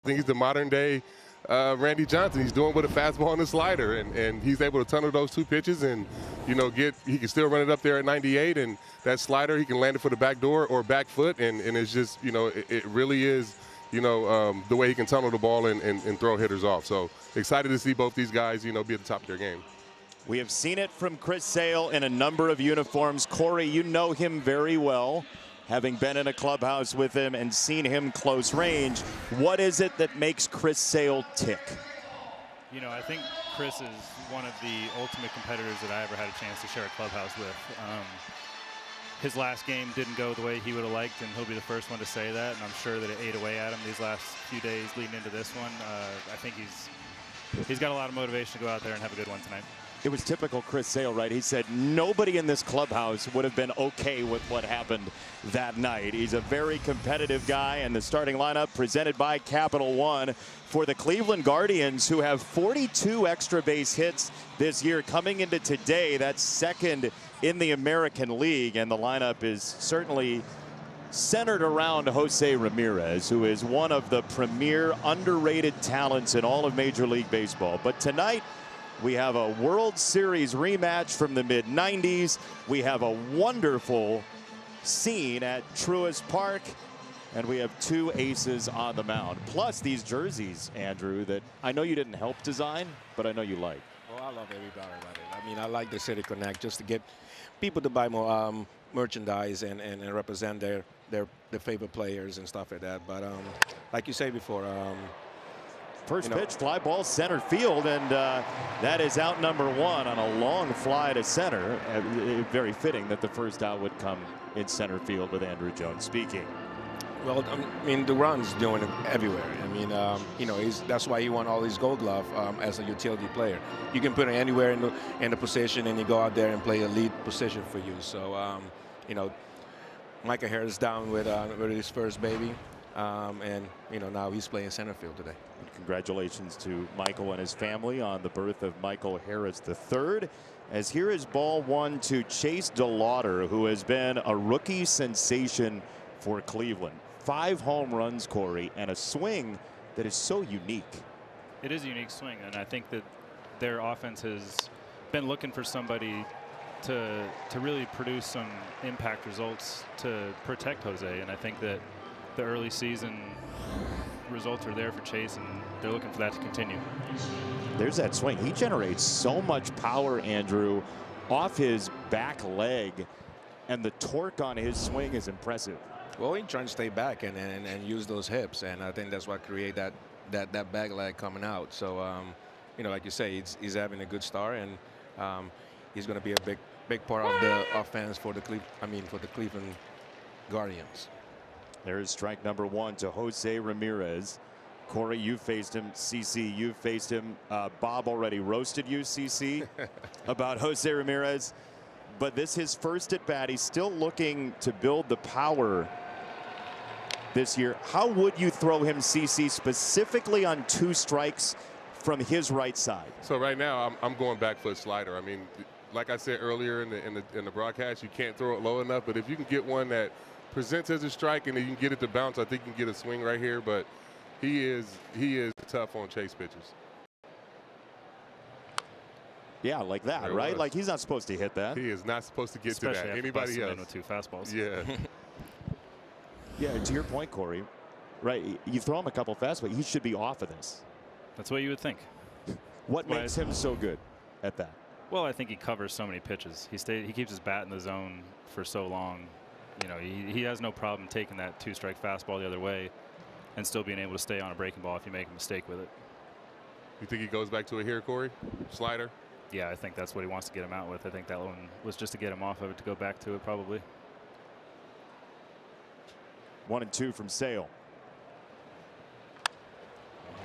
I think he's the modern day Randy Johnson. He's doing with a fastball and a slider, and he's able to tunnel those two pitches and, he can still run it up there at 98, and that slider, he can land it for the back door or back foot, and it's just, it really is, the way he can tunnel the ball and throw hitters off. So excited to see both these guys, be at the top of their game. We have seen it from Chris Sale in a number of uniforms. Corey, you know him very well, having been in a clubhouse with him and seen him close range. What is it that makes Chris Sale tick? I think Chris is one of the ultimate competitors that I ever had a chance to share a clubhouse with. His last game didn't go the way he would have liked, and he'll be the first one to say that, and I'm sure that it ate away at him these last few days leading into this one. I think he's got a lot of motivation to go out there and have a good one tonight. It was typical Chris Sale, right? He said nobody in this clubhouse would have been okay with what happened that night. He's a very competitive guy, and the starting lineup presented by Capital One for the Cleveland Guardians, who have 42 extra base hits this year. Coming into today, that's second in the American League, and the lineup is certainly centered around Jose Ramirez, who is one of the premier underrated talents in all of Major League Baseball. But tonight, we have a World Series rematch from the mid-90s. We have a wonderful scene at Truist Park, and we have two aces on the mound. Plus these jerseys, Andrew, that I know you didn't help design, but I know you like. Well, I love everybody about it. I mean, I like the City Connect just to get people to buy more merchandise and represent their favorite players and stuff like that. But like you say before, first pitch, fly ball center field, and that is out number one on a long fly to center. Very fitting that the first out would come in center field with Andrew Jones speaking. Well, I mean, Duran's doing it everywhere. I mean, that's why he won all these Gold Glove as a utility player. You can put it anywhere in the position, and you go out there and play a lead position for you. So, Micah Harris down with his first baby. And now he's playing center field today. Congratulations to Michael and his family on the birth of Michael Harris III. As here is ball one to Chase DeLauder, who has been a rookie sensation for Cleveland. 5 home runs, Corey, and a swing that is so unique. It is a unique swing, and I think that their offense has been looking for somebody to really produce some impact results to protect Jose, and I think that the early season results are there for Chase, and they're looking for that to continue. There's that swing. He generates so much power, Andrew, off his back leg, and the torque on his swing is impressive. Well, he's trying to stay back and use those hips, and I think that's what create that back leg coming out. So, like you say, he's having a good start, and he's going to be a big part of the offense for the Cleveland Guardians. There's strike number one to Jose Ramirez. Corey, you faced him. CC, you faced him. Bob already roasted you, CC, about Jose Ramirez. But this his first at bat. He's still looking to build the power this year. How would you throw him, CC, specifically on 2 strikes from his right side? So right now, I'm going back foot slider. I mean, like I said earlier in the broadcast, you can't throw it low enough. But if you can get one that presents as a strike and then you can get it to bounce, I think you can get a swing right here. But he is tough on chase pitches. Yeah, like that, There right? was. Like he's not supposed to hit that. He is not supposed to get Especially to that. after Anybody busting else? in with 2 fastballs. Yeah. Yeah, to your point, Corey, right? You throw him a couple fastballs, he should be off of this. That's what you would think. What makes him so good at that? Well, I think he covers so many pitches. He keeps his bat in the zone for so long. He has no problem taking that 2-strike fastball the other way and still being able to stay on a breaking ball if you make a mistake with it. You think he goes back to it here, Corey? Slider? Yeah, I think that's what he wants to get him out with. I think that one was just to get him off of it to go back to it probably. 1-2 from Sale.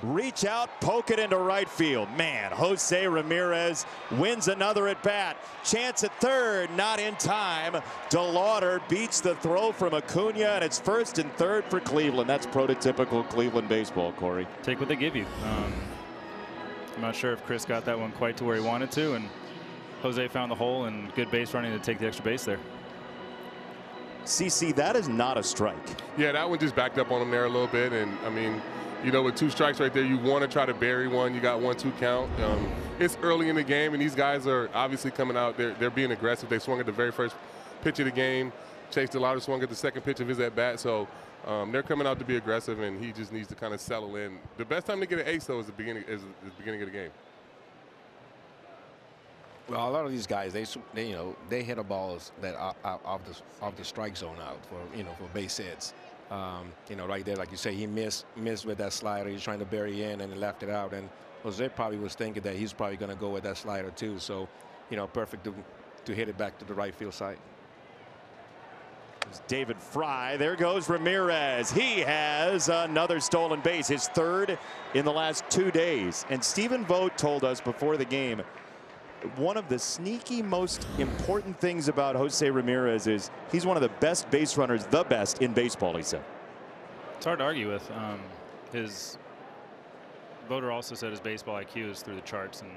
Reach out, poke it into right field. Man, Jose Ramirez wins another at bat. Chance at third, not in time. DeLauder beats the throw from Acuna, and it's first and third for Cleveland. That's prototypical Cleveland baseball, Corey. Take what they give you. I'm not sure if Chris got that one quite to where he wanted to, and Jose found the hole and good base running to take the extra base there. CC, that is not a strike. Yeah, that one just backed up on him there a little bit, and I mean, you know, with 2 strikes right there, you want to try to bury one. You got 1-2 count. It's early in the game, and these guys are obviously coming out. They're being aggressive. They swung at the very first pitch of the game. Chase DeLauder swung at the second pitch of his at-bat. So they're coming out to be aggressive, and he just needs to kind of settle in. The best time to get an ace, though, is the beginning of the game. Well, a lot of these guys, they hit a balls that are off the strike zone out for base hits. Right there, like you say, he missed with that slider. He's trying to bury in and he left it out. And Jose probably was thinking that he's probably going to go with that slider too. So, perfect to hit it back to the right field side. David Fry. There goes Ramirez. He has another stolen base, his 3rd in the last 2 days. And Stephen Vogt told us before the game, one of the sneaky most important things about Jose Ramirez is he's one of the best base runners, the best in baseball, he said. It's hard to argue with. His voter also said his baseball IQ is through the charts, and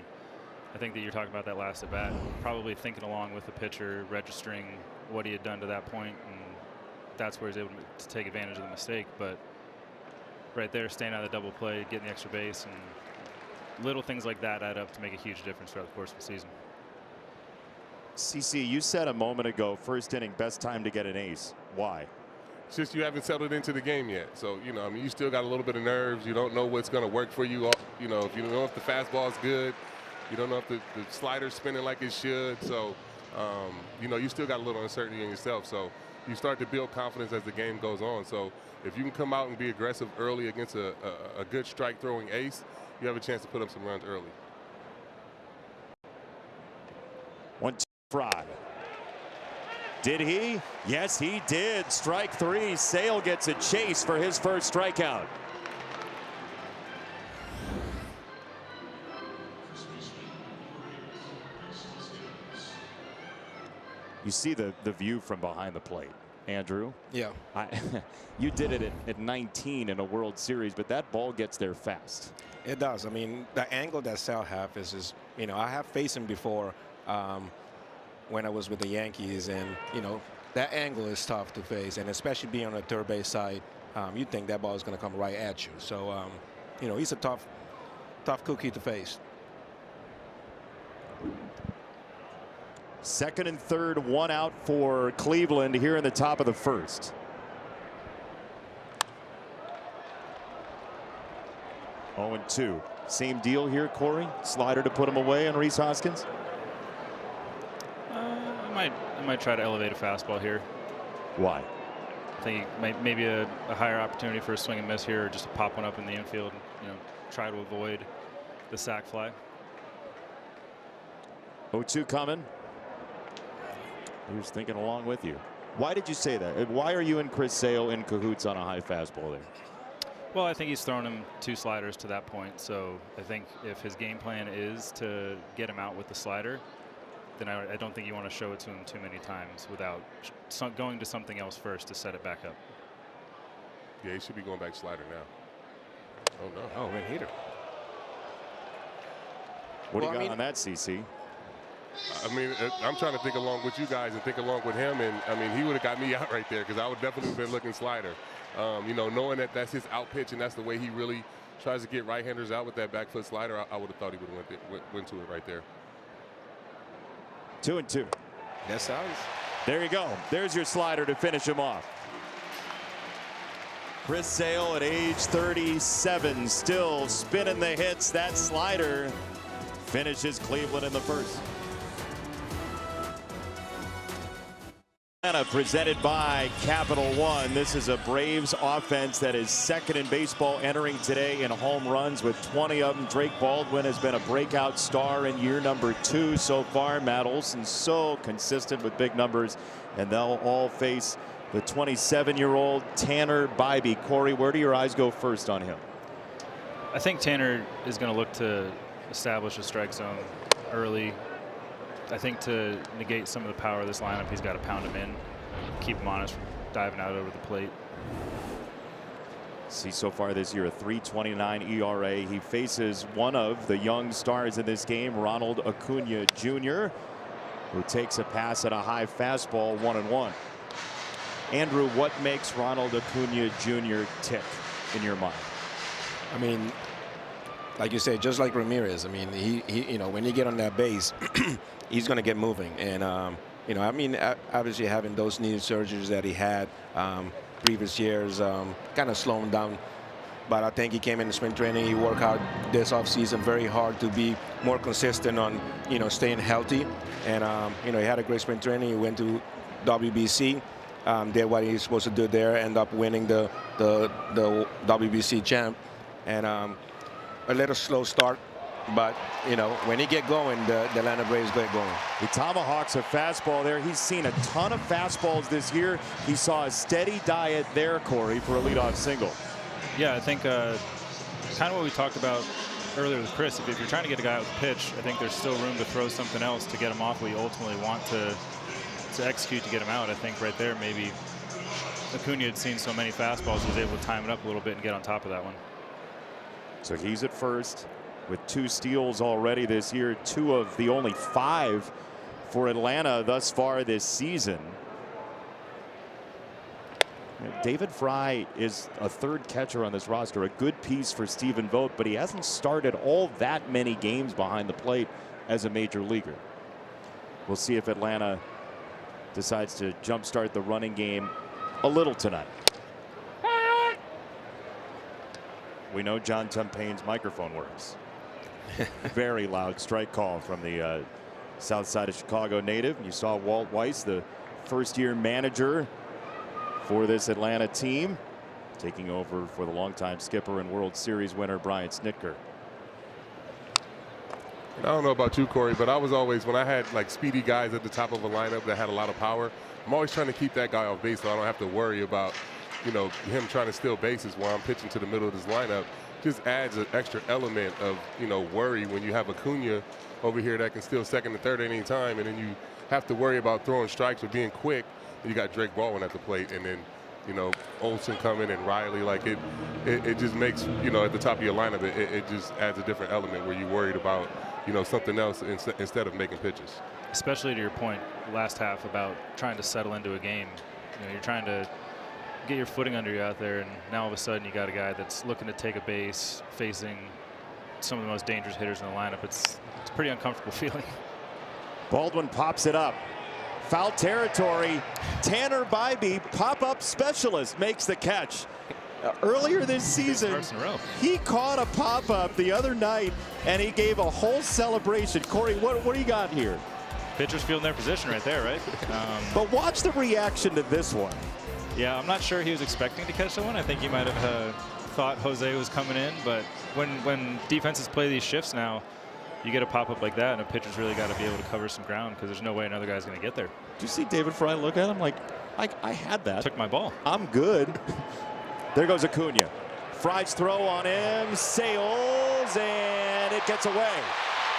I think that you're talking about that last at bat, probably thinking along with the pitcher, registering what he had done to that point, and that's where he's able to take advantage of the mistake. But right there, staying out of the double play, getting the extra base, and little things like that add up to make a huge difference throughout the course of the season. CC, you said a moment ago, first inning, best time to get an ace. Why? It's just you haven't settled into the game yet. So, I mean, you still got a little bit of nerves. You don't know what's going to work for you. If you don't know if the fastball is good, you don't know if the slider's spinning like it should. So, you still got a little uncertainty in yourself. So you start to build confidence as the game goes on. So if you can come out and be aggressive early against a good strike throwing ace, you have a chance to put up some runs early. 1-2 Fry. Did he? Yes, he did. Strike 3. Sale gets a chase for his first strikeout. You see the view from behind the plate, Andrew. Yeah. You did it at 19 in a World Series, but that ball gets there fast. It does. I mean, the angle that Sal has is I have faced him before when I was with the Yankees, and that angle is tough to face, and especially being on the third base side, you think that ball is going to come right at you. So he's a tough cookie to face. Second and third, 1 out for Cleveland here in the top of the first. Oh, 0-2. Same deal here, Corey. Slider to put him away on Rhys Hoskins. I might try to elevate a fastball here. Why? I think maybe a higher opportunity for a swing and miss here, or just to pop one up in the infield. Try to avoid the sac fly. 0-2 coming. He was thinking along with you. Why did you say that? Why are you and Chris Sale in cahoots on a high fastball there? Well, I think he's thrown him 2 sliders to that point. So I think if his game plan is to get him out with the slider, then I don't think you want to show it to him too many times without going to something else first to set it back up. Yeah, he should be going back slider now. Oh, no. Oh, man, hitter. What do you got on that, CC? I mean, I'm trying to think along with you guys and think along with him. And, I mean, he would have got me out right there because I would definitely have been looking slider. Knowing that that's his out pitch and that's the way he really tries to get right-handers out with that back foot slider, I would have thought he would have went to it right there. 2-2. That's how. There you go. There's your slider to finish him off. Chris Sale at age 37 still spinning the hits. That slider finishes Cleveland in the first. Presented by Capital One. This is a Braves offense that is second in baseball, entering today in home runs with 20 of them. Drake Baldwin has been a breakout star in year number 2 so far. Matt Olson so consistent with big numbers, and they'll all face the 27-year-old Tanner Bybee. Corey, where do your eyes go first on him? I think Tanner is going to look to establish a strike zone early. I think to negate some of the power of this lineup, he's got to pound him in, keep him honest from diving out over the plate. See, so far this year, a 3.29 ERA. He faces one of the young stars in this game, Ronald Acuna Jr., who takes a pass at a high fastball, 1-1. Andrew, what makes Ronald Acuna Jr. tick in your mind? I mean, like you said, just like Ramirez. I mean, he you know, when you get on that base, he's going to get moving. And you know, I mean, obviously having those knee surgeries that he had previous years kind of slowed him down. But I think he came into spring training. He worked out this offseason very hard to be more consistent on, you know, staying healthy. And you know, he had a great spring training. He went to WBC, did what he's supposed to do there, end up winning the WBC champ. And a little slow start, but you know, when he get going, the Atlanta Braves get going. He tomahawks a fastball there. He's seen a ton of fastballs this year. He saw a steady diet there, Corey, for a leadoff single. Yeah, I think kind of what we talked about earlier with Chris. If you're trying to get a guy out with a pitch, I think there's still room to throw something else to get him off what you ultimately want to execute to get him out. I think right there, maybe Acuna had seen so many fastballs, he was able to time it up a little bit and get on top of that one. So he's at first with 2 steals already this year, 2 of the only 5 for Atlanta thus far this season. David Fry is a 3rd catcher on this roster, a good piece for Stephen Vogt, but he hasn't started all that many games behind the plate as a major leaguer. We'll see if Atlanta decides to jumpstart the running game a little tonight. We know John Tumpain's microphone works. Very loud strike call from the south side of Chicago native. You saw Walt Weiss, the first-year manager for this Atlanta team, taking over for the longtime skipper and World Series winner Brian Snitker. I don't know about you, Corey, but I was always, when I had like speedy guys at the top of a lineup that had a lot of power, I'm always trying to keep that guy off base so I don't have to worry about, you know, him trying to steal bases while I'm pitching to the middle of this lineup. Just adds an extra element of, you know, worry when you have Acuna over here that can steal second and third at any time, and then you have to worry about throwing strikes or being quick. You got Drake Baldwin at the plate, and then, you know, Olsen coming and Riley. Like it just makes, you know, at the top of your lineup, it just adds a different element where you're worried about, you know, something else instead of making pitches. Especially to your point last half about trying to settle into a game. You know, you're trying to get your footing under you out there, and now all of a sudden you got a guy that's looking to take a base, facing some of the most dangerous hitters in the lineup. It's a pretty uncomfortable feeling. Baldwin pops it up. Foul territory. Tanner Bybee, pop-up specialist, makes the catch. Earlier this season, he caught a pop-up the other night, and he gave a whole celebration. Corey, what do you got here? Pitchers fielding their position right there, right? But watch the reaction to this one. Yeah, I'm not sure he was expecting to catch that one. I think he might have thought Jose was coming in, but when defenses play these shifts now, you get a pop-up like that, and a pitcher's really got to be able to cover some ground because there's no way another guy's going to get there. Did you see David Fry look at him like, I had that. Took my ball. I'm good. There goes Acuna. Fry's throw on him sails, and it gets away.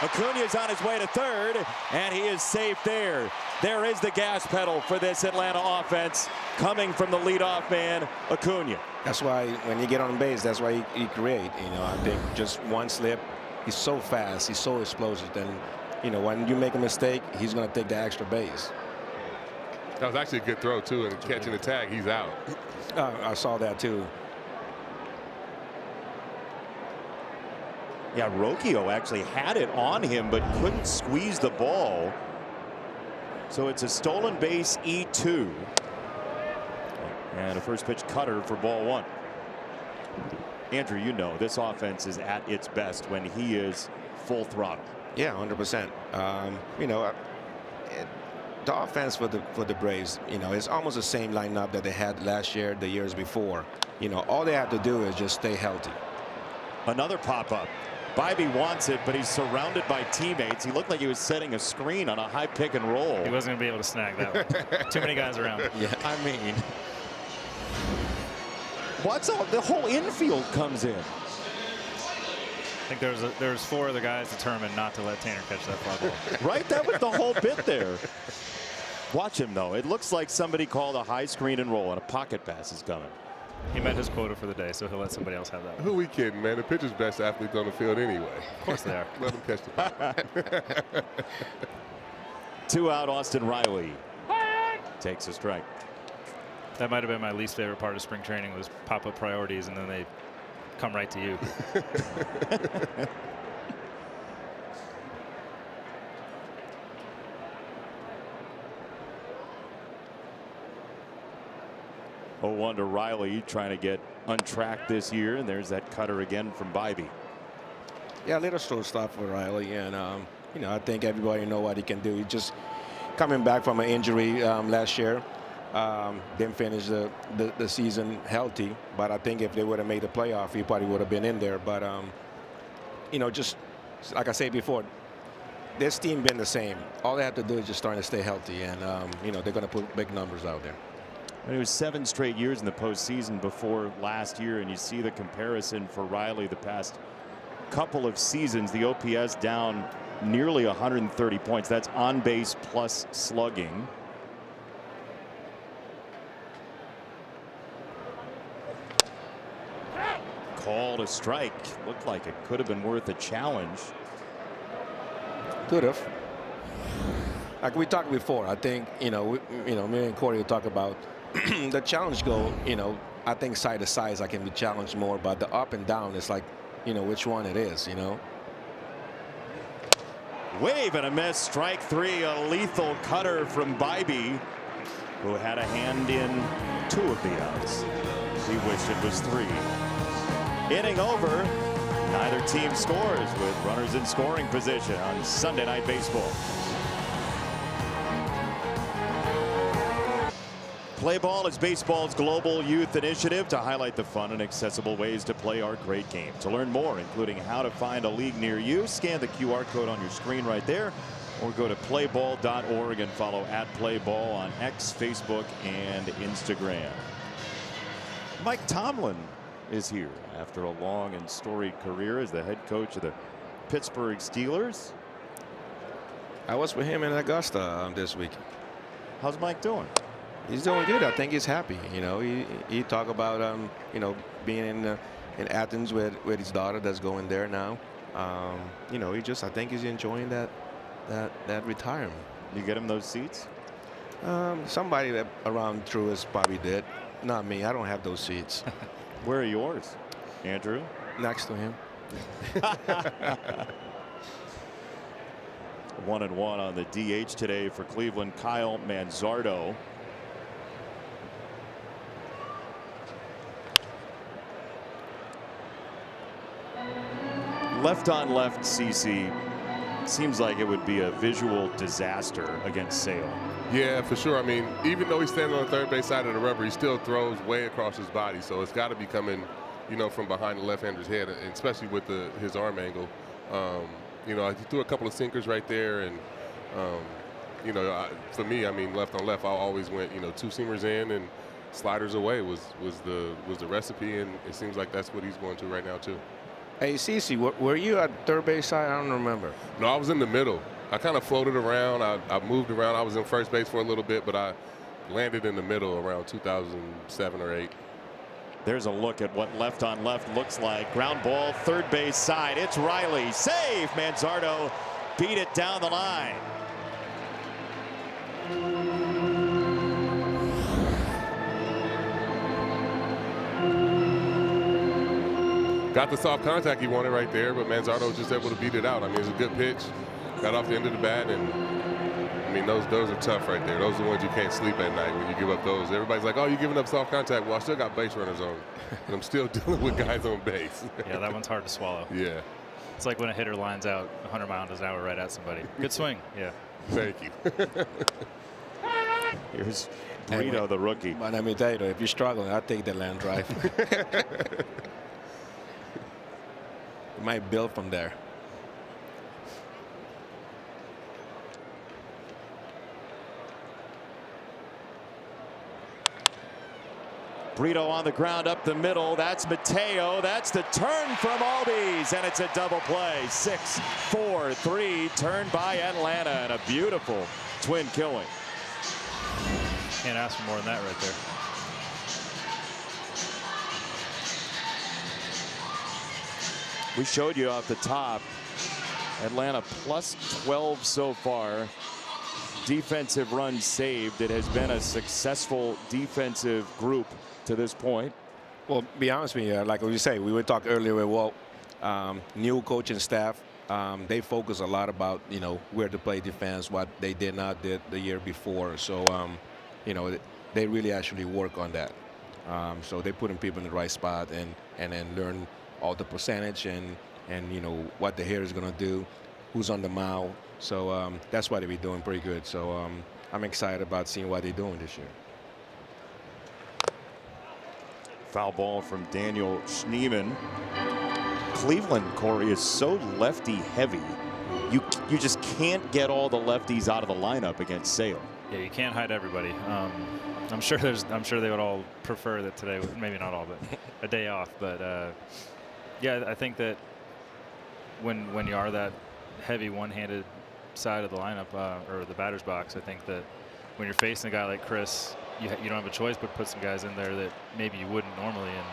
Acuna's on his way to third, and he is safe there. There is the gas pedal for this Atlanta offense coming from the leadoff man, Acuna. That's why when you get on base, that's why he create. You know, I think just one slip. He's so fast. He's so explosive. Then, you know, when you make a mistake, he's going to take the extra base. That was actually a good throw, too, and catching the tag, he's out. I saw that, too. Yeah, Rocchio actually had it on him, but couldn't squeeze the ball. So it's a stolen base E2. And a first pitch cutter for ball 1. Andrew, you know, this offense is at its best when he is full throttle. Yeah, 100%. You know, the offense for the Braves, you know, it's almost the same lineup that they had last year, the years before. You know, all they have to do is just stay healthy. Another pop-up. Bybee wants it, but he's surrounded by teammates. He looked like he was setting a screen on a high pick and roll. He wasn't going to be able to snag that one. Too many guys around. Yeah, I mean, what's all the whole infield comes in. I think there's 4 other guys determined not to let Tanner catch that fly ball. Right, that was the whole bit there. Watch him though. It looks like somebody called a high screen and roll, and a pocket pass is coming. He met his quota for the day, so he'll let somebody else have that one. Who we kidding, man? The pitcher's best athlete on the field anyway. Of course they are. Let him catch the ball. 2 out, Austin Riley takes a strike. That might have been my least favorite part of spring training was pop-up priorities, and then they come right to you. Oh, 1 to Riley, trying to get untracked this year, and there's that cutter again from Bybee. Yeah, little slow start for Riley, and you know, I think everybody know what he can do. He just coming back from an injury last year. Didn't finish the season healthy, but I think if they would have made the playoff, he probably would have been in there. But you know, just like I said before, this team been the same. All they have to do is just starting to stay healthy, and you know, they're going to put big numbers out there. And it was 7 straight years in the postseason before last year, and you see the comparison for Riley the past couple of seasons. The OPS down nearly 130 points. That's on base plus slugging. Called a strike. Looked like it could have been worth a challenge. Could have. Like we talked before, I think me and Corey will talk about the challenge goal. You know, I think side to side I can be challenged more, but the up and down is like, you know, which one it is. You know. Wave and a miss. Strike 3. A lethal cutter from Bybee, who had a hand in 2 of the outs. He wished it was 3. Inning over. Neither team scores with runners in scoring position on Sunday Night Baseball. Play Ball is baseball's global youth initiative to highlight the fun and accessible ways to play our great game. To learn more, including how to find a league near you, scan the QR code on your screen right there, or go to playball.org and follow @playball on X, Facebook, and Instagram. Mike Tomlin is here after a long and storied career as the head coach of the Pittsburgh Steelers. I was with him in Augusta this week. How's Mike doing? He's doing good. I think he's happy. You know, he talked about you know, being in Athens with his daughter that's going there now. You know, I think he's enjoying that retirement. You get him those seats? Somebody that around Truist probably did. Not me. I don't have those seats. Where are yours, Andrew? Next to him. 1-1 on the DH today for Cleveland, Kyle Manzardo. Left on left, CC seems like it would be a visual disaster against Sale. Yeah, for sure. I mean, even though he's standing on the third base side of the rubber, he still throws way across his body. So it's got to be coming, you know, from behind the left-hander's head, and especially with his arm angle. You know, he threw a couple of sinkers right there, and you know, for me, I mean, left on left, I always went, you know, 2 seamers in and sliders away was the recipe, and it seems like that's what he's going to right now too. Hey, Cece, were you at third base side? I don't remember. No, I was in the middle. I kind of floated around. I moved around. I was in first base for a little bit, but I landed in the middle around 2007 or 8. There's a look at what left on left looks like. Ground ball, third base side. It's Riley. Save. Manzardo beat it down the line. Got the soft contact he wanted right there, but Manzardo was just able to beat it out. I mean, it was a good pitch. Got off the end of the bat, and I mean, those are tough right there. Those are the ones you can't sleep at night when you give up those. Everybody's like, oh, you're giving up soft contact. Well, I still got base runners on, and I'm still dealing with guys on base. Yeah, that one's hard to swallow. Yeah. It's like when a hitter lines out 100 miles an hour right at somebody. Good swing. Yeah. Thank you. Here's Brito, the rookie. But let me tell you, if you're struggling, I'll take the land drive. You might build from there. Brito on the ground up the middle. That's Mateo. That's the turn from Albies, and it's a double play. 6-4-3 turned by Atlanta, and a beautiful twin killing. Can't ask for more than that right there. We showed you off the top. Atlanta plus 12 so far. Defensive runs saved. It has been a successful defensive group to this point. Well, be honest with you, like we say, we were talking earlier with Walt, new coaching staff. They focus a lot about, where to play defense, what they did not did the year before. So, they really actually work on that. So they're putting people in the right spot and then learn all the percentage and what the hitter is going to do, who's on the mound. So that's why they'll be doing pretty good. So I'm excited about seeing what they're doing this year. Foul ball from Daniel Schneemann. Cleveland, Corey, is so lefty heavy. You just can't get all the lefties out of the lineup against Sale. Yeah, you can't hide everybody. I'm sure they would all prefer that today, maybe not all, but a day off. But yeah, I think that when you are that heavy one-handed side of the lineup or the batter's box, I think that when you're facing a guy like Chris, you don't have a choice but put some guys in there that maybe you wouldn't normally. And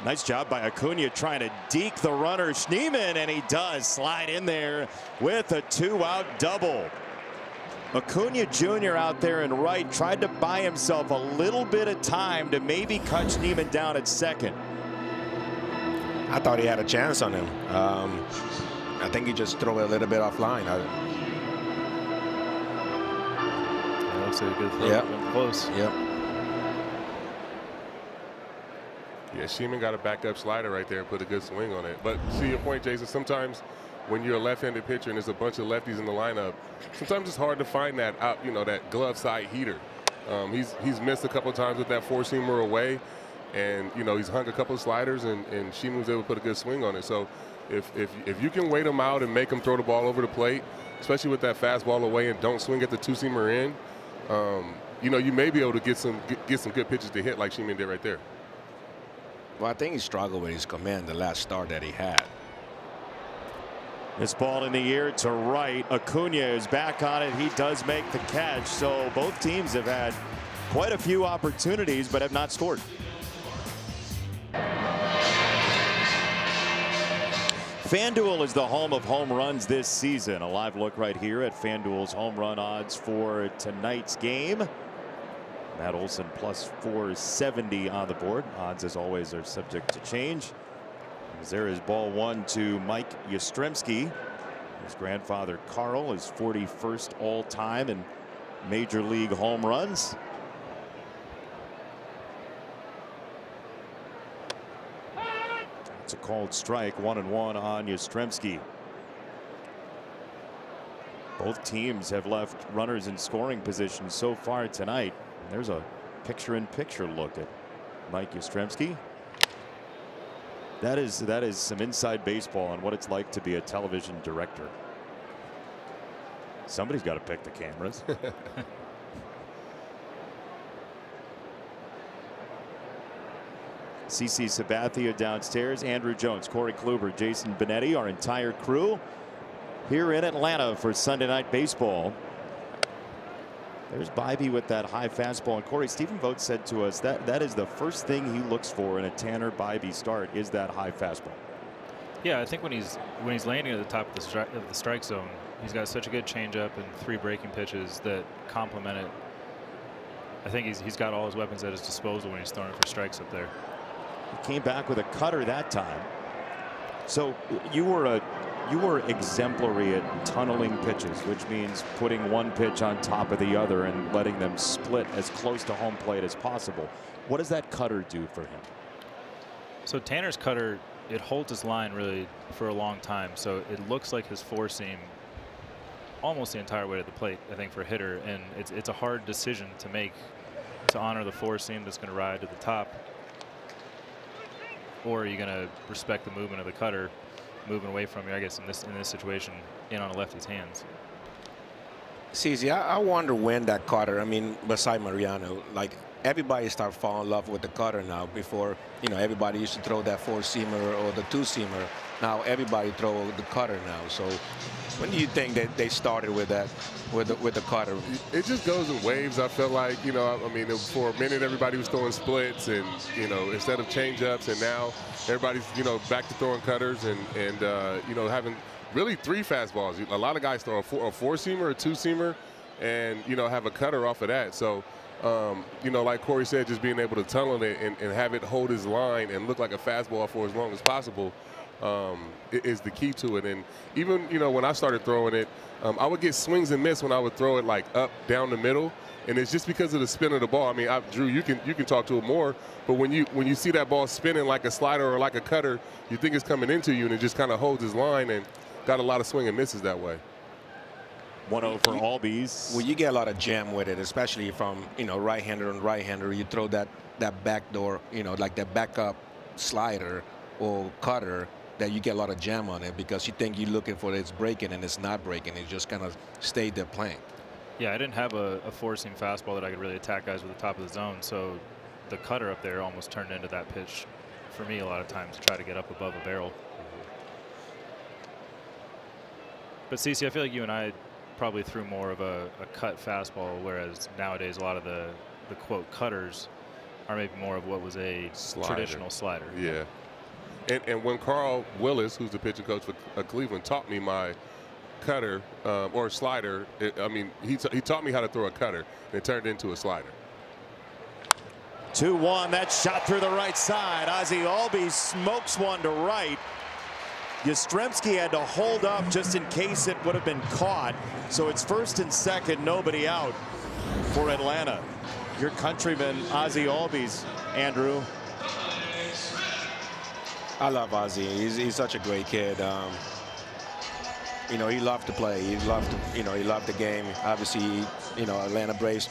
nice job by Acuna trying to deke the runner Schneemann, and he does slide in there with a 2-out double. Acuna Jr. out there in right tried to buy himself a little bit of time to maybe cut Schneemann down at second. I thought he had a chance on him. I think he just threw it a little bit offline. that looks like a good throw. Yeah. Close. Yep. Yeah, Schneemann got a backup slider right there and put a good swing on it. But see your point, Jason, sometimes when you're a left-handed pitcher and there's a bunch of lefties in the lineup, sometimes it's hard to find that out, that glove side heater. He's missed a couple of times with that four-seamer away, and he's hung a couple of sliders, and Schneemann was able to put a good swing on it. So if you can wait him out and make him throw the ball over the plate, especially with that fastball away, and don't swing at the two-seamer in, you may be able to get some good pitches to hit like Schneemann did right there. Well, I think he struggled with his command the last start that he had. This ball in the air to right. Acuna is back on it. He does make the catch. So both teams have had quite a few opportunities but have not scored. FanDuel is the home of home runs this season. A live look right here at FanDuel's home run odds for tonight's game. Matt Olson plus 470 on the board. Odds, as always, are subject to change. As there is ball one to Mike Yastrzemski. His grandfather Carl is 41st all time in major league home runs. It's a called strike, 1-1 on Yastrzemski. Both teams have left runners in scoring position so far tonight. There's a picture-in-picture look at Mike Yastrzemski. That is some inside baseball on what it's like to be a television director. Somebody's got to pick the cameras. CC Sabathia downstairs, Andrew Jones, Corey Kluber, Jason Benetti, our entire crew here in Atlanta for Sunday Night Baseball. There's Bybee with that high fastball. And Corey, Stephen Vogt said to us that is the first thing he looks for in a Tanner Bybee start is that high fastball. Yeah, I think when he's landing at the top of the strike zone, he's got such a good changeup and 3 breaking pitches that complement it. I think he's got all his weapons at his disposal when he's throwing for strikes up there. He came back with a cutter that time. So you were exemplary at tunneling pitches, which means putting one pitch on top of the other and letting them split as close to home plate as possible. What does that cutter do for him? So Tanner's cutter, it holds his line really for a long time. So it looks like his four seam almost the entire way to the plate, I think, for a hitter. And it's a hard decision to make, to honor the four seam that's going to ride to the top, or are you going to respect the movement of the cutter moving away from you, I guess, in this situation, in on a lefty's hands. CZ, I wonder when that cutter, I mean, beside Mariano, like everybody start falling in love with the cutter now. Before, everybody used to throw that four-seamer or the two-seamer. Now everybody throw the cutter now. So when do you think that they started with that, with the cutter? It just goes in waves. I felt like, I mean, for a minute everybody was throwing splits and, instead of change-ups, and now everybody's, back to throwing cutters and having really 3 fastballs. A lot of guys throw a four-seamer, a two-seamer, and, have a cutter off of that. So You know, like Corey said, just being able to tunnel it and have it hold his line and look like a fastball for as long as possible is the key to it. And even, you know, when I started throwing it, I would get swings and miss when I would throw it like up, down the middle. And it's just because of the spin of the ball. I mean, Drew, you can talk to it more, but when you see that ball spinning like a slider or like a cutter, you think it's coming into you, and it just kind of holds his line and got a lot of swing and misses that way. 1-0 for Albies. Well, you get a lot of jam with it, especially from, you know, right-hander and right-hander. You throw that backdoor, you know, like that backup slider or cutter, that you get a lot of jam on it because you think you're looking for it's breaking and it's not breaking. It just kind of stayed there playing. Yeah, I didn't have a forcing fastball that I could really attack guys with the top of the zone, so the cutter up there almost turned into that pitch for me a lot of times to try to get up above a barrel. But CeCe, I feel like you and I probably threw more of a cut fastball, whereas nowadays a lot of the quote cutters are maybe more of what was a traditional slider. Yeah. And when Carl Willis, who's the pitching coach for Cleveland, taught me my cutter or slider, I mean, he taught me how to throw a cutter, and it turned into a slider. 2-1. That shot through the right side. Ozzie Albies smokes one to right. Yastrzemski had to hold up just in case it would have been caught. So it's first and second, nobody out for Atlanta. Your countryman, Ozzie Albies, Andrew. I love Ozzie. He's such a great kid. You know, he loved to play. He loved to, you know, he loved the game. Obviously, you know, Atlanta Braves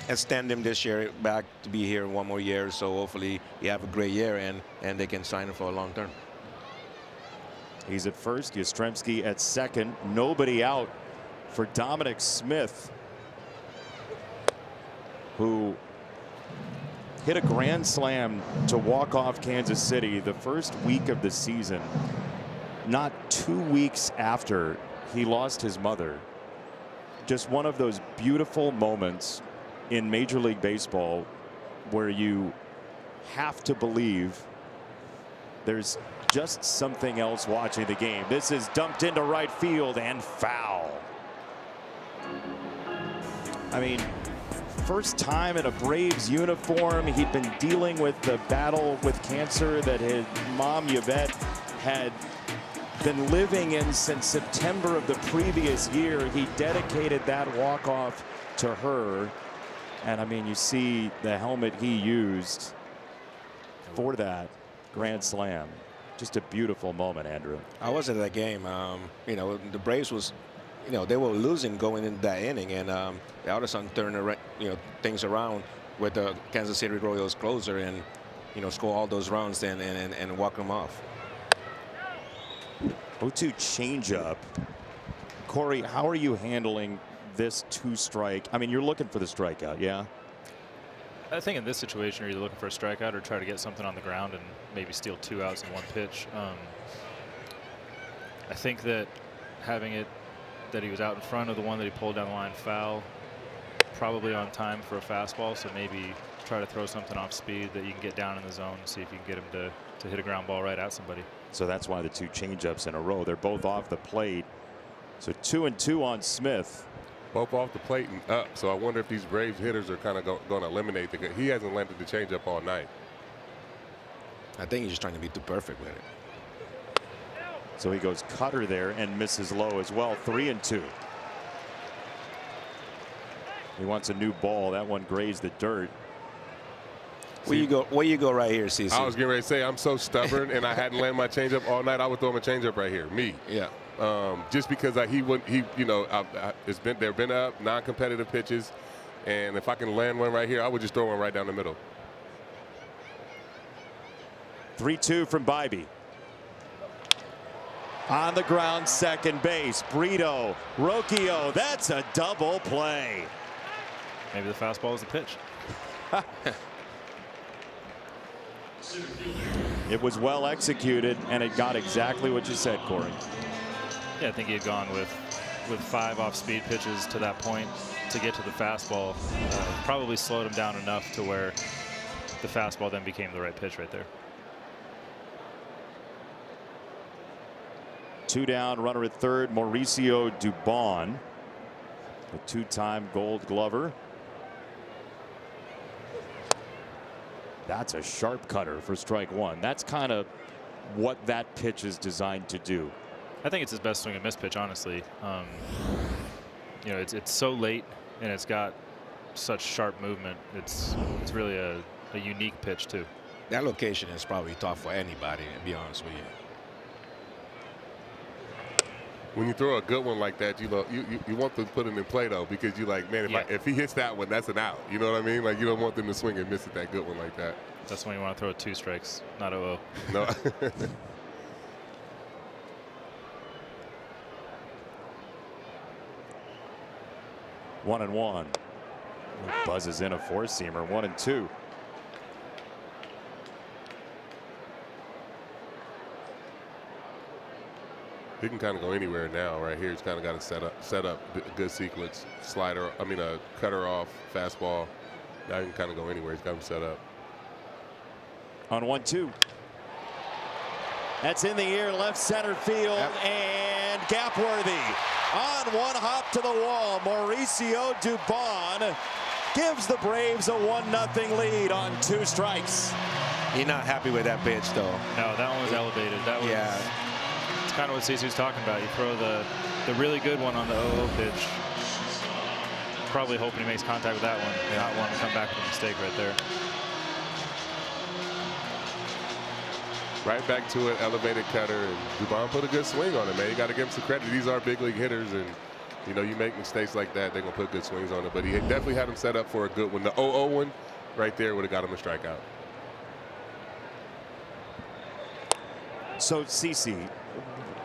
extend him this year back to be here one more year. So hopefully he have a great year and they can sign him for a long term. He's at first, Yastrzemski at second. Nobody out for Dominic Smith, who hit a grand slam to walk off Kansas City the first week of the season, not 2 weeks after he lost his mother. Just one of those beautiful moments in Major League Baseball where you have to believe there's just something else watching the game. This is dumped into right field and foul. I mean, first time in a Braves uniform. He'd been dealing with the battle with cancer that his mom, Yvette, had been living in since September of the previous year. He dedicated that walk-off to her. And, I mean, you see the helmet he used for that grand slam. Just a beautiful moment, Andrew. I was at that game. You know, the Braves was, you know, they were losing going into that inning, and they all of a sudden turned, you know, things around with the Kansas City Royals closer, and, you know, score all those runs and walk them off. 0-2 changeup. Corey, how are you handling this 2-strike? I mean, you're looking for the strikeout, yeah? I think in this situation, you're either looking for a strikeout or try to get something on the ground and maybe steal 2 outs in 1 pitch. I think that having it that he was out in front of the one that he pulled down the line foul, probably on time for a fastball, so maybe try to throw something off speed that you can get down in the zone and see if you can get him to hit a ground ball right at somebody. So that's why the 2 changeups in a row. They're both off the plate. So 2-2 on Smith. Both off the plate and up. So I wonder if these Braves hitters are kind of going to eliminate the. He hasn't landed the changeup all night. I think he's just trying to be too perfect with it. So he goes cutter there and misses low as well. 3-2. He wants a new ball. That one grazed the dirt. Where you go right here, CeCe? I was getting ready to say I'm so stubborn, and I hadn't landed my changeup all night. I would throw him a changeup right here. Me. Yeah. Just because you know, there've been up non-competitive pitches, and if I can land one right here, I would just throw one right down the middle. 3-2 from Bybee. On the ground, second base. Brito, Rocchio. That's a double play. Maybe the fastball is the pitch. It was well executed, and it got exactly what you said, Corey. Yeah, I think he had gone with 5 off-speed pitches to that point to get to the fastball. Probably slowed him down enough to where the fastball then became the right pitch right there. 2 down, runner at third, Mauricio Dubon, a 2-time Gold Glover. That's a sharp cutter for strike one. That's kind of what that pitch is designed to do. I think it's his best swing and miss pitch, honestly. You know, it's so late and it's got such sharp movement. It's really a unique pitch too. That location is probably tough for anybody, to be honest with you. When you throw a good one like that, you want to put it in play though, because you're like, man, if he hits that one, that's an out. You know what I mean? Like, you don't want them to swing and miss it that good one like that. That's when you want to throw 2 strikes, not 0-0. No. 1-1. Buzzes in a 4-seamer. 1-2. He can kind of go anywhere now. Right here, he's kind of got to set up a good sequence. Slider, I mean a cutter off, fastball. Now he can kind of go anywhere. He's got him set up. On 1-2. That's in the air, left center field, and gap worthy. On one hop to the wall, Mauricio Dubon gives the Braves a 1-0 lead on 2 strikes. He's not happy with that pitch, though. No, that one was elevated. That was, it's kind of what CC was talking about. You throw the really good one on the 0-0 pitch. Probably hoping he makes contact with that one, and not want to come back with a mistake right there. Right back to it, elevated cutter, and Dubon put a good swing on it, man. You got to give him some credit. These are big league hitters, and you know, you make mistakes like that, they're gonna put good swings on it. But he definitely had him set up for a good one. The 0-0 one, right there, would have got him a strikeout. So CC,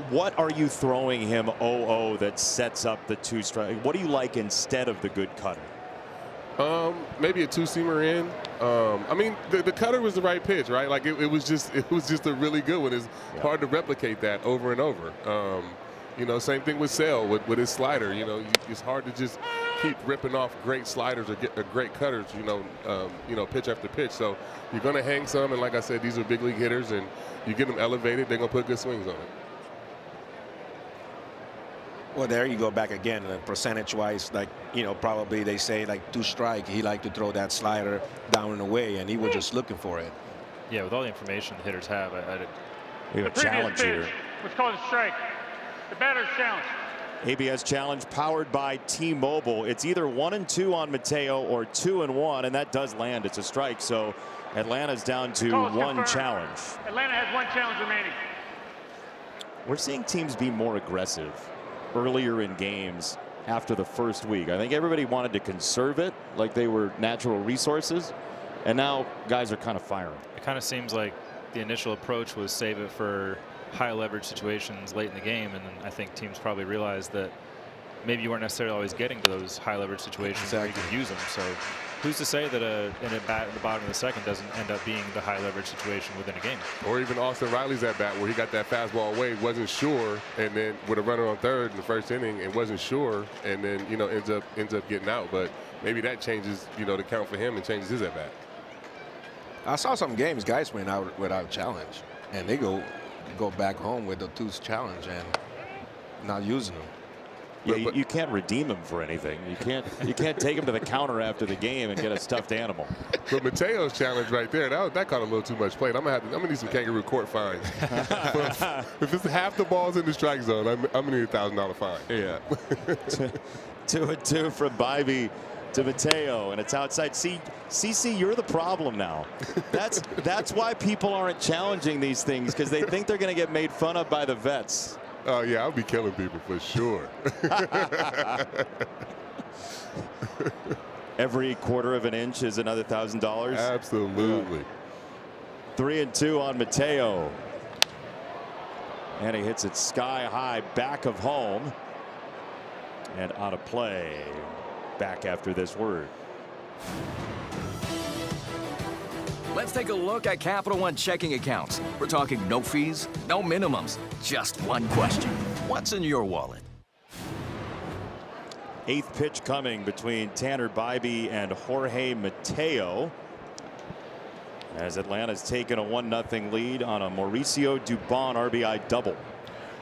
what are you throwing him 0-0 that sets up the 2 strike? What do you like instead of the good cutter? Maybe a 2-seamer in. I mean, the cutter was the right pitch, right? Like it was just a really good one. It's hard to replicate that over and over. You know, same thing with Sale with his slider. You know, it's hard to just keep ripping off great sliders or great cutters. You know, pitch after pitch. So you're going to hang some, and like I said, these are big league hitters, and you get them elevated, they're going to put good swings on it. Well, there you go back again. Percentage-wise, like, you know, probably they say like 2 strike. He liked to throw that slider down and away, and he was just looking for it. Yeah, with all the information the hitters have, we have a challenge here. What's called a strike. The batter's challenge. ABS challenge powered by T-Mobile. It's either 1-2 on Mateo or 2-1, and that does land. It's a strike, so Atlanta's down to 1 challenge. Atlanta has 1 challenge remaining. We're seeing teams be more aggressive earlier in games after the first week. I think everybody wanted to conserve it like they were natural resources, and now guys are kind of firing. it kind of seems like the initial approach was save it for high leverage situations late in the game, and then I think teams probably realized that maybe you weren't necessarily always getting to those high leverage situations where you could use them. So who's to say that an at bat at the bottom of the second doesn't end up being the high leverage situation within a game? Or even Austin Riley's at bat where he got that fastball away, wasn't sure, and then with a runner on third in the first inning and wasn't sure, and then ends up getting out. But maybe that changes the count for him and changes his at bat. I saw some games guys went out without challenge, and they go back home with the 2 challenge and not using them. Yeah, you can't redeem him for anything. You can't take him to the counter after the game and get a stuffed animal. But Mateo's challenge right there, that caught a little too much play. I'm gonna need some kangaroo court fines. If it's half the balls in the strike zone, I'm gonna need a $1,000 fine. Yeah. 2-2 from Bybee to Mateo, and it's outside. See, CC, you're the problem now. That's why people aren't challenging these things, because they think they're going to get made fun of by the vets. Oh yeah, I'll be killing people for sure. Every quarter of an inch is another $1,000. Absolutely. 3-2 on Mateo, and he hits it sky high back of home and out of play. Back after this word. Let's take a look at Capital One checking accounts. We're talking no fees, no minimums, just one question. What's in your wallet? 8th pitch coming between Tanner Bybee and Jorge Mateo, as Atlanta's taken a 1-0 lead on a Mauricio Dubon RBI double.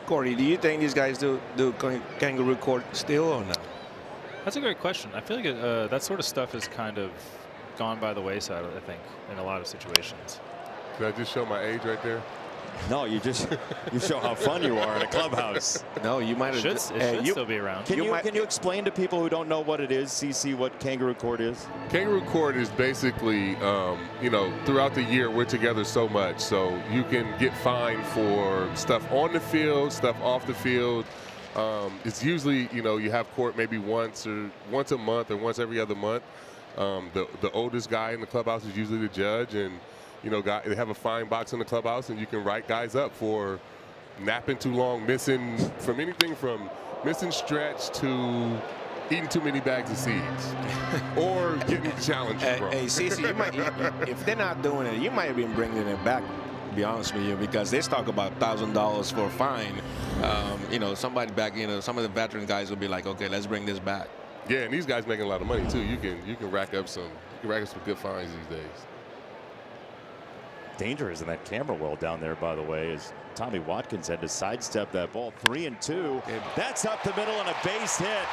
Corey, do you think these guys do kangaroo court still or not? That's a great question. I feel like that sort of stuff is kind of gone by the wayside, I think, in a lot of situations. Did I just show my age right there? No, you show how fun you are in a clubhouse. No, you might have. It should still be around. Can you explain to people who don't know what it is, CC, what kangaroo court is? Kangaroo court is basically, you know, throughout the year we're together so much, so you can get fined for stuff on the field, stuff off the field. It's usually, you know, you have court maybe once a month or once every other month. The oldest guy in the clubhouse is usually the judge, and you know, they have a fine box in the clubhouse, and you can write guys up for napping too long, missing from anything from missing stretch to eating too many bags of seeds, or getting challenged. Hey, Cece, you might, if they're not doing it, you might have been bringing it back. To be honest with you, because they talk about $1,000 for a fine. You know, somebody back, you know, some of the veteran guys will be like, okay, let's bring this back. Yeah, and these guys making a lot of money too. You can rack up some good fines these days. Dangerous in that camera well down there, by the way, as Tommy Watkins had to sidestep that ball. 3-2. That's up the middle and a base hit.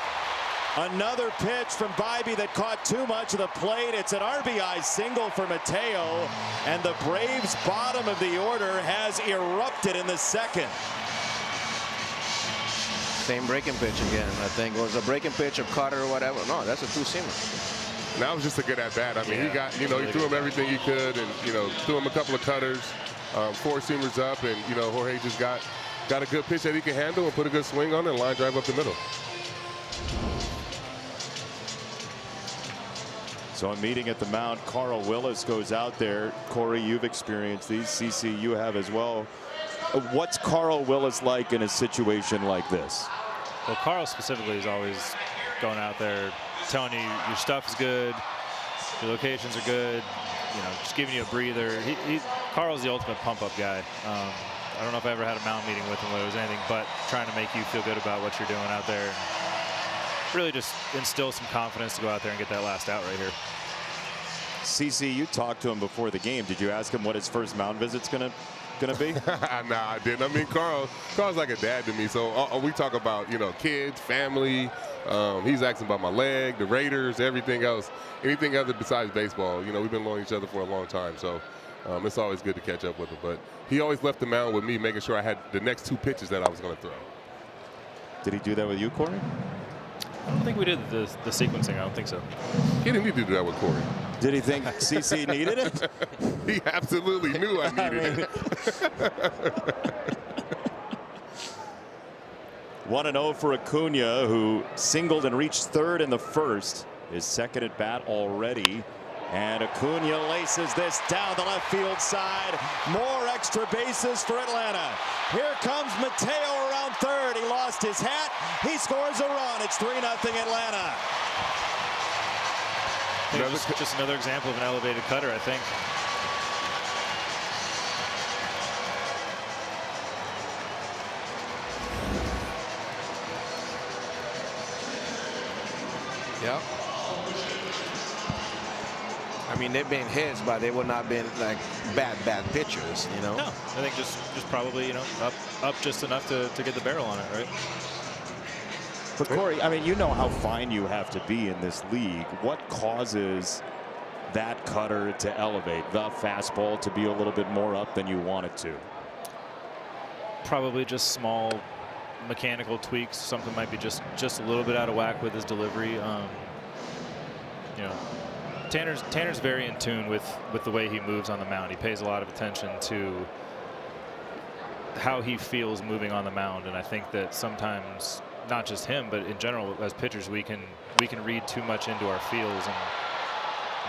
Another pitch from Bybee that caught too much of the plate. It's an RBI single for Mateo, and the Braves' bottom of the order has erupted in the second. Same breaking pitch again, I think. It was a breaking pitch of Carter or whatever. No, that's a two-seamer. And that was just a good at-bat. I mean, he got, you know, he threw him everything he could, and, you know, threw him a couple of cutters, four-seamers up, and, you know, Jorge just got a good pitch that he can handle and put a good swing on it and line drive up the middle. So a meeting at the mound. Carl Willis goes out there. Corey, you've experienced these. CC, you have as well. What's Carl Willis like in a situation like this? Well, Carl specifically is always going out there telling you your stuff is good, your locations are good, you know, just giving you a breather. Carl's the ultimate pump-up guy. I don't know if I ever had a mound meeting with him where it was anything but trying to make you feel good about what you're doing out there. And really just instill some confidence to go out there and get that last out right here. CC, you talked to him before the game. Did you ask him what his first mound visit's gonna be? Nah, I didn't. I mean, Carl's like a dad to me. So we talk about, you know, kids, family. He's asking about my leg, the Raiders, everything else, anything other besides baseball. You know, we've been knowing each other for a long time, so it's always good to catch up with him. But he always left the mound with me, making sure I had the next two pitches that I was going to throw. Did he do that with you, Corey? I don't think we did the sequencing. I don't think so. He didn't need to do that with Corey. Did he think CC needed it? He absolutely knew I needed it. 1-0 for Acuna, who singled and reached third in the first. His second at bat already. And Acuna laces this down the left field side. More extra bases for Atlanta. Here comes Mateo around third. He lost his hat. He scores a run. It's 3-0 Atlanta. Just another example of an elevated cutter, I think. Yeah. I mean, they've been hits, but they would not been like bad pitchers, you know. No, I think just probably, you know, up just enough to get the barrel on it, right? But Corey, I mean, you know how fine you have to be in this league. What causes that cutter to elevate, the fastball to be a little bit more up than you want it to? Probably just small mechanical tweaks. Something might be just a little bit out of whack with his delivery. You know, Tanner's very in tune with the way he moves on the mound. He pays a lot of attention to how he feels moving on the mound, and I think that sometimes, not just him, but in general as pitchers, we can read too much into our feels and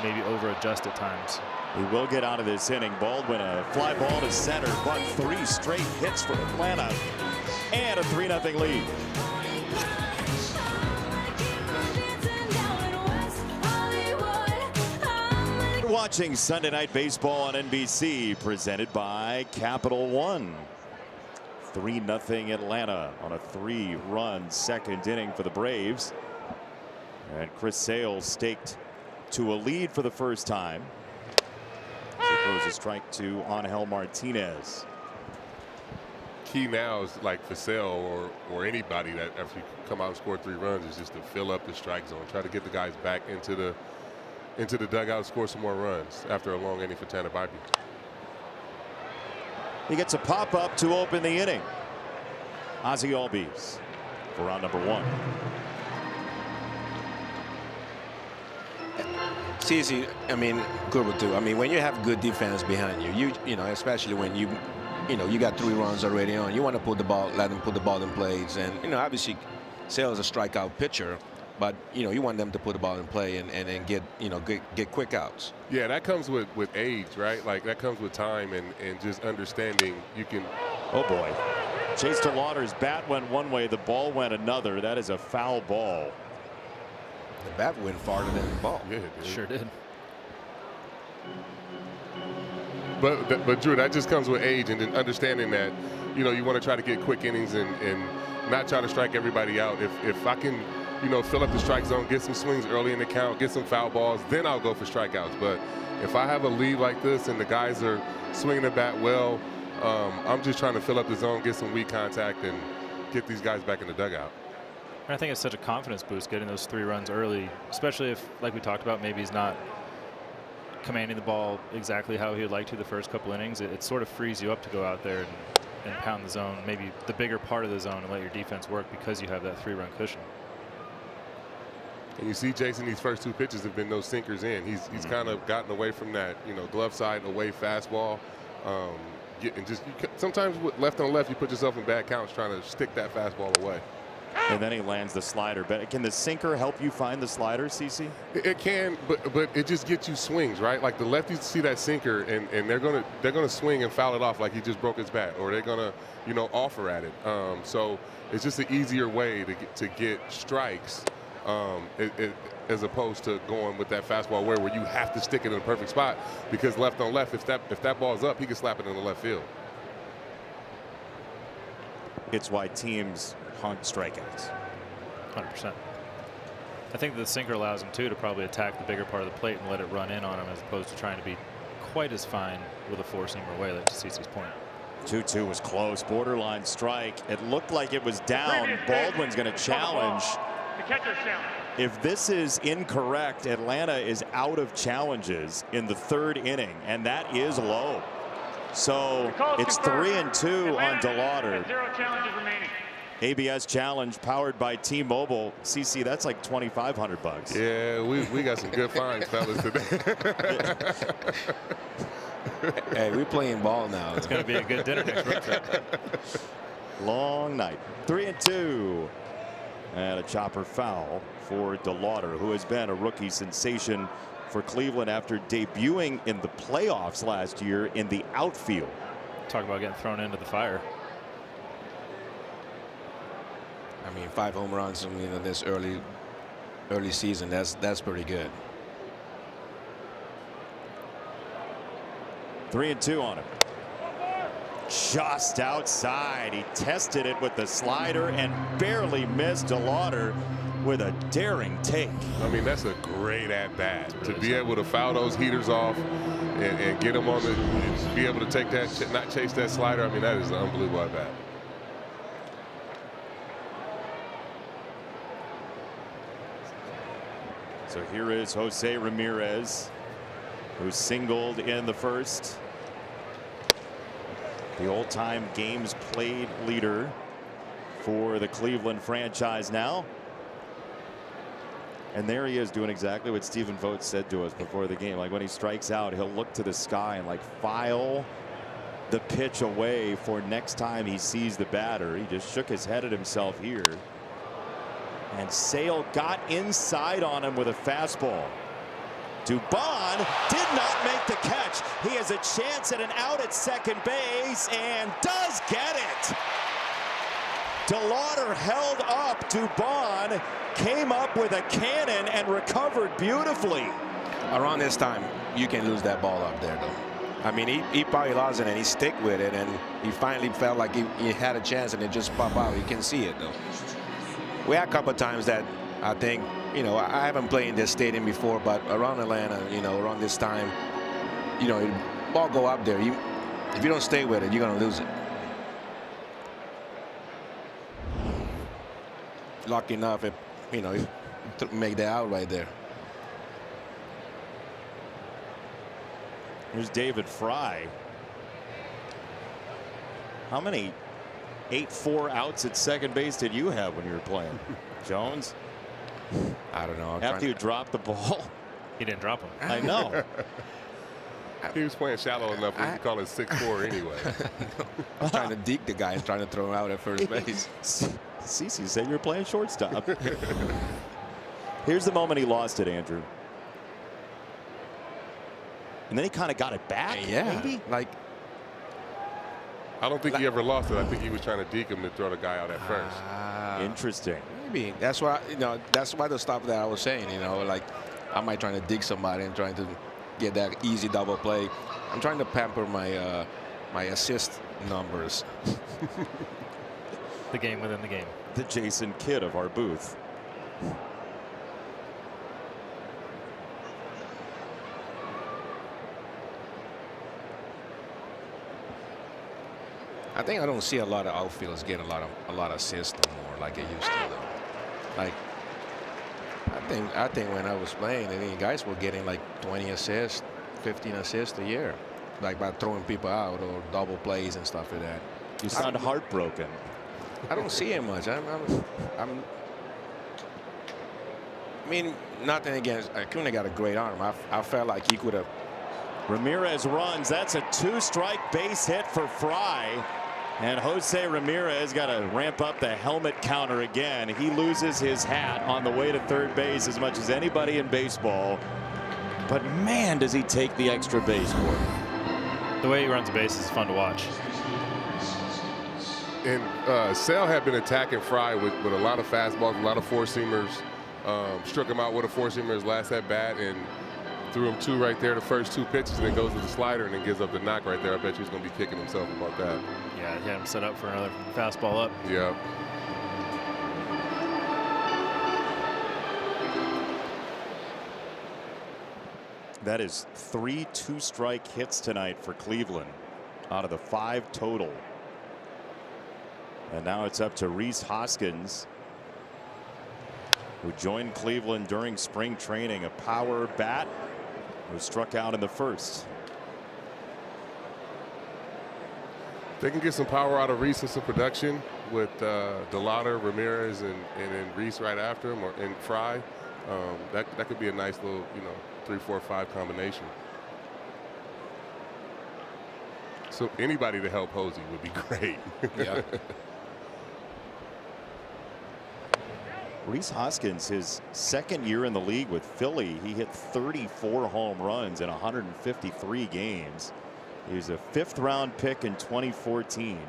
maybe over adjust at times. We will get out of this inning. Baldwin, a fly ball to center, but 3 straight hits for Atlanta and a 3-0 lead. You're watching Sunday Night Baseball on NBC, presented by Capital One. 3-0 Atlanta on a 3-run second inning for the Braves. And Chris Sale staked to a lead for the first time. He throws a strike to Angel Martinez. Key now is like for Sale or anybody that after you come out and score 3 runs is just to fill up the strike zone. Try to get the guys back into into the dugout and score some more runs after a long inning for Tanner Bybee. He gets a pop-up to open the inning. Ozzie Albies for round number 1. CC, I mean, good too. I mean, when you have good defense behind you, you know, especially when you got 3 runs already on, you want to put the ball, let them put the ball in plays, and you know, obviously, Sale is a strikeout pitcher, but you know, you want them to put the ball in play and get, you know, get quick outs. Yeah, that comes with age, right? Like that comes with time and just understanding you can. Oh boy, Chase DeLauder's bat went one way, the ball went another. That is a foul ball. The bat went farther than the ball. Yeah, it did. Sure did. But Drew, that just comes with age and then understanding that, you know, you want to try to get quick innings and not try to strike everybody out. If I can, you know, fill up the strike zone, get some swings early in the count, get some foul balls, then I'll go for strikeouts. But if I have a lead like this and the guys are swinging the bat well, I'm just trying to fill up the zone, get some weak contact, and get these guys back in the dugout. And I think it's such a confidence boost getting those 3 runs early, especially if, like we talked about, maybe he's not commanding the ball exactly how he would like to the first couple innings. It sort of frees you up to go out there and pound the zone, maybe the bigger part of the zone, and let your defense work because you have that 3-run cushion. And you see, Jason, these first 2 pitches have been those sinkers in. He's kind of gotten away from that, you know, glove side away fastball. Sometimes with left on left, you put yourself in bad counts trying to stick that fastball away. And then he lands the slider. But can the sinker help you find the slider, CC? It can, but it just gets you swings, right? Like the lefties see that sinker and they're gonna swing and foul it off like he just broke his bat, or they're gonna, you know, offer at it. So it's just an easier way to get strikes, as opposed to going with that fastball where you have to stick it in the perfect spot, because left on left, if that ball's up, he can slap it in the left field. It's why teams hunt strikeouts. 100%. I think the sinker allows him to probably attack the bigger part of the plate and let it run in on him, as opposed to trying to be quite as fine with a 4-seamer away, like to CC's point. 2-2 was close, borderline strike. It looked like it was down. Baldwin's going to challenge. The catcher's challenge. If this is incorrect, Atlanta is out of challenges in the 3rd inning, and that is low. So it's 3-2 on DeLauder. 0 challenges remaining. ABS challenge powered by T-Mobile. CC, that's like $2,500. Yeah, we got some good finds, fellas, today. Hey, we're playing ball now. It's going to be a good dinner next road trip. Long night. 3-2. And a chopper foul for DeLauder, who has been a rookie sensation for Cleveland after debuting in the playoffs last year in the outfield. Talk about getting thrown into the fire. I mean, 5 home runs in this early season. That's pretty good. 3-2 on him. Just outside. He tested it with the slider and barely missed. DeLauder with a daring take. I mean, that's a great at-bat to be able to foul those heaters off and get them on the, be able to take that, not chase that slider. I mean, that is an unbelievable at-bat. So here is Jose Ramirez, who singled in the first. The all-time games played leader for the Cleveland franchise now. And there he is doing exactly what Stephen Vogt said to us before the game. Like when he strikes out, he'll look to the sky and like file the pitch away for next time he sees the batter. He just shook his head at himself here. And Sale got inside on him with a fastball. Dubon did not make the catch. He has a chance at an out at second base and does get it. DeLauder held up. Dubon came up with a cannon and recovered beautifully. Around this time, you can lose that ball up there, though. I mean, he probably lost it and he stick with it, and he finally felt like he had a chance and it just popped out. You can see it, though. We had a couple of times that I think, you know, I haven't played in this stadium before, but around Atlanta, you know, around this time, you know, ball go up there. If you don't stay with it, you're going to lose it. Lucky enough, you know, make that out right there. Here's David Fry. How many 8-4 outs at second base did you have when you were playing, Jones? I don't know. After you dropped the ball. He didn't drop him. I know. He was playing shallow enough. We can call it 6-4 anyway. I'm trying to deke the guy and trying to throw him out at first base. CeCe said you were playing shortstop. Here's the moment he lost it, Andrew. And then he kind of got it back. Yeah, maybe? like. I don't think he ever lost it. I think he was trying to deke him to throw the guy out at first. Interesting. Maybe that's why that's why the stuff that I was saying. Like I might trying to dig somebody and trying to get that easy double play. I'm trying to pamper my my assist numbers. The game within the game. The Jason Kidd of our booth. I think I don't see a lot of outfielders get a lot of assists anymore like it used to. Though. Like I think when I was playing, I mean, guys were getting like 20 assists, 15 assists a year, like by throwing people out or double plays and stuff like that. You sound heartbroken. I don't see it much. I mean, nothing against. Acuna got a great arm. I felt like he could have. Ramirez runs. That's a 2-strike base hit for Fry. And Jose Ramirez got to ramp up the helmet counter again. He loses his hat on the way to third base as much as anybody in baseball. But man, does he take the extra base work. The way he runs the base is fun to watch. And Sale had been attacking Fry with a lot of fastballs, a lot of four-seamers. Struck him out with a four-seamer his last at bat and threw him 2 right there, the first 2 pitches, and then goes with the slider and then gives up the knock right there. I bet you he's going to be kicking himself about that. Yeah, he had him set up for another fastball up. Yeah. That is 3 2-strike hits tonight for Cleveland out of the 5 total. And now it's up to Rhys Hoskins, who joined Cleveland during spring training, a power bat who struck out in the first. They can get some power out of Rhys and some production with DeLauder, Ramirez, and then Rhys right after him, and Fry. That could be a nice little 3-4-5 combination. So anybody to help Hosey would be great. Yeah. Rhys Hoskins, his second year in the league with Philly, he hit 34 home runs in 153 games. He was a 5th-round pick in 2014.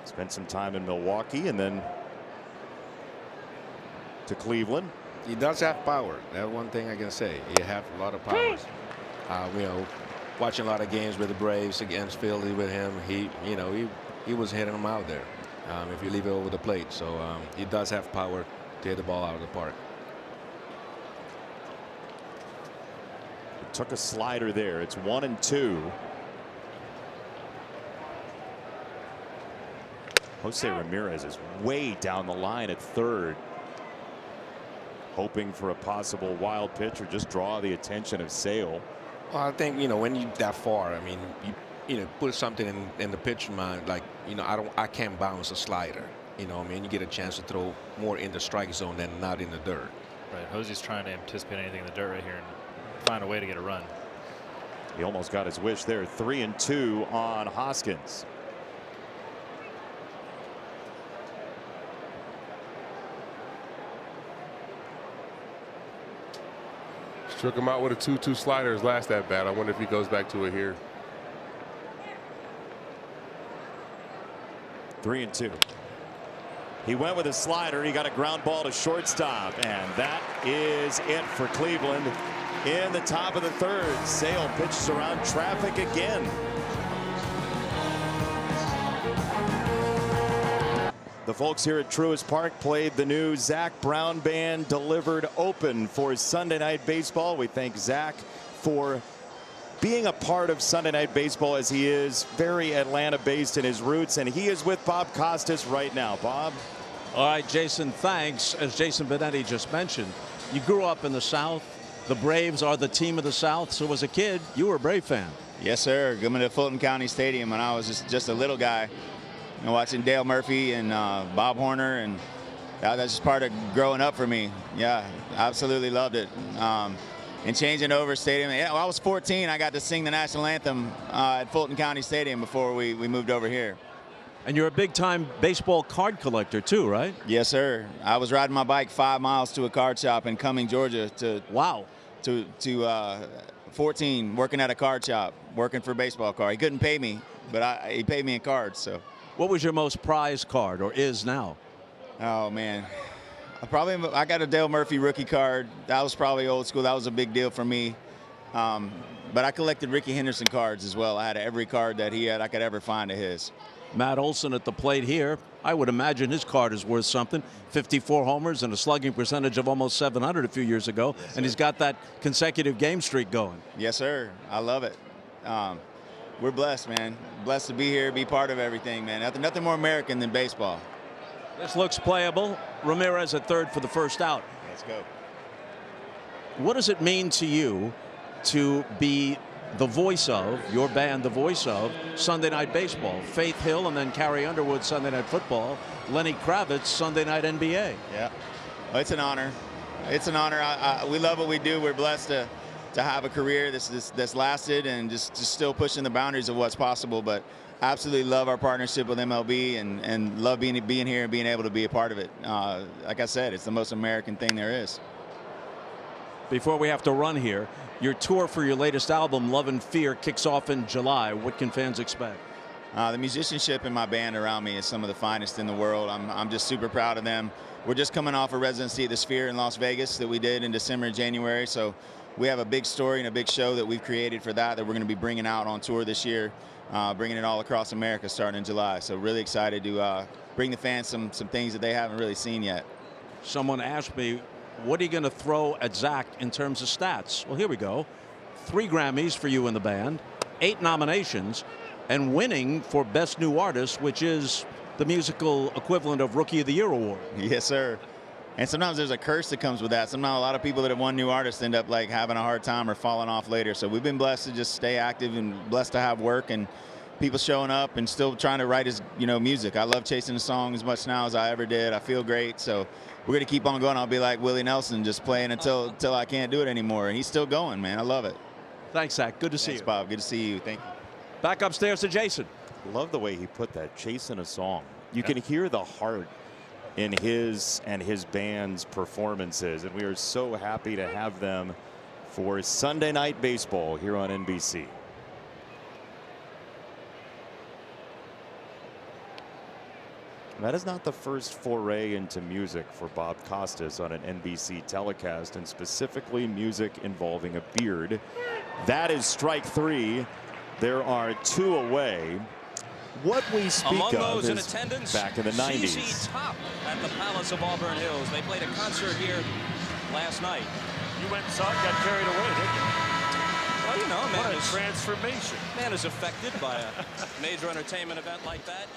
Spent some time in Milwaukee and then to Cleveland. He does have power. That's one thing I can say. He has a lot of power. Watching a lot of games with the Braves against Philly with him, he was hitting them out there. If you leave it over the plate, so he does have power to hit the ball out of the park. Took a slider there. It's 1-2. Jose Ramirez is way down the line at third, hoping for a possible wild pitch or just draw the attention of Sale. Well, I think when you're that far, I mean, you put something in the pitcher mind, like I can't bounce a slider. I mean, you get a chance to throw more in the strike zone than not in the dirt. Right, Jose's trying to anticipate anything in the dirt right here and find a way to get a run. He almost got his wish there. 3-2 on Hoskins. Struck him out with a 2-2 slider his last at bat. I wonder if he goes back to it here. 3-2. He went with a slider. He got a ground ball to shortstop, and that is it for Cleveland. In the top of the third, Sale pitches around traffic again. The folks here at Truist Park played the new Zach Brown Band Delivered Open for Sunday Night Baseball. We thank Zach for being a part of Sunday Night Baseball, as he is very Atlanta-based in his roots, and he is with Bob Costas right now. Bob. All right, Jason, thanks. As Jason Benetti just mentioned, you grew up in the South. the Braves are the team of the South. So as a kid, you were a Brave fan. Yes, sir. Coming to Fulton County Stadium when I was just a little guy, watching Dale Murphy and Bob Horner, and that's just part of growing up for me. Yeah, absolutely loved it. And changing over stadium. Yeah, when I was 14, I got to sing the national anthem at Fulton County Stadium before we moved over here. And you're a big-time baseball card collector too, right? Yes, sir. I was riding my bike 5 miles to a card shop in Cumming, Georgia, to 14, working at a card shop, working for a baseball card. He couldn't pay me, but he paid me in cards. So, what was your most prized card, or is now? Oh man, I got a Dale Murphy rookie card. That was probably old school. That was a big deal for me. But I collected Ricky Henderson cards as well. I had every card that he had I could ever find of his. Matt Olson at the plate here. I would imagine his card is worth something. 54 homers and a slugging percentage of almost 700 a few years ago. Yes, and he's got that consecutive game streak going. Yes, sir. I love it. We're blessed, man. Blessed to be here, be part of everything, man. Nothing more American than baseball. This looks playable. Ramirez at third for the first out. Let's go. What does it mean to you to be the voice of, your band, the voice of Sunday Night Baseball? Faith Hill and then Carrie Underwood, Sunday Night Football. Lenny Kravitz, Sunday Night NBA. Yeah, well, it's an honor. It's an honor. We love what we do. We're blessed to have a career that's lasted and just still pushing the boundaries of what's possible. But absolutely love our partnership with MLB and love being here and being able to be a part of it. Like I said, it's the most American thing there is. Before we have to run here, your tour for your latest album, Love and Fear, kicks off in July. What can fans expect? The musicianship in my band around me is some of the finest in the world. I'm just super proud of them. We're just coming off a residency at the Sphere in Las Vegas that we did in December and January. So we have a big story and a big show that we've created for that we're going to be bringing out on tour this year, bringing it all across America starting in July. So really excited to bring the fans some things that they haven't really seen yet. Someone asked me, what are you going to throw at Zach in terms of stats? Well, here we go. 3 Grammys for you in the band, 8 nominations, and winning for Best New Artist, which is the musical equivalent of Rookie of the Year award. Yes, sir. And sometimes there's a curse that comes with that. Sometimes a lot of people that have won New Artists end up like having a hard time or falling off later. So we've been blessed to just stay active and blessed to have work and people showing up and still trying to write his music. I love chasing the song as much now as I ever did. I feel great. So we're going to keep on going. I'll be like Willie Nelson, just playing until I can't do it anymore. And he's still going, man. I love it. Thanks, Zach. Good to see you. Thanks, Bob. Good to see you. Thank you. Back upstairs to Jason. Love the way he put that, chasing a song. You can hear the heart in his and his band's performances, and we are so happy to have them for Sunday Night Baseball here on NBC. That is not the first foray into music for Bob Costas on an NBC telecast, and specifically music involving a beard. That is strike 3. There are 2 away. What we speak Among of those in is attendance, back in the 90s. ZZ Top at the Palace of Auburn Hills. They played a concert here last night. You went and saw it, got carried away, didn't you? Well, you know, What a transformation. man is affected by a major entertainment event like that.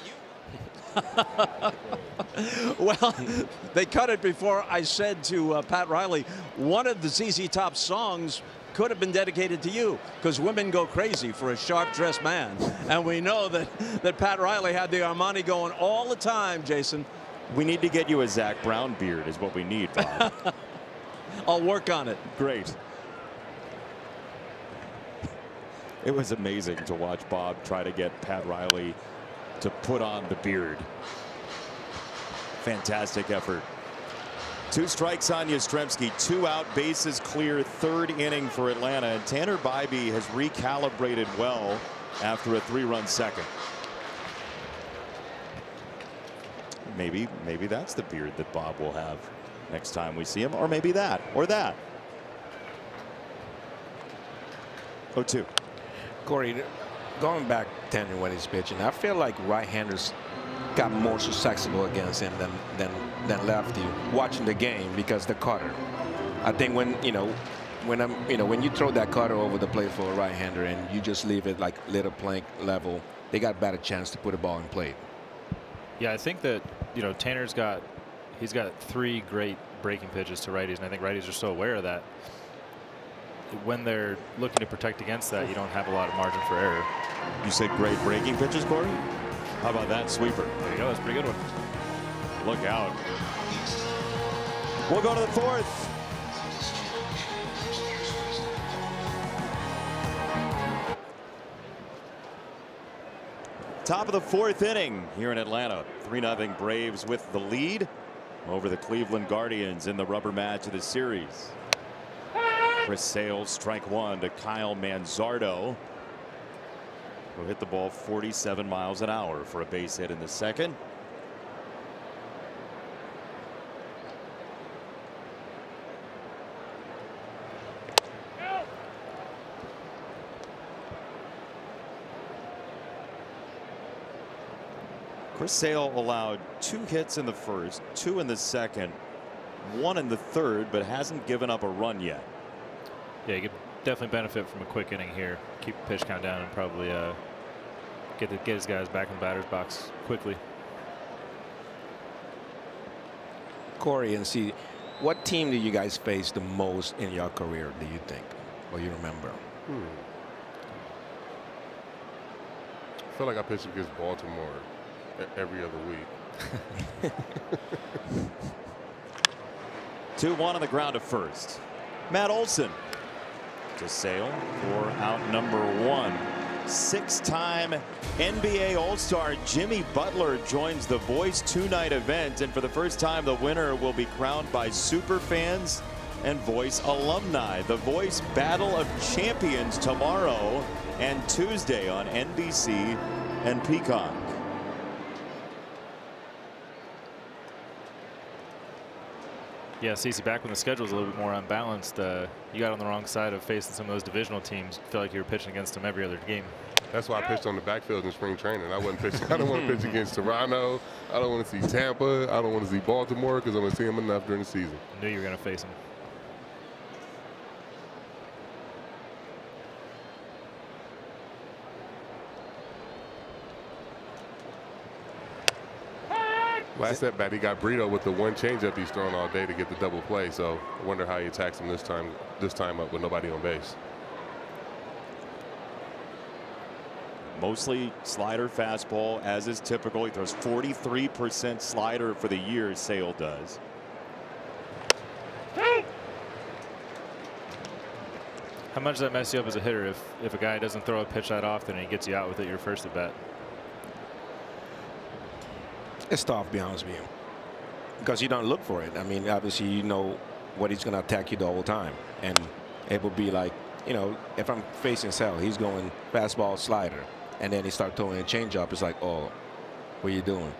Well, they cut it before I said to Pat Riley, one of the ZZ Top songs could have been dedicated to you, because women go crazy for a sharp-dressed man. And we know that Pat Riley had the Armani going all the time, Jason. We need to get you a Zach Brown beard is what we need, Bob. I'll work on it. Great. It was amazing to watch Bob try to get Pat Riley to put on the beard. Fantastic effort. 2 strikes on Yastrzemski, 2 out, bases clear, 3rd inning for Atlanta. And Tanner Bybee has recalibrated well after a 3-run second. Maybe that's the beard that Bob will have next time we see him, or maybe that, or that. 0-2. Corey, going back 10 when he's pitching, I feel like right-handers got more susceptible against him than lefty watching the game because the cutter. I think when you throw that cutter over the plate for a right-hander and you just leave it like little plank level, they got a better chance to put a ball in play. Yeah, I think that Tanner's got 3 great breaking pitches to righties, and I think righties are so aware of that. when they're looking to protect against that, you don't have a lot of margin for error. You said great breaking pitches, Corey? How about that sweeper? There you go. That's a pretty good one. Look out. We'll go to the fourth. Top of the fourth inning here in Atlanta. 3-0 Braves with the lead over the Cleveland Guardians in the rubber match of the series. Chris Sale, strike one to Kyle Manzardo, who hit the ball 47 miles an hour for a base hit in the second. Chris Sale allowed 2 hits in the first, 2 in the second, 1 in the third, but hasn't given up a run yet. Yeah, you could definitely benefit from a quick inning here. Keep the pitch count down and probably get his guys back in the batter's box quickly. Corey and C, what team did you guys face the most in your career, do you think, or you remember? I feel like I pitched against Baltimore every other week. 2-1 on the ground to first. Matt Olson to Sale for out number 1. 6-time NBA All-Star Jimmy Butler joins the Voice 2-night event, and for the first time the winner will be crowned by super fans and Voice alumni. The Voice Battle of Champions tomorrow and Tuesday on NBC and Peacock. Yeah, Cece, back when the schedule's a little bit more unbalanced, you got on the wrong side of facing some of those divisional teams. Feel like you were pitching against them every other game. That's why I pitched on the backfield in spring training. I wasn't pitching. I don't want to pitch against Toronto. I don't want to see Tampa. I don't want to see Baltimore because I'm going to see them enough during the season. Knew you were going to face them. Last at bat, he got Brito with the one changeup he's thrown all day to get the double play. So I wonder how he attacks him this time up with nobody on base. Mostly slider fastball, as is typical. He throws 43% slider for the year, Sale does. How much does that mess you up as a hitter if a guy doesn't throw a pitch that often and he gets you out with it your first at bat? It's tough, to be honest with you, because you don't look for it. I mean, obviously, you know what he's going to attack you the whole time, and it would be like, you know, if I'm facing Sale, he's going fastball, slider, and then he start throwing a changeup. It's like, oh, what are you doing?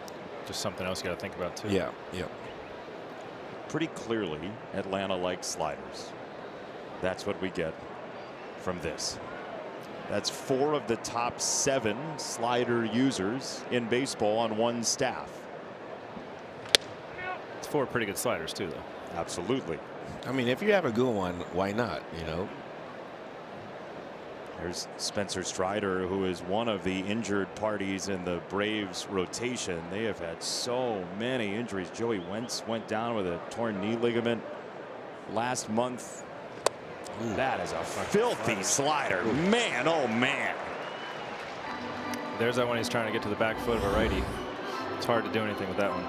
Just something else you got to think about too. Yeah, yeah. Pretty clearly, Atlanta likes sliders. That's what we get from this. That's 4 of the top 7 slider users in baseball on one staff. It's 4 pretty good sliders too, though. Absolutely. I mean, if you have a good one, why not? You know. There's Spencer Strider, who is one of the injured parties in the Braves rotation. They have had so many injuries. Joey Wentz went down with a torn knee ligament last month. Ooh, that is a filthy slider. Man, oh man. There's that one he's trying to get to the back foot of a righty. It's hard to do anything with that one.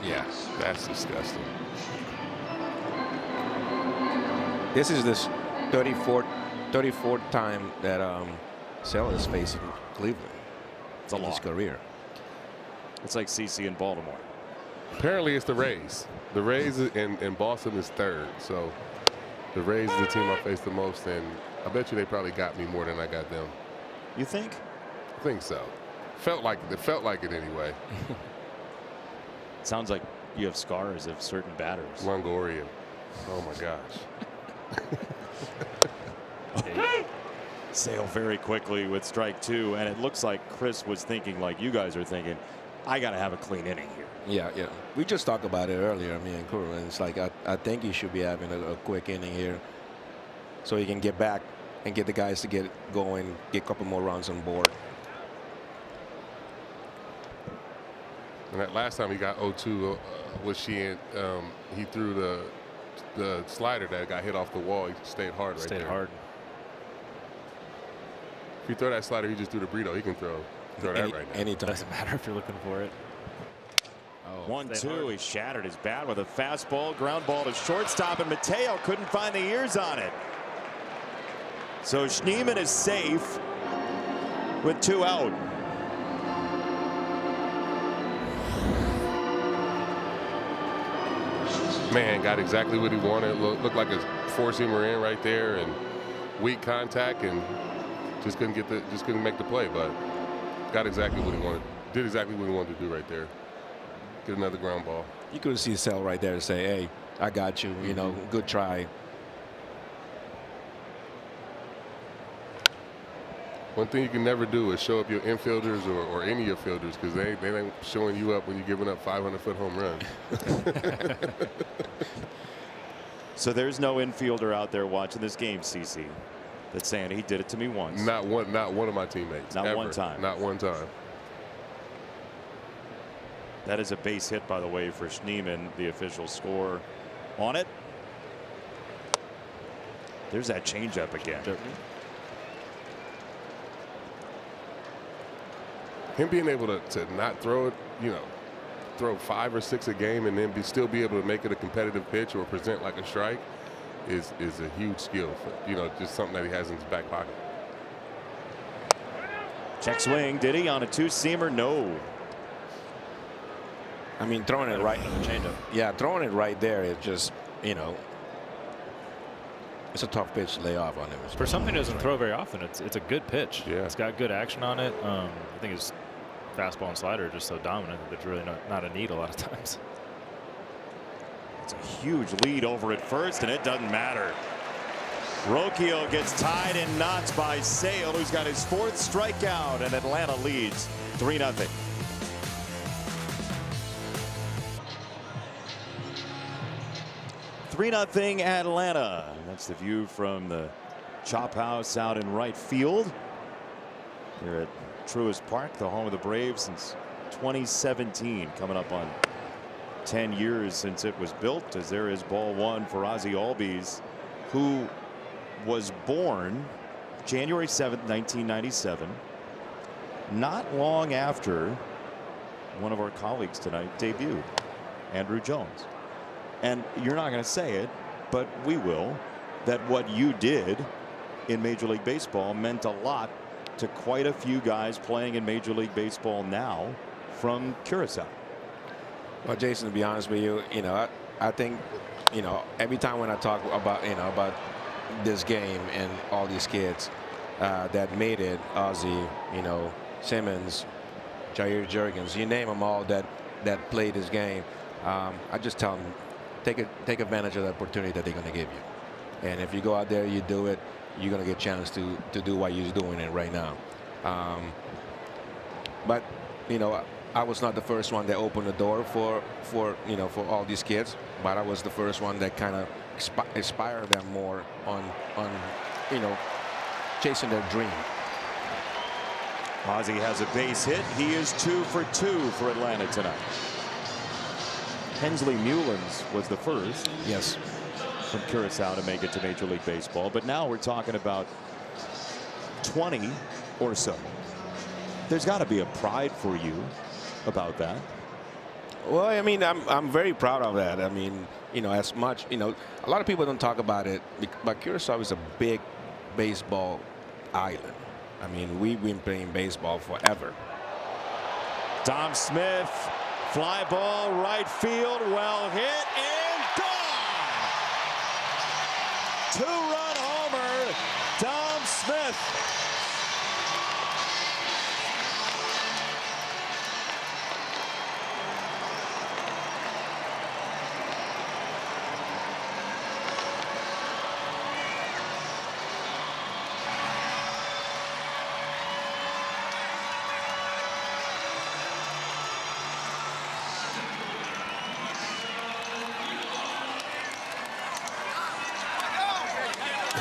Yeah, that's disgusting. This is this 34th time that Sale is facing Cleveland. It's a lot. His career. It's like CC in Baltimore. Apparently, it's the Rays. The Rays in Boston is 3rd. So the Rays is the team I face the most, and I bet you they probably got me more than I got them. You think? I think so. Felt like it anyway. Sounds like you have scars of certain batters. Longoria. Oh my gosh. Sale very quickly with strike 2, and it looks like Chris was thinking like you guys are thinking, I got to have a clean inning here. Yeah, yeah. We just talked about it earlier, me and Kuro, and it's like I think you should be having a quick inning here so you can get back and get the guys to get going, get a couple more runs on board. And that last time he got 0-2 was Sheehan. He threw the slider that got hit off the wall. He stayed hard right there. Stayed hard. If you throw that slider, he just threw the burrito. He can throw that right now. Anytime. Doesn't matter if you're looking for it. Oh, 1-2. He shattered his bat with a fastball. Ground ball to shortstop, and Mateo couldn't find the ears on it. So Schneemann is safe with 2 out. Man, got exactly what he wanted. Looked like a four-seamer in right there, and weak contact, and just couldn't make the play. But got exactly what he wanted. Did exactly what he wanted to do right there. Get another ground ball. You could see Sale right there to say, "Hey, I got you. You know, good try." One thing you can never do is show up your infielders or any of your fielders, because they ain't showing you up when you're giving up 500-foot home runs. So there's no infielder out there watching this game, CC, that's saying he did it to me once. Not one of my teammates. Not ever. one time. Not one time. That is a base hit, by the way, for Schneemann. The official score on it. There's that changeup again. Him being able to not throw it, throw 5 or 6 a game and then still be able to make it a competitive pitch or present like a strike is a huge skill. Just something that he has in his back pocket. Check swing, did he on a 2-seamer? No. I mean, throwing it right. Changeup. Yeah, throwing it right there. It just, it's a tough pitch to lay off on him. For something he doesn't throw very often, it's a good pitch. Yeah. It's got good action on it. I think his fastball and slider are just so dominant that there's really not a need a lot of times. It's a huge lead over at first, and it doesn't matter. Rocchio gets tied in knots by Sale, who's got his 4th strikeout, and Atlanta leads 3-0. (3-0) Atlanta. That's the view from the Chop House out in right field here at Truist Park, the home of the Braves since 2017, coming up on 10 years since it was built, as there is ball 1 for Ozzie Albies, who was born January 7th, 1997, not long after one of our colleagues tonight debuted, Andrew Jones. And you're not going to say it, but we will, that what you did in Major League Baseball meant a lot to quite a few guys playing in Major League Baseball now from Curacao. Well, Jason, to be honest with you, I think, every time when I talk about, about this game and all these kids that made it, Ozzie, Simmons, Jair Jurgens, you name them all that played this game, I just tell them, take advantage of the opportunity that they're going to give you. And if you go out there, you do it, you're going to get a chance to do what you're doing it right now. But, I was not the first one that opened the door for all these kids, but I was the first one that kind of inspired them more on chasing their dream. Ozzie has a base hit. He is 2 for 2 for Atlanta tonight. Hensley Mullins was the first. Yes. From Curacao to make it to Major League Baseball, but now we're talking about 20 or so. There's got to be a pride for you about that. Well, I mean, I'm very proud of that. I mean, as much, a lot of people don't talk about it, but Curacao is a big baseball island. I mean, we've been playing baseball forever. Dom Smith, fly ball, right field, well hit, and gone! 2-run homer, Dom Smith.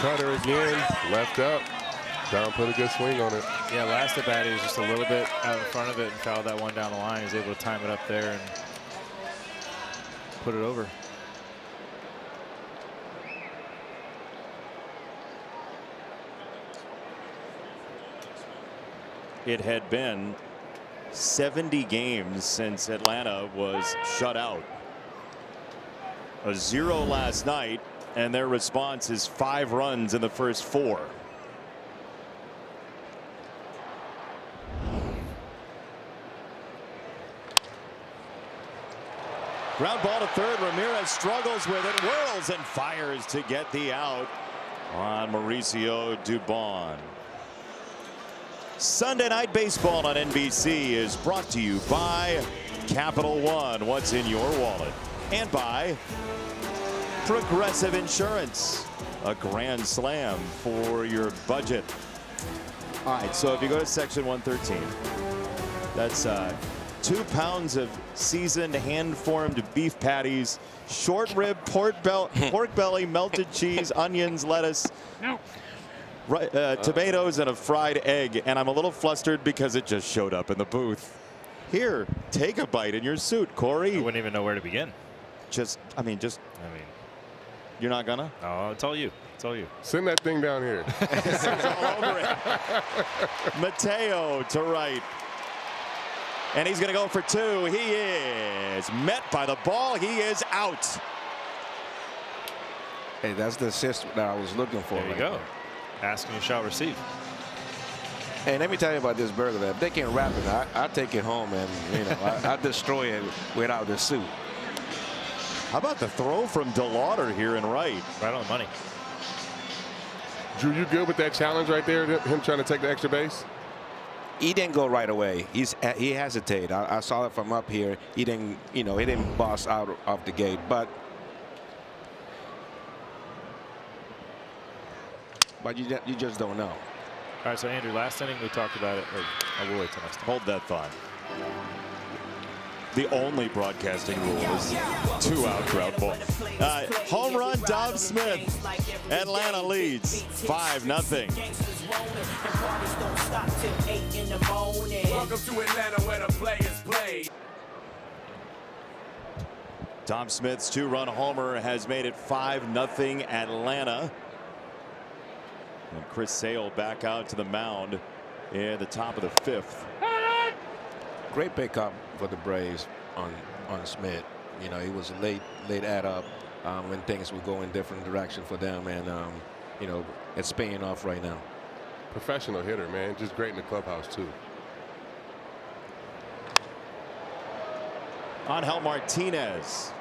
Cutter again, left up. Dom put a good swing on it. Yeah, last at bat he was just a little bit out in front of it and fouled that one down the line. He was able to time it up there and put it over. it had been 70 games since Atlanta was shut out. A 0 last night, and their response is 5 runs in the first 4. Ground ball to third. Ramirez struggles with it, whirls and fires to get the out on Mauricio Dubon. Sunday Night Baseball on NBC is brought to you by Capital One. What's in your wallet? And by Progressive Insurance, a grand slam for your budget. All right, so if you go to section 113, that's 2 pounds of seasoned hand-formed beef patties, short rib, pork belly, melted cheese, onions, lettuce, tomatoes, and a fried egg. And I'm a little flustered because it just showed up in the booth. Here, take a bite in your suit, Corey. I wouldn't even know where to begin. I mean, you're not gonna? No, it's all you. It's all you. Send that thing down here. It's all over it. Mateo to right. And he's going to go for 2. He is met by the ball. He is out. Hey, that's the assist that I was looking for. There you go. Ask and you shall receive. Hey, let me tell you about this burger. If they can wrap it, I'll take it home and I'll destroy it without the suit. How about the throw from DeLauder here in right? Right on the money. Drew, you good with that challenge right there? Him trying to take the extra base? He didn't go right away. He hesitated. I saw it from up here. He didn't, he didn't bust out of the gate. But you just don't know. All right, so Andrew, last inning we talked about it. I will wait till next time. Hold that thought. The only broadcasting rule is 2-out ground ball. Home run, Dom Smith. Atlanta leads 5-0. Welcome to Atlanta where the players play. Dom Smith's 2-run homer has made it 5-0 Atlanta. And Chris Sale back out to the mound in the top of the 5th. Great pickup for the Braves on Smith. He was a late add up when things would go in different direction for them, and it's paying off right now. Professional hitter, man. Just great in the clubhouse too. Angel Martinez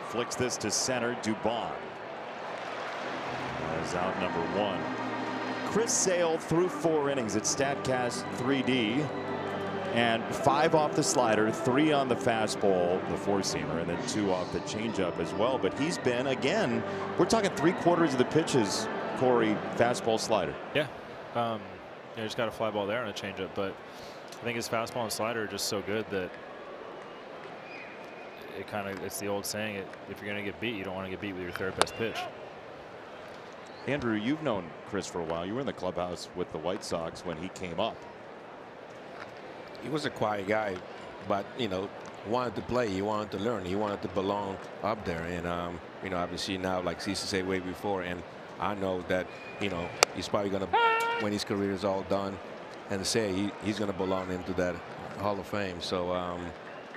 flicks this to center. Dubon is out number 1. Chris Sale through 4 innings at StatCast 3D. And 5 off the slider, 3 on the fastball, the 4-seamer, and then 2 off the changeup as well. But he's been, again, we're talking 3/4 of the pitches, Corey, fastball, slider. Yeah. He's got a fly ball there on a changeup, but I think his fastball and slider are just so good that it's the old saying, if you're going to get beat, you don't want to get beat with your 3rd best pitch. Andrew, you've known Chris for a while. You were in the clubhouse with the White Sox when he came up. He was a quiet guy, but wanted to play. He wanted to learn. He wanted to belong up there. And obviously now, like Cece said way before, and I know that he's probably gonna, when his career is all done, and say he's gonna belong into that Hall of Fame. So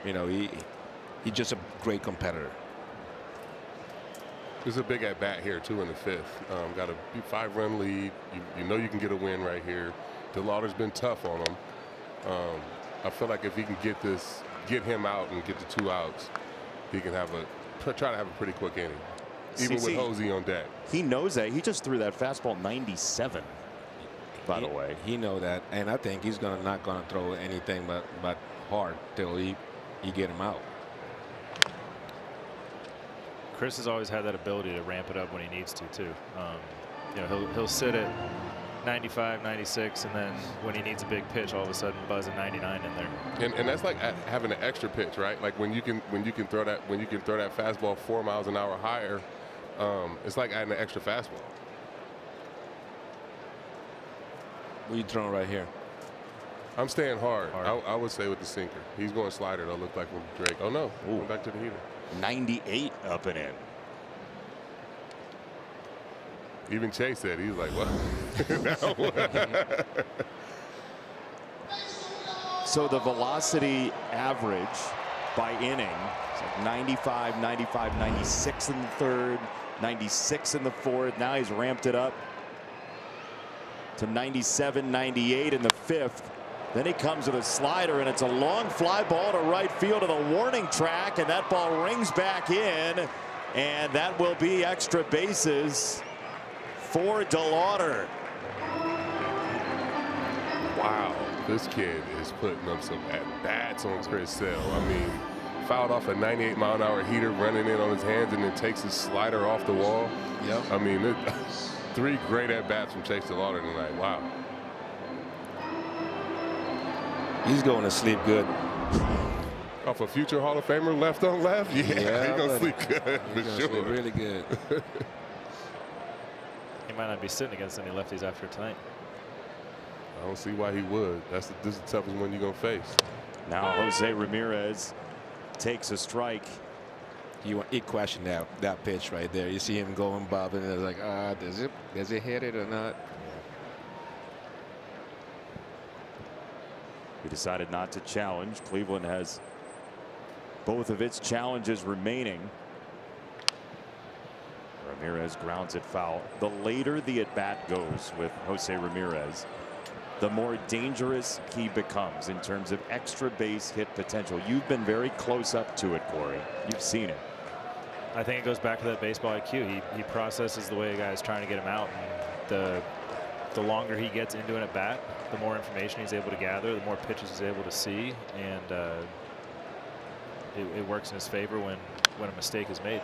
he's just a great competitor. There's a big at bat here too in the 5th. Got a 5-run lead. You can get a win right here. DeLauder's been tough on him. I feel like if he can get him out and get the 2 outs, he can try to have a pretty quick inning, even with Hosey on deck. He knows that. He just threw that fastball 97. By the way, he know that, and I think he's not gonna throw anything but hard till he get him out. Chris has always had that ability to ramp it up when he needs to too. He'll sit at 95, 96, and then when he needs a big pitch, all of a sudden buzz a 99 in there. And that's like having an extra pitch, right? Like when you can throw that fastball 4 miles an hour higher, it's like adding an extra fastball. What are you throwing right here? I'm staying hard. I would say with the sinker. He's going slider. It'll look like with Drake. Oh no, going back to the heater. 98 up and in. Even Chase said, he was like, what? So the velocity average by inning is like 95, 95, 96 in the third, 96 in the fourth. Now he's ramped it up to 97, 98 in the fifth. Then he comes with a slider, and it's a long fly ball to right field to the warning track, and that ball rings back in, and that will be extra bases for DeLauder. Wow, this kid is putting up some at-bats on Chris Sale. I mean, fouled off a 98-mile-an-hour heater, running in on his hands, and then takes his slider off the wall. Yep. I mean, 3 great at-bats from Chase DeLauder tonight. Wow. He's going to sleep good. Off a future Hall of Famer left on left? Yeah, he's going to sleep good for sure. Sleep really good. He might not be sitting against any lefties after tonight. I don't see why he would. This is the toughest one you're going to face. Now Jose Ramirez takes a strike. He questioned that pitch right there. You see him going bobbing, and it's like, does it hit it or not? He decided not to challenge. Cleveland has both of its challenges remaining. Ramirez grounds it foul. The later the at bat goes with Jose Ramirez, the more dangerous he becomes in terms of extra base hit potential. You've been very close up to it, Corey. You've seen it. I think it goes back to that baseball IQ. He processes the way a guy is trying to get him out. And the longer he gets into an at bat, the more information he's able to gather, the more pitches he's able to see, and it works in his favor when a mistake is made.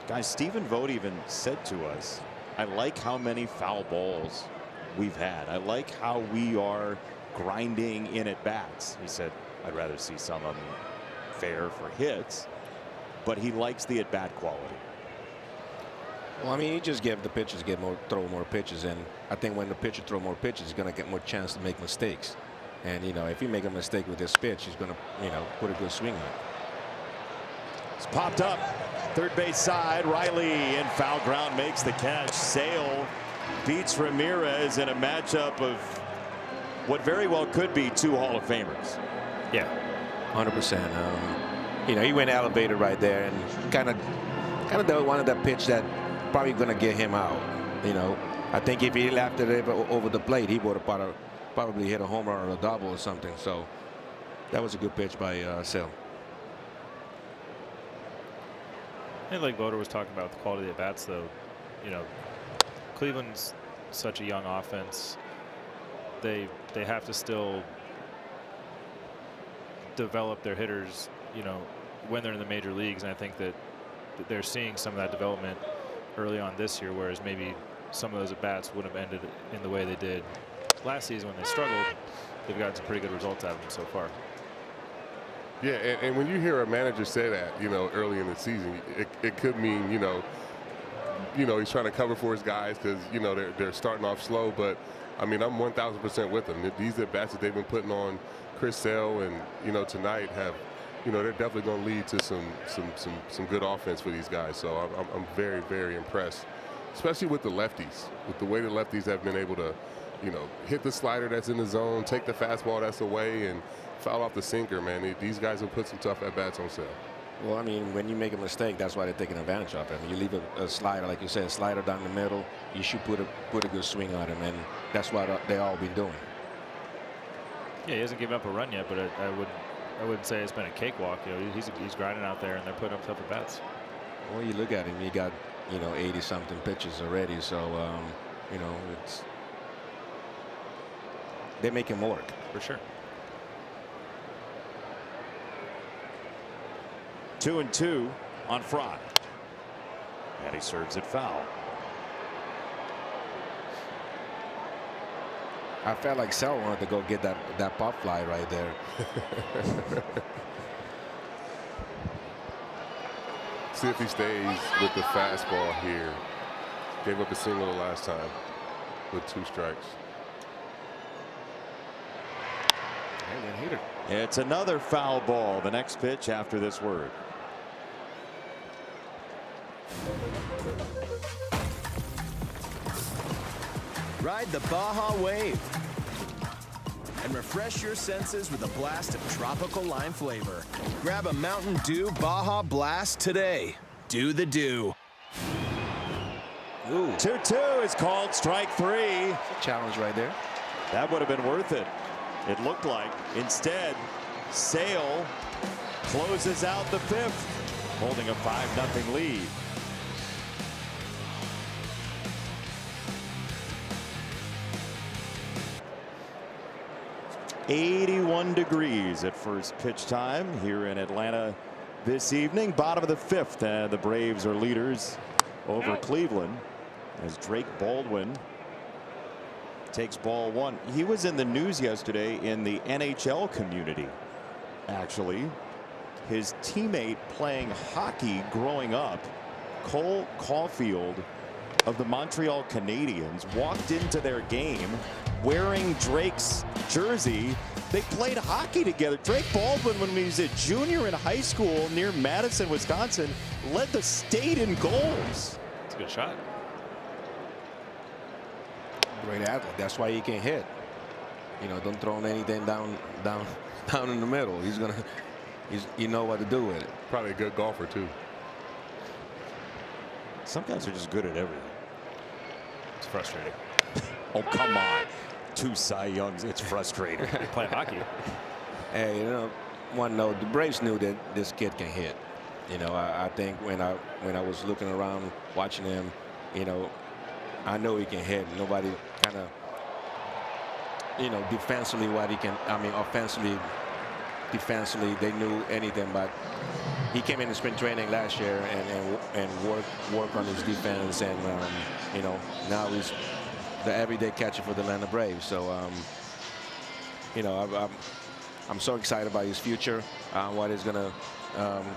Guys, Stephen Vogt even said to us, I like how many foul balls we've had. I like how we are grinding in at bats. He said, I'd rather see some of them fair for hits, but he likes the at bat quality. Well, I mean, you just give the pitchers throw more pitches, and I think when the pitcher throw more pitches, he's going to get more chance to make mistakes. And if you make a mistake with this pitch, he's going to put a good swing on it. It's popped up third base side. Riley in foul ground makes the catch. Sale beats Ramirez in a matchup of what very well could be 2 Hall of Famers. Yeah, 100%. He went elevated right there, and kind of one of the pitch that probably going to get him out. I think if he left it over the plate, he would have probably hit a homer or a double or something. So that was a good pitch by Sale. And like Voter was talking about the quality of bats, though, Cleveland's such a young offense. They have to still develop their hitters, when they're in the major leagues, and I think that they're seeing some of that development early on this year, whereas maybe some of those at bats would have ended in the way they did last season when they struggled. They've gotten some pretty good results out of them so far. Yeah, and when you hear a manager say that, early in the season, it could mean, he's trying to cover for his guys because, they're starting off slow. But, I mean, I'm 1,000% with them. These at-bats that they've been putting on Chris Sale and, tonight have, they're definitely going to lead to some good offense for these guys. So I'm very, very impressed, especially with the lefties, with the way the lefties have been able to, hit the slider that's in the zone, take the fastball that's away, and foul off the sinker, man. These guys will put some tough at-bats on Sale. Well, I mean, when you make a mistake, that's why they're taking advantage of it. I mean, you leave a slider, like you said, a slider down the middle, you should put a good swing on him, and that's what they all been doing. Yeah, he hasn't given up a run yet, but I wouldn't say it's been a cakewalk. He's grinding out there, and they're putting up tough at bats. Well, you look at him, he got 80-something pitches already, so they make him work for sure. 2-2 on Fry, and he serves it foul. I felt like Sale wanted to go get that pop fly right there. See if he stays with the fastball here. Gave up a single the last time with 2 strikes. It's another foul ball. The next pitch after this word. Ride the Baja Wave. and refresh your senses with a blast of tropical lime flavor. Grab a Mountain Dew Baja Blast today. Do the Dew. 2-2 is called, strike 3. It's a challenge right there. That would have been worth it, it looked like. Instead, Sale closes out the 5th, holding a 5-0 lead. .81 degrees at first pitch time here in Atlanta this evening. Bottom of the 5th, and the Braves are leaders over Cleveland as Drake Baldwin takes ball 1. He was in the news yesterday in the NHL community. Actually, his teammate playing hockey growing up, Cole Caulfield of the Montreal Canadiens, walked into their game wearing Drake's jersey. They played hockey together. Drake Baldwin, when he was a junior in high school near Madison, Wisconsin, led the state in goals. It's a good shot. Great athlete. That's why he can hit. You know, don't throw anything down in the middle. You know what to do with it. Probably a good golfer too. Some guys are just good at everything. It's frustrating. Oh, come on. 2 Cy Youngs. It's frustrating. They play hockey. Hey, you know, one note, the Braves knew that this kid can hit. You know, I think when I was looking around watching him, you know, I know he can hit. Nobody kind of, you know, defensively what he can. I mean, offensively, defensively, they knew anything. But he came in spring training last year and work on his defense, and you know, now he's the everyday catcher for the Atlanta Braves. So, you know, I'm so excited about his future, what is going to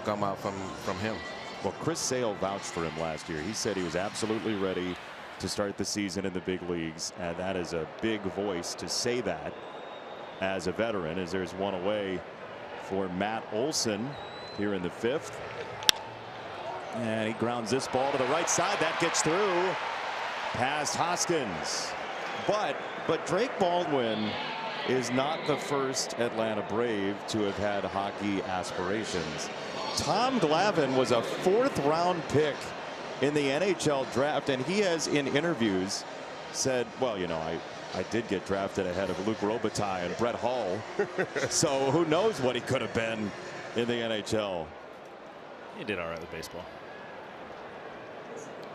come out from him. Well, Chris Sale vouched for him last year. He said he was absolutely ready to start the season in the big leagues, and that is a big voice to say that as a veteran, as there's one away for Matt Olson here in the 5th. And he grounds this ball to the right side. That gets through past Hoskins. But Drake Baldwin is not the first Atlanta Brave to have had hockey aspirations. Tom Glavine was a 4th-round pick in the NHL draft, and he has in interviews said, well, you know, I did get drafted ahead of Luc Robitaille and Brett Hull. So who knows what he could have been in the NHL. He did all right with baseball.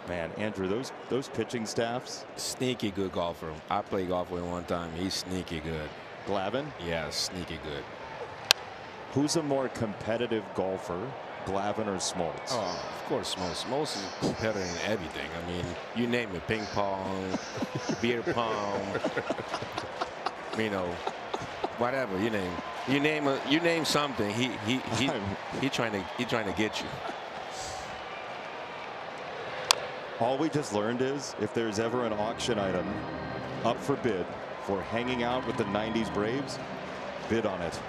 Man, Andrew, those pitching staffs. Sneaky good golfer. I played golf with him one time. He's sneaky good. Glavine? Yeah, sneaky good. Who's a more competitive golfer, Glavine or Smoltz? Oh, of course, Smoltz. Smoltz is competitor in everything. I mean, you name it: ping pong, beer pong, you know, whatever you name. You name something. He trying to get you. All we just learned is if there's ever an auction item up for bid for hanging out with the 90s Braves, bid on it.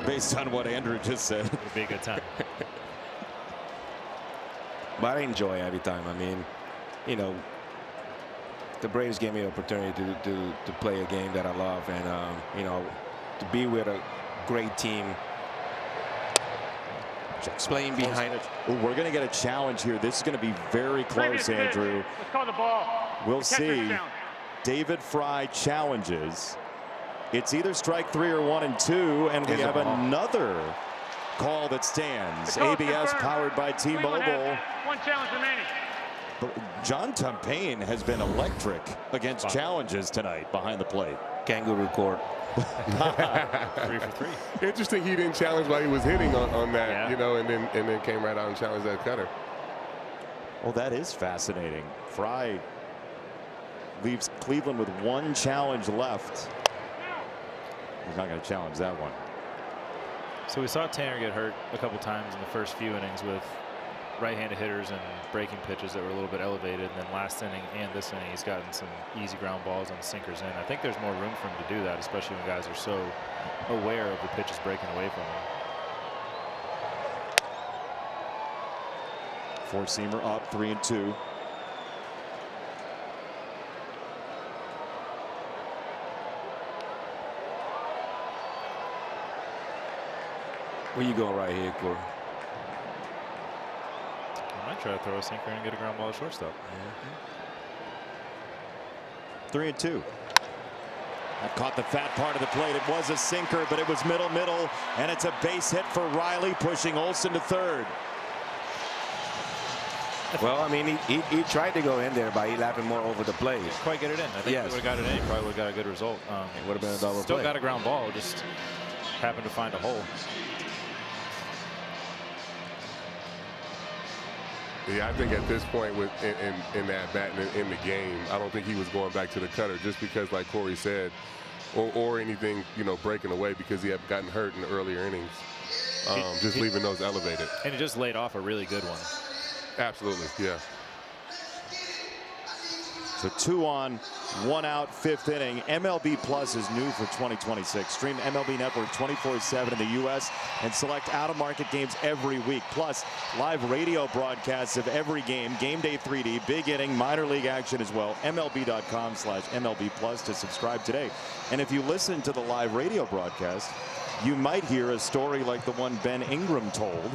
Based on what Andrew just said. It would be a good time. But I enjoy every time. I mean, you know, the Braves gave me the opportunity to play a game that I love, and you know, to be with a great team. Playing behind it. Ooh, we're going to get a challenge here. This is going to be very close, Andrew. Let's call the ball. We'll see. David Fry challenges. It's either strike 3 or 1 and 2, and we have another call that stands. ABS powered by T-Mobile. One challenge remaining. John Tumpain has been electric against challenges tonight behind the plate. Kangaroo court. 3 for 3. Interesting he didn't challenge while he was hitting on that, you know, and then came right out and challenged that cutter. Well, that is fascinating. Fry leaves Cleveland with 1 challenge left. He's not going to challenge that one. So we saw Tanner get hurt a couple times in the first few innings with right-handed hitters and breaking pitches that were a little bit elevated. And then last inning and this inning, he's gotten some easy ground balls on sinkers in. I think there's more room for him to do that, especially when guys are so aware of the pitches breaking away from him. Four-seamer up, 3-2. Where you going right here, Corey? I might try to throw a sinker and get a ground ball to shortstop. 3-2. That caught the fat part of the plate. It was a sinker, but it was middle, and it's a base hit for Riley, pushing Olson to third. Well, I mean, he tried to go in there, but he left it more over the plate. Quite get it in. I think if he would have got it in, he probably would have got a good result. It would have been a double Still play. got a ground ball, just happened to find a hole. Yeah, I think at this point with in that bat and in the game, I don't think he was going back to the cutter just because, like Corey said, or anything, you know, breaking away because he had gotten hurt in the earlier innings. Just leaving those elevated. And he just laid off a really good one. Absolutely, yeah. So 2 on, 1 out, 5th inning. MLB Plus is new for 2026. Stream MLB Network 24/7 in the U.S. and select out-of-market games every week. Plus, live radio broadcasts of every game, Game Day 3D, big inning, minor league action as well. MLB.com/MLB Plus to subscribe today. And if you listen to the live radio broadcast, you might hear a story like the one Ben Ingram told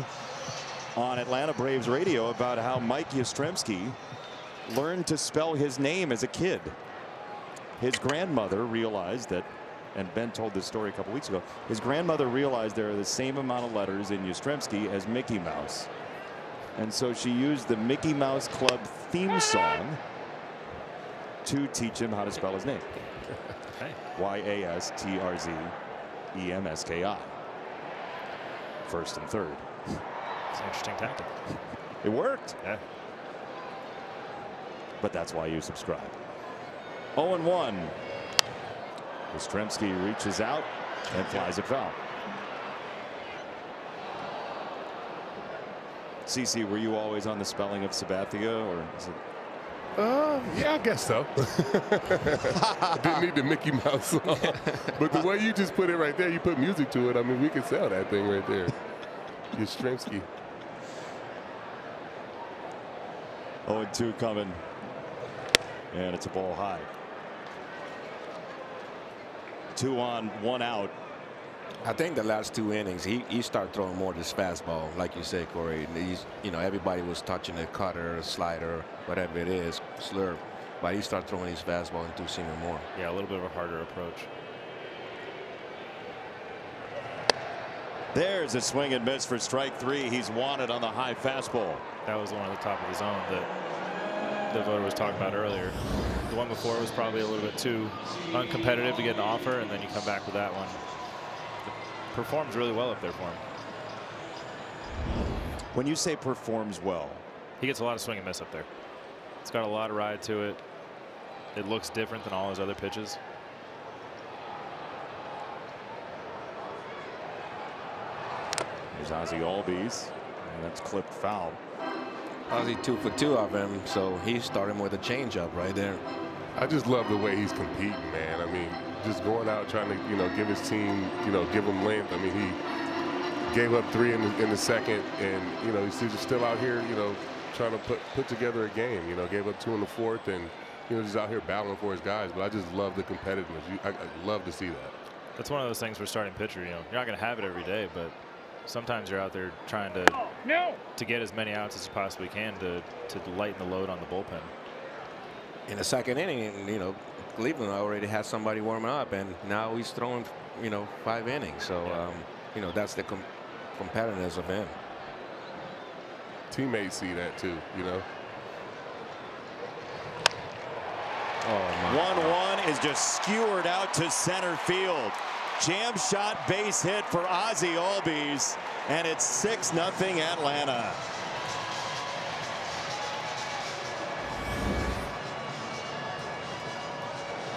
on Atlanta Braves radio about how Mike Yastrzemski learned to spell his name as a kid. His grandmother realized that, and Ben told this story a couple weeks ago, his grandmother realized there are the same amount of letters in Yastrzemski as Mickey Mouse. And so she used the Mickey Mouse Club theme song to teach him how to spell his name. Y-A-S-T-R-Z-E-M-S-K-I. First and third. It's an interesting tactic. It worked. Yeah. But that's why you subscribe. 0-1. Yastrzemski reaches out and flies it foul. CC, were you always on the spelling of Sabathia, or is it? Yeah, I guess so. Didn't need the Mickey Mouse song. But the way you just put it right there, you put music to it. I mean, we could sell that thing right there. Yastrzemski. 0-2 coming. And it's a ball high. 2 on, 1 out. I think the last 2 innings, he started throwing more this fastball, like you said, Corey. He's, you know, everybody was touching the cutter, slider, whatever it is, slurve. But he started throwing his fastball and two-seamer more. Yeah, a little bit of a harder approach. There's a swing and miss for strike 3. He's wanted on the high fastball. That was one at the top of the zone that the voter was talking about earlier. The one before was probably a little bit too uncompetitive to get an offer, and then you come back with that one. Performs really well up there for him. When you say performs well, he gets a lot of swing and miss up there. It's got a lot of ride to it. It looks different than all his other pitches. There's Ozzie Albies, and that's clipped foul. Ozzie 2 for 2 of him, so he's starting with a changeup right there. I just love the way he's competing, man. I mean, just going out trying to, you know, give his team, you know, give them length. I mean, he gave up 3 in the second, and, you know, he's just still out here, you know, trying to put together a game. You know, gave up 2 in the 4th, and, you know, just out here battling for his guys. But I just love the competitiveness. I love to see that. That's one of those things for starting pitcher. You know, you're not going to have it every day, but sometimes you're out there trying to get as many outs as you possibly can to lighten the load on the bullpen. In the second inning, you know, Cleveland already had somebody warming up, and now he's throwing, you know, 5 innings. So, you know, that's the competitiveness of him. Teammates see that too, you know. Oh, my. 1-1 is just skewered out to center field. Jam shot base hit for Ozzie Albies, and it's 6-0 Atlanta.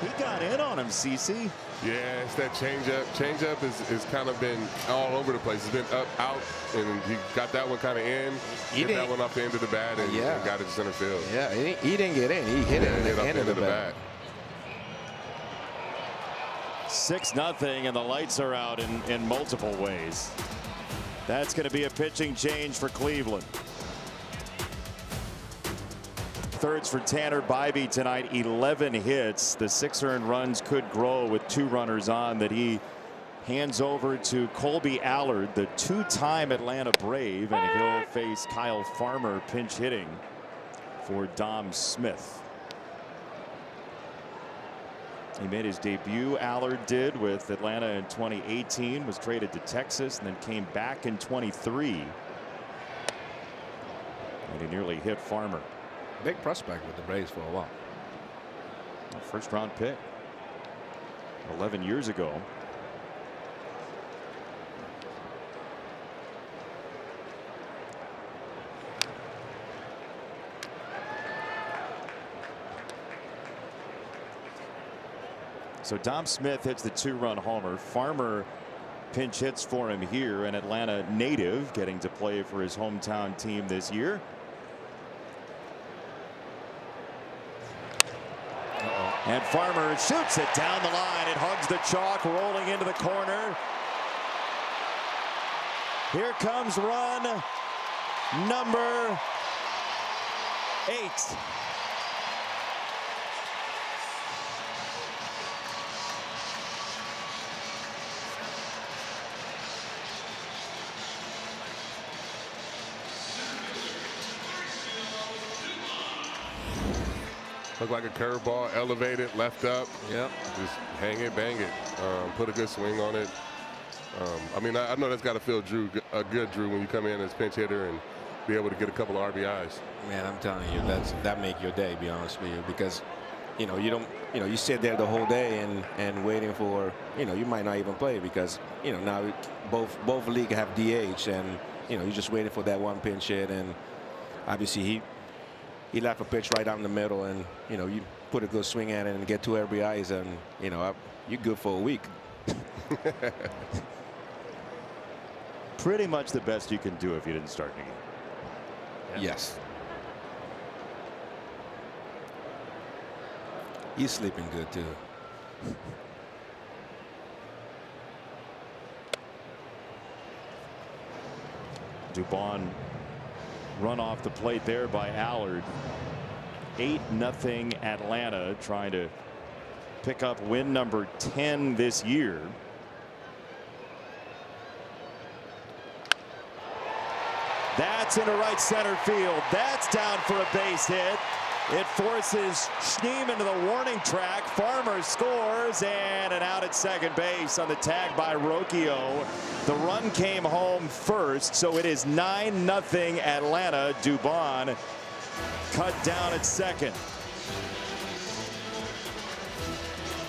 He got in on him, CC. Yeah, it's that changeup. Changeup is kind of been all over the place. It's been up, out, and he got that one kind of in. Hit that one off the end of the bat and got it to center field. Yeah, he didn't get in. He hit it at the end of the bat. 6-0, and the lights are out in multiple ways. That's going to be a pitching change for Cleveland. Thirds for Tanner Bybee tonight, 11 hits. The 6 earned runs could grow with 2 runners on that he hands over to Colby Allard, the two-time Atlanta Brave, and he'll face Kyle Farmer pinch hitting for Dom Smith. He made his debut, Allard did, with Atlanta in 2018, was traded to Texas, and then came back in 23. And he nearly hit Farmer. Big prospect with the Braves for a while. First round pick 11 years ago. So Dom Smith hits the 2-run homer. Farmer pinch hits for him here, an Atlanta native getting to play for his hometown team this year. And Farmer shoots it down the line. It hugs the chalk, rolling into the corner. Here comes run number 8. Look like a curveball, elevated, left up. Yep. Just hang it, bang it. Put a good swing on it. I mean, I know that's got to feel good, Drew, when you come in as pinch hitter and be able to get a couple of RBIs. Man, I'm telling you, that make your day, be honest with you, because you sit there the whole day and waiting for, you might not even play because, now both league have DH, and you're just waiting for that one pinch hit, and obviously he left a pitch right out in the middle, and you put a good swing at it and get 2 RBIs, and you're good for a week. Pretty much the best you can do if you didn't start the game. Yeah. Yes. He's sleeping good too. Dubon run off the plate there by Allard. 8-0 Atlanta, trying to pick up win number 10 this year. That's into right center field. That's down for a base hit. It forces Schneem into the warning track. Farmer scores, and an out at second base on the tag by Rocchio. The run came home first, so it is 9-0 Atlanta. Dubon cut down at second.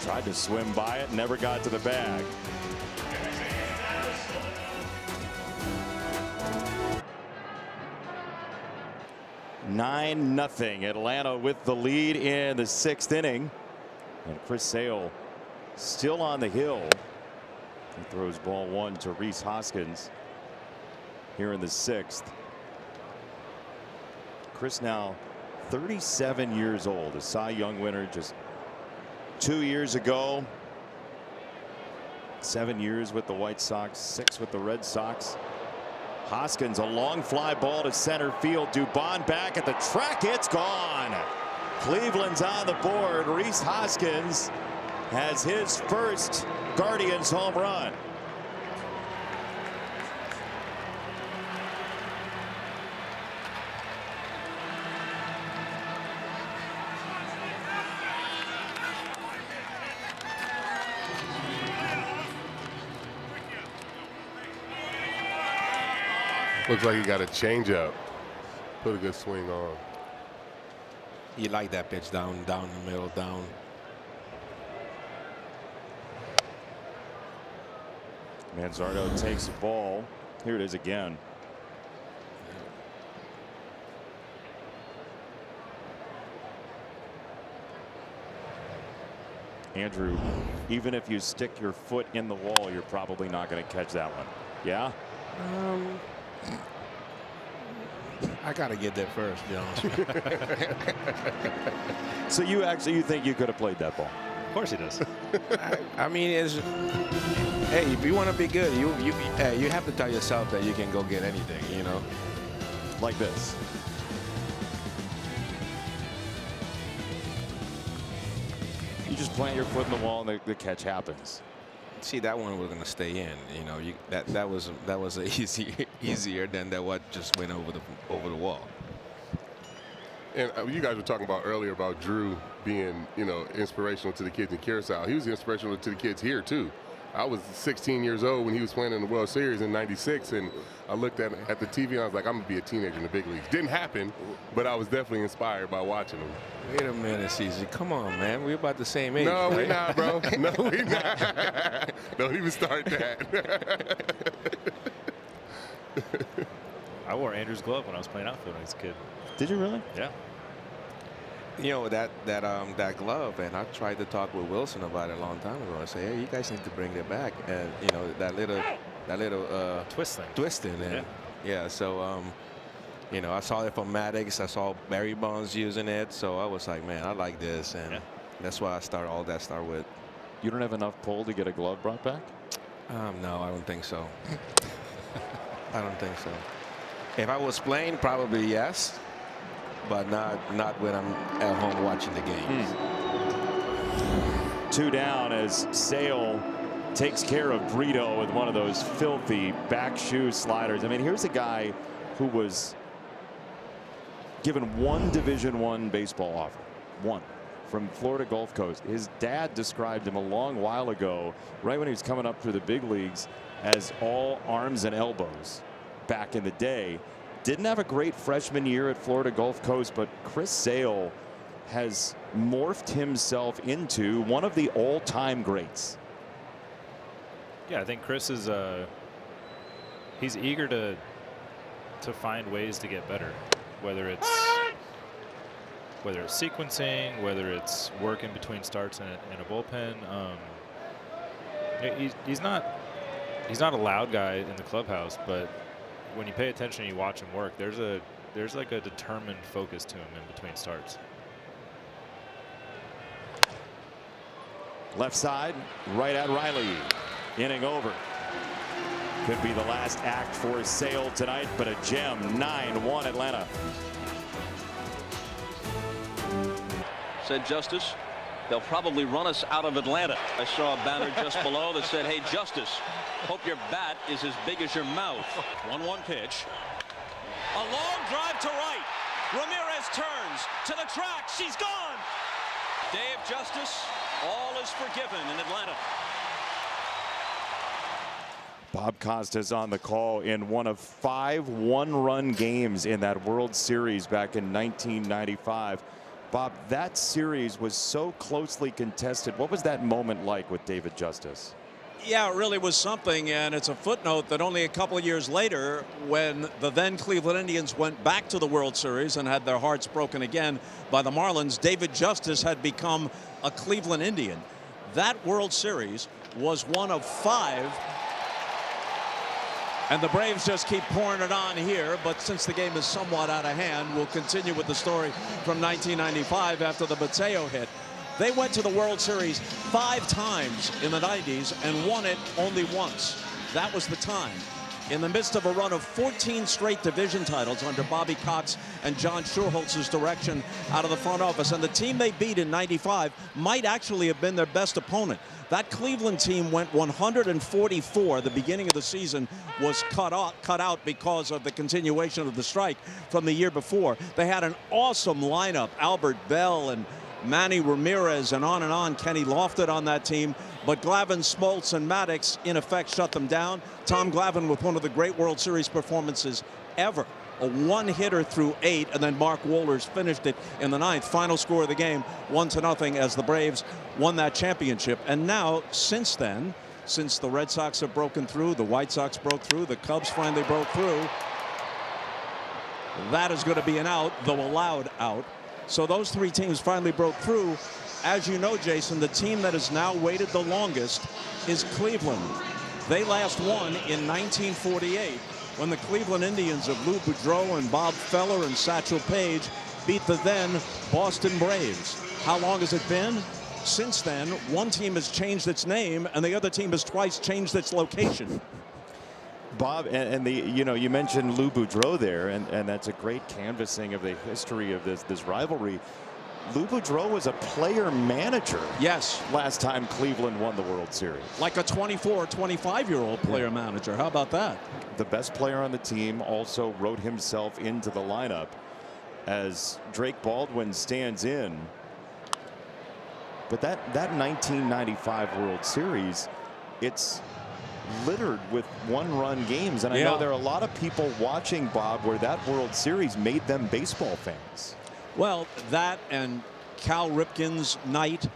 Tried to swim by it, never got to the bag. (9-0) Atlanta with the lead in the 6th inning, and Chris Sale still on the hill. He throws ball 1 to Rhys Hoskins here in the 6th. Chris now 37 years old, a Cy Young winner just 2 years ago. 7 years with the White Sox, 6 with the Red Sox. Hoskins, a long fly ball to center field. Dubon back at the track. It's gone. Cleveland's on the board. Rhys Hoskins has his first Guardians home run. Looks like he got a changeup. Put a good swing on. You like that pitch down the middle, down. Manzardo takes the ball. Here it is again. Andrew, even if you stick your foot in the wall, you're probably not going to catch that one. Yeah? I got to get there first, to be honest with you. So you think you could have played that ball? Of course he does. I mean, hey, if you want to be good, you have to tell yourself that you can go get anything, like this. You just plant your foot in the wall and the catch happens. See, that one was going to stay in. You know, that was a easier than that what just went over the wall. And you guys were talking about earlier about Drew being, you know, inspirational to the kids in Curacao. He was inspirational to the kids here too. I was 16 years old when he was playing in the World Series in '96, and I looked at the TV and I was like, I'm gonna be a teenager in the big leagues. Didn't happen, but I was definitely inspired by watching him. Wait a minute, CZ. Come on, man. We're about the same age. No, right? we're not, bro. No, we're not. Don't even start that. I wore Andrew's glove when I was playing outfield when I was a kid. Did you really? Yeah. You know, that glove, and I tried to talk with Wilson about it a long time ago. I say, hey, you guys need to bring it back, and you know that little twisting, and yeah. So you know, I saw it from Maddox. I saw Barry Bonds using it, so I was like, man, I like this, and that's why I start with. You don't have enough pull to get a glove brought back? No, I don't think so. I don't think so. If I was playing, probably yes. But not when I'm at home watching the games. 2 down as Sale takes care of Brito with one of those filthy back shoe sliders. I mean, here's a guy who was given one Division I baseball offer, one, from Florida Gulf Coast. His dad described him a long while ago, right when he was coming up through the big leagues, as all arms and elbows back in the day. Didn't have a great freshman year at Florida Gulf Coast, but Chris Sale has morphed himself into one of the all-time greats. Yeah, I think Chris is he's eager to find ways to get better, whether it's sequencing, whether it's working between starts in a bullpen. He's not a loud guy in the clubhouse, but when you pay attention and you watch him work, there's like a determined focus to him in between starts. Left side, right at Riley. Inning over. Could be the last act for Sale tonight, but a gem. 9-1 Atlanta. Said Justice, they'll probably run us out of Atlanta. I saw a banner just below that said, hey, Justice, hope your bat is as big as your mouth. 1-1 pitch. A long drive to right. Ramirez turns to the track. She's gone. Day of Justice. All is forgiven in Atlanta. Bob Costas on the call in one of 5 one-run games in that World Series back in 1995. Bob, that series was so closely contested. What was that moment like with David Justice? Yeah, it really was something, and it's a footnote that only a couple of years later, when the then Cleveland Indians went back to the World Series and had their hearts broken again by the Marlins, David Justice had become a Cleveland Indian. That World Series was one of 5. And the Braves just keep pouring it on here, but since the game is somewhat out of hand, we'll continue with the story from 1995 after the Mateo hit. They went to the World Series 5 times in the 90s and won it only once. That was the time. In the midst of a run of 14 straight division titles under Bobby Cox and John Schuerholz's direction out of the front office. And the team they beat in 95 might actually have been their best opponent. That Cleveland team went 144. The beginning of the season was cut out because of the continuation of the strike from the year before. They had an awesome lineup. Albert Bell and Manny Ramirez and on. Kenny Lofted on that team. But Glavine, Smoltz, and Maddox, in effect, shut them down. Tom Glavine with one of the great World Series performances ever. A one-hitter through 8, and then Mark Wohlers finished it in the 9th. Final score of the game, 1-0, as the Braves won that championship. And now, since then, since the Red Sox have broken through, the White Sox broke through, the Cubs finally broke through, that is going to be an out, though allowed out. So those 3 teams finally broke through. As you know, Jason, the team that has now waited the longest is Cleveland. They last won in 1948 when the Cleveland Indians of Lou Boudreau and Bob Feller and Satchel Paige beat the then Boston Braves. How long has it been? Since then, one team has changed its name and the other team has twice changed its location. Bob, and you mentioned Lou Boudreau there, and that's a great canvassing of the history of this rivalry. Lou Boudreau was a player manager. Yes. Last time Cleveland won the World Series. Like a 24 or 25-year-old player manager. How about that? The best player on the team also wrote himself into the lineup as Drake Baldwin stands in. But that 1995 World Series, it's littered with one-run games. And I know there are a lot of people watching, Bob, where that World Series made them baseball fans. Well, that and Cal Ripken's night,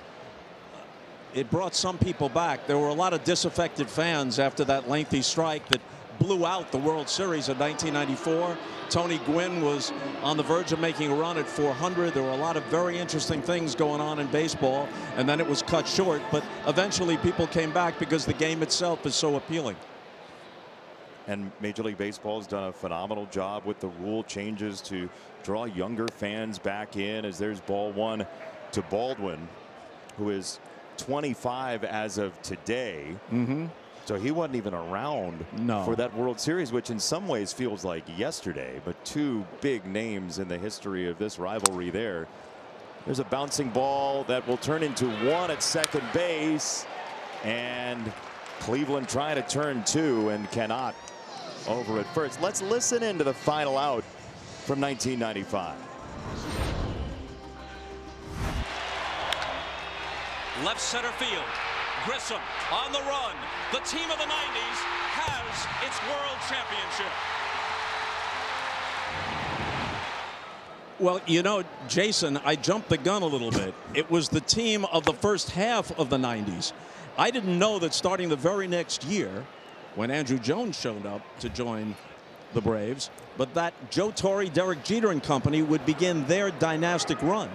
it brought some people back. There were a lot of disaffected fans after that lengthy strike that blew out the World Series in 1994. Tony Gwynn was on the verge of making a run at 400. There were a lot of very interesting things going on in baseball, and then it was cut short. But eventually people came back because the game itself is so appealing. And Major League Baseball has done a phenomenal job with the rule changes to draw younger fans back in, as there's ball one to Baldwin, who is 25 as of today. So he wasn't even around for that World Series, which in some ways feels like yesterday. But two big names in the history of this rivalry there. There's a bouncing ball that will turn into one at second base. And Cleveland trying to turn two and cannot over at first. Let's listen into the final out from 1995. Left center field. Grissom on the run. The team of the 90s has its world championship. Well, you know, Jason, I jumped the gun a little bit. It was the team of the first half of the 90s. I didn't know that starting the very next year, when Andrew Jones showed up to join the Braves, but that Joe Torre, Derek Jeter and company would begin their dynastic run.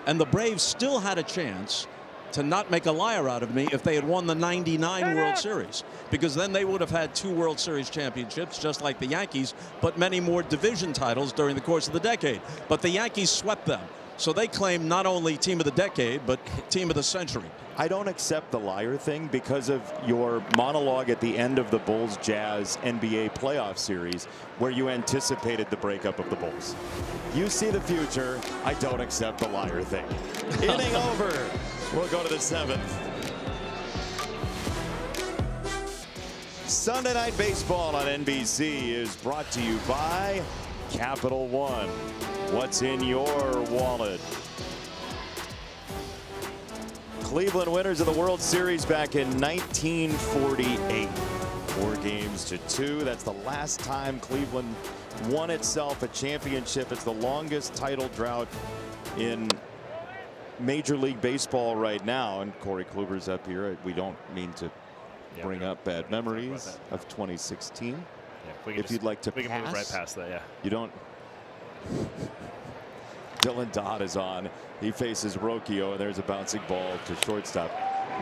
And the Braves still had a chance to not make a liar out of me if they had won the '99 World Series, because then they would have had 2 World Series championships just like the Yankees, but many more division titles during the course of the decade. But the Yankees swept them, so they claim not only team of the decade but team of the century. I don't accept the liar thing because of your monologue at the end of the Bulls Jazz NBA playoff series, where you anticipated the breakup of the Bulls. You see the future. I don't accept the liar thing. Inning over. We'll go to the 7th. Sunday Night Baseball on NBC is brought to you by Capital One. What's in your wallet? Cleveland winners of the World Series back in 1948. 4-2. That's the last time Cleveland won itself a championship. It's the longest title drought in Major League Baseball right now. And Corey Kluber's up here. We don't mean to bring up bad memories of 2016. If you'd like to we can move right past that. Yeah. You don't. Dylan Dodd is on. He faces Rocchio, and there's a bouncing ball to shortstop.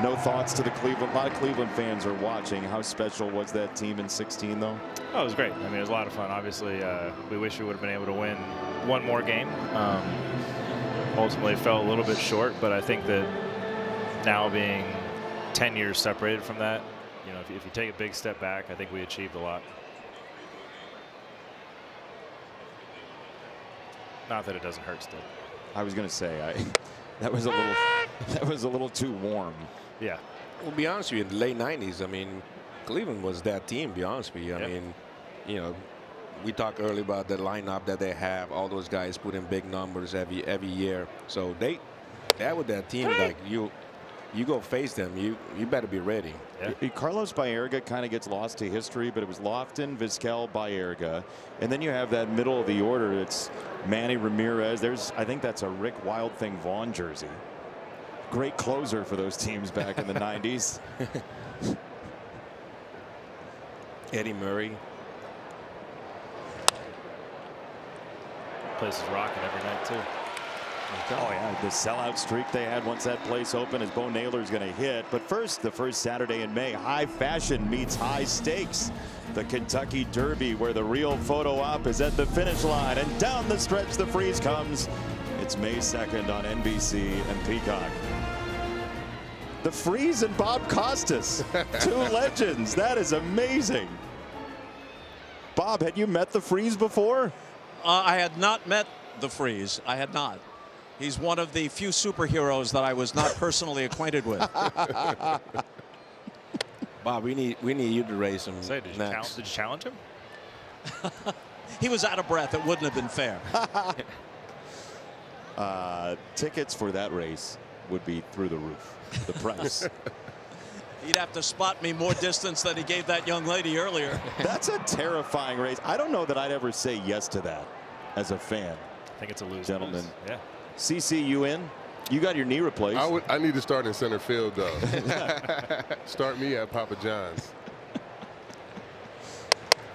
No thoughts to the Cleveland. A lot of Cleveland fans are watching. How special was that team in 16, though? Oh, it was great. I mean, it was a lot of fun. Obviously, we wish we would have been able to win one more game. Ultimately fell a little bit short, but I think that now being 10 years separated from that, you know, if you take a big step back, I think we achieved a lot. Not that it doesn't hurt still. I was going to say that was a little too warm. Yeah. Well, be honest with you, in the late 90s, I mean, Cleveland was that team, be honest with you. I mean, you know, we talked earlier about the lineup that they have. All those guys put in big numbers every year. So that was that team. Like you go face them, you better be ready. Yeah. Carlos Baerga kind of gets lost to history, but it was Lofton, Vizquel, Baerga, and then you have that middle of the order. It's Manny Ramirez. I think that's a Rick Wild Thing Vaughn jersey. Great closer for those teams back in the 90s. Eddie Murray. Place is rocking every night too. Oh yeah, the sellout streak they had once that place opened as Bo Naylor's going to hit. But first, the first Saturday in May, high fashion meets high stakes. The Kentucky Derby, where the real photo op is at the finish line, and down the stretch the freeze comes. It's May 2nd on NBC and Peacock. The Freeze and Bob Costas, 2 legends. That is amazing. Bob, had you met the Freeze before? I had not met the Freeze. I had not. He's one of the few superheroes that I was not personally acquainted with. Bob, we need you to race him next. Did you challenge him? He was out of breath. It wouldn't have been fair. Tickets for that race would be through the roof. The price. He'd have to spot me more distance than he gave that young lady earlier. That's a terrifying race. I don't know that I'd ever say yes to that as a fan. I think it's a lose. Gentlemen. Yeah. CC, you in? You got your knee replaced. I need to start in center field, though. Start me at Papa John's.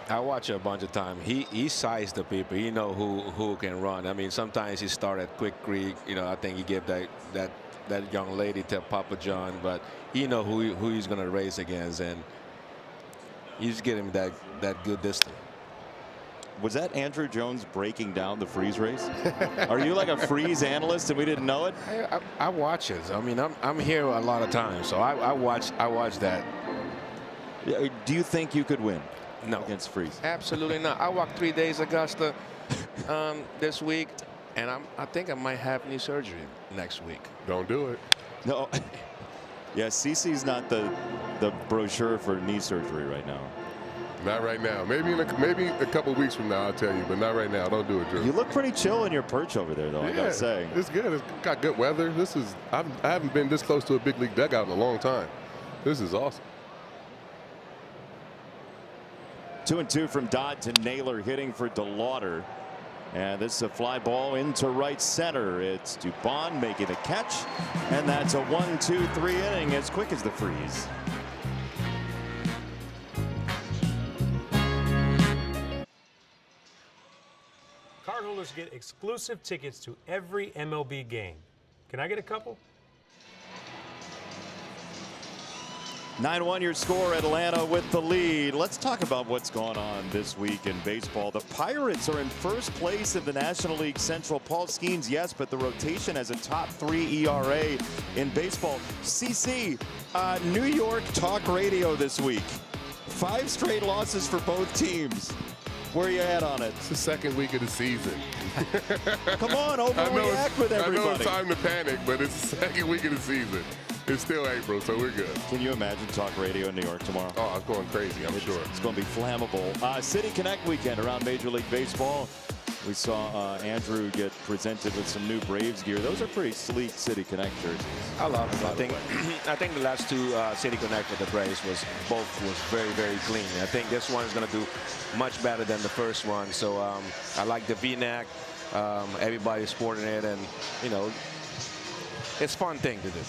I watch a bunch of time. He sized the people. He know who can run. I mean, sometimes he start at Quick Creek. You know, I think he gave that young lady to Papa John, but he know who he's going to race against, and he's getting that good distance. Was that Andrew Jones breaking down the freeze race? Are you like a freeze analyst and we didn't know it? I watch it. I mean, I'm here a lot of times, so I watch that. Do you think you could win? No. Against freeze? Absolutely not. I walked 3 days Augusta this week, and I think I might have knee surgery next week. Don't do it. No. Yeah, CC's not the brochure for knee surgery right now. Not right now. Maybe a couple weeks from now, I'll tell you, but not right now. Don't do it, Drew. You look pretty chill in your perch over there, though, I gotta say. It's good. It's got good weather. I haven't been this close to a big league dugout in a long time. This is awesome. 2-2 from Dodd to Naylor, hitting for DeLauder. And this is a fly ball into right center. It's Dubon making the catch. And that's a 1-2-3 inning as quick as the freeze. Cardholders get exclusive tickets to every MLB game. Can I get a couple? 9-1 your score. Atlanta with the lead. Let's talk about what's going on this week in baseball. The Pirates are in first place in the National League Central. Paul Skeens, yes, but the rotation has a top 3 ERA in baseball. CC, New York talk radio this week. 5 straight losses for both teams. Where are you at on it? It's the second week of the season. Come on, overreact with everybody. I know it's time to panic, but it's the second week of the season. It's still April, so we're good. Can you imagine talk radio in New York tomorrow? Oh, I'm going crazy, I'm sure. It's going to be flammable. City Connect weekend around Major League Baseball. We saw Andrew get presented with some new Braves gear. Those are pretty sleek City Connect jerseys. I love them. I think the last 2 City Connect with the Braves was very, very clean. I think this one is going to do much better than the first one. So I like the V-neck. Everybody's sporting it, and you know, it's a fun thing to do.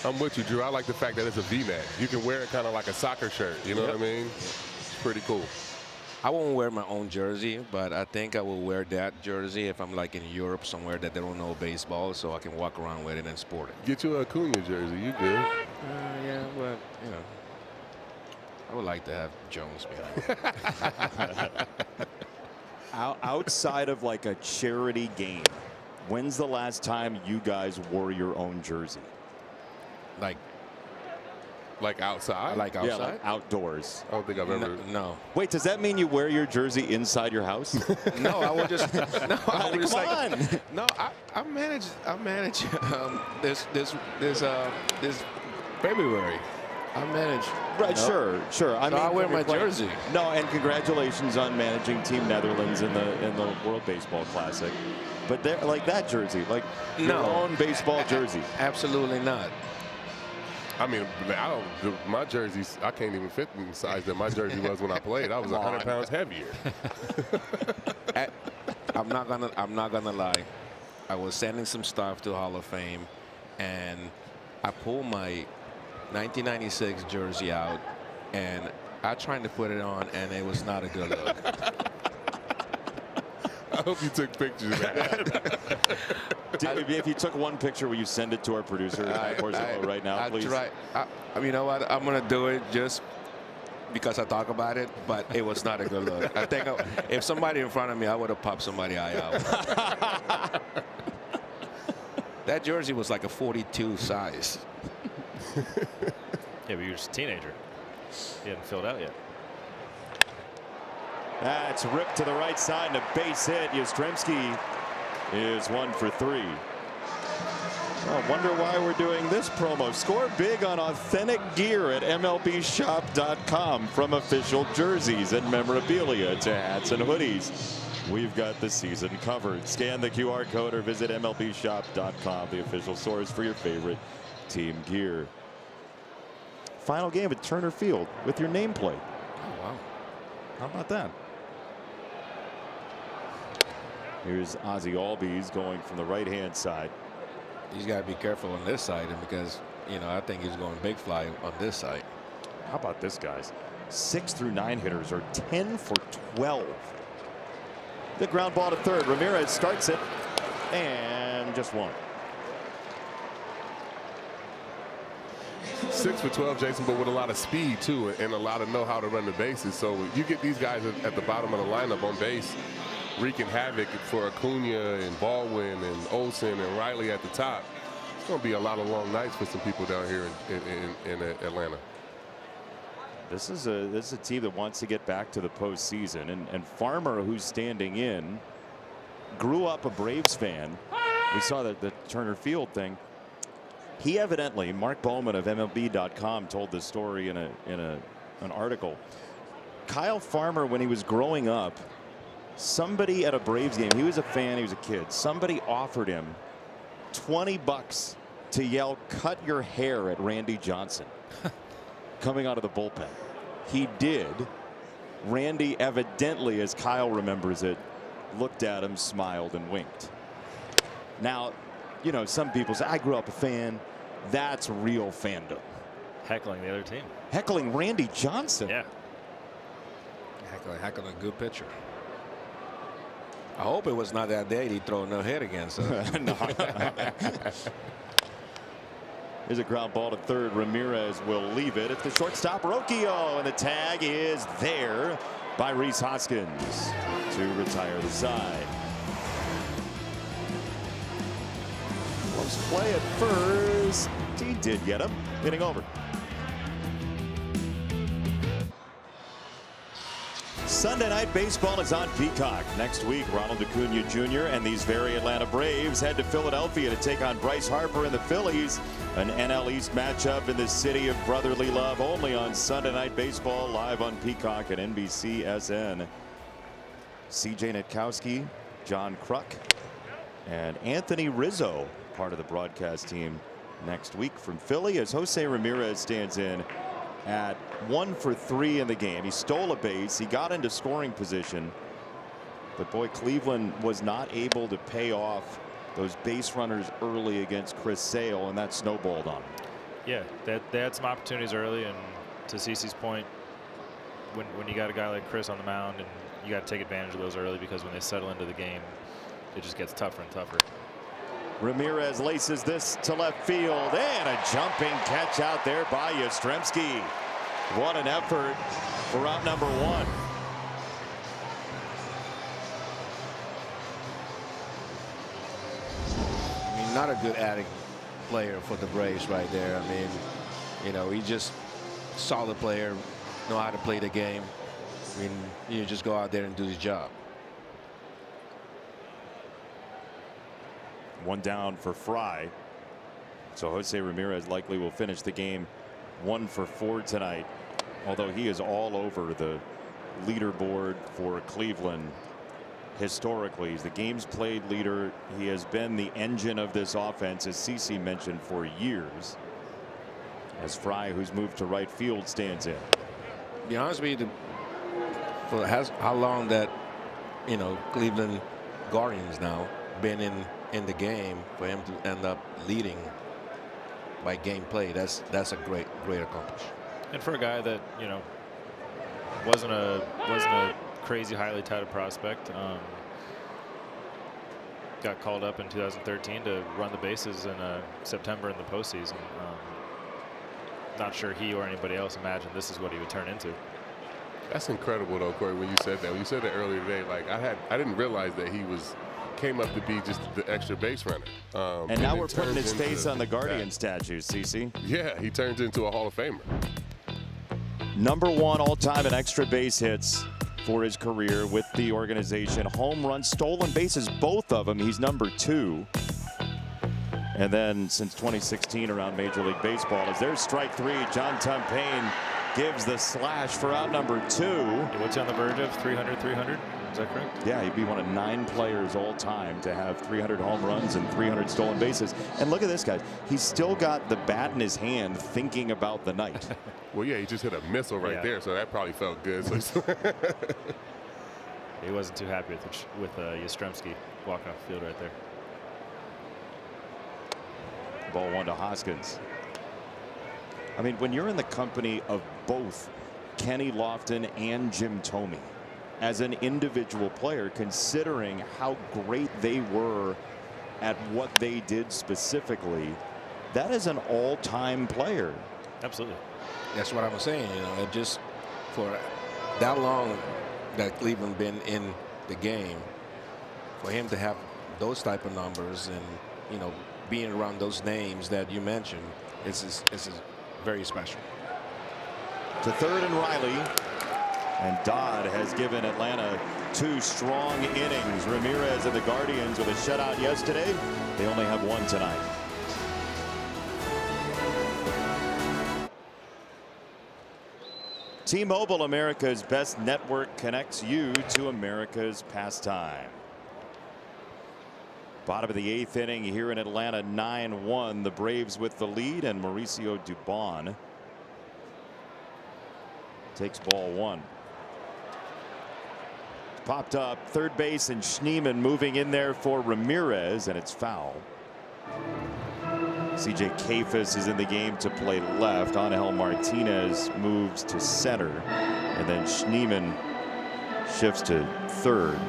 I'm with you, Drew. I like the fact that it's a V-neck. You can wear it kind of like a soccer shirt. You know what I mean? It's pretty cool. I won't wear my own jersey, but I think I will wear that jersey if I'm like in Europe somewhere that they don't know baseball, so I can walk around with it and sport it. Get you a Acuna jersey. You good? Yeah, well, you know, I would like to have Jones behind me. Outside of like a charity game, when's the last time you guys wore your own jersey? Like outside? Like outside? Yeah, like outdoors. I don't think I've ever. No. Wait, does that mean you wear your jersey inside your house? No, I would just. No, I would just Come like. on. No, I manage. This February. I manage. Right, sure. I mean, I wear my jersey. No, and congratulations on managing Team Netherlands in the World Baseball Classic. But they're like that jersey, like your own baseball jersey. Absolutely not. I mean, my jerseys, I can't even fit in the size that my jersey was when I played. I was 100 pounds heavier. I'm not gonna lie. I was sending some stuff to Hall of Fame, and I pulled my 1996 jersey out, and I tried to put it on, and it was not a good look. I hope you took pictures of that. If you took one picture, will you send it to our producer right now, please? You know what? I'm going to do it just because I talk about it, but it was not a good look. I think if somebody in front of me, I would have popped somebody's eye out. That jersey was like a 42 size. Yeah, but you're just a teenager. You hadn't filled out yet. That's ripped to the right side and a base hit. Yastrzemski is 1 for 3. Well, wonder why we're doing this promo. Score big on authentic gear at MLBshop.com. From official jerseys and memorabilia to hats and hoodies, we've got the season covered. Scan the QR code or visit MLBshop.com, the official source for your favorite team gear. Final game at Turner Field with your nameplate. Oh, wow. How about that? Here's Ozzie Albies going from the right-hand side. He's got to be careful on this side because, you know, I think he's going big fly on this side. How about this, guys? 6 through 9 hitters are 10 for 12. The ground ball to third. Ramirez starts it and just one. 6 for 12, Jason, but with a lot of speed too, and a lot of know how to run the bases. So you get these guys at the bottom of the lineup on base, wreaking havoc for Acuna and Baldwin and Olsen and Riley at the top. It's going to be a lot of long nights for some people down here in Atlanta. This is a team that wants to get back to the postseason, and Farmer, who's standing in, grew up a Braves fan. We saw the Turner Field thing. He evidently, Mark Bowman of MLB.com told this story in an article. Kyle Farmer, when he was growing up, somebody at a Braves game, he was a fan, he was a kid, somebody offered him $20 to yell "cut your hair" at Randy Johnson coming out of the bullpen. He did. Randy, evidently, as Kyle remembers it, looked at him, smiled, and winked. Now, you know, some people say, I grew up a fan. That's real fandom. Heckling the other team. Heckling Randy Johnson. Yeah. Heckling a good pitcher. I hope it was not that day he threw no hit against us. No. Here's a ground ball to third. Ramirez will leave it. It's the shortstop, Rocchio, and the tag is there by Rhys Hoskins to retire the side. Close play at first. He did get him. Hitting over. Sunday Night Baseball is on Peacock. Next week, Ronald Acuna Jr. and these very Atlanta Braves head to Philadelphia to take on Bryce Harper and the Phillies. An NL East matchup in the city of brotherly love, only on Sunday Night Baseball, live on Peacock and NBCSN. CJ Nitkowski, John Kruk, and Anthony Rizzo, part of the broadcast team next week from Philly, as Jose Ramirez stands in at 1 for 3 in the game. He stole a base. He got into scoring position. But boy, Cleveland was not able to pay off those base runners early against Chris Sale, and that snowballed on him. Yeah, they had some opportunities early, and to CeCe's point, when you got a guy like Chris on the mound, and you got to take advantage of those early, because when they settle into the game, it just gets tougher and tougher. Ramirez laces this to left field, and a jumping catch out there by Yastrzemski. What an effort for out number 1. I mean, not a good adding player for the Braves right there. I mean, you know, he just solid player, know how to play the game. I mean, you just go out there and do his job. One down for Fry. So Jose Ramirez likely will finish the game 1 for 4 tonight, although he is all over the leaderboard for Cleveland. Historically, he's the games played leader. He has been the engine of this offense, as CeCe mentioned, for years. As Fry, who's moved to right field, stands in. To be honest with you, for how long that, you know, Cleveland Guardians now been in the game, for him to end up leading by game play, that's a great accomplishment. And for a guy that, you know, wasn't a crazy highly touted prospect, got called up in 2013 to run the bases in September in the postseason. Not sure he or anybody else imagined this is what he would turn into. That's incredible, though, Corey, when you said that. When you said that earlier today, like I didn't realize that he came up to be just the extra base runner. And now we're putting his face on the Guardian statue, CeCe. Yeah, he turns into a Hall of Famer. #1 all-time in extra base hits for his career with the organization. Home runs, stolen bases, both of them. He's number 2. And then since 2016 around Major League Baseball, as there's strike 3, John Tumpane gives the slash for out number 2. What's he on the verge of? 300, 300? Is that correct? Yeah, he'd be one of 9 players all time to have 300 home runs and 300 stolen bases. And look at this, guys. He's still got the bat in his hand thinking about the night. Well, yeah, he just hit a missile right there, so that probably felt good. So he wasn't too happy with Yastrzemski walking off the field right there. Ball 1 to Hoskins. I mean, when you're in the company of both Kenny Lofton and Jim Thome as an individual player, considering how great they were at what they did specifically, that is an all-time player. Absolutely. That's what I was saying. You know, just for that long that Cleveland been in the game, for him to have those type of numbers and, you know, being around those names that you mentioned, is very special. To third and Riley. And Dodd has given Atlanta 2 strong innings. Ramirez and the Guardians with a shutout yesterday. They only have 1 tonight. T-Mobile, America's best network, connects you to America's pastime. Bottom of the 8th inning here in Atlanta, 9-1. The Braves with the lead, and Mauricio Dubon takes ball 1. Popped up third base, and Schneemann moving in there for Ramirez, and it's foul. CJ Kayfus is in the game to play left. Angel Martinez moves to center, and then Schneemann shifts to third.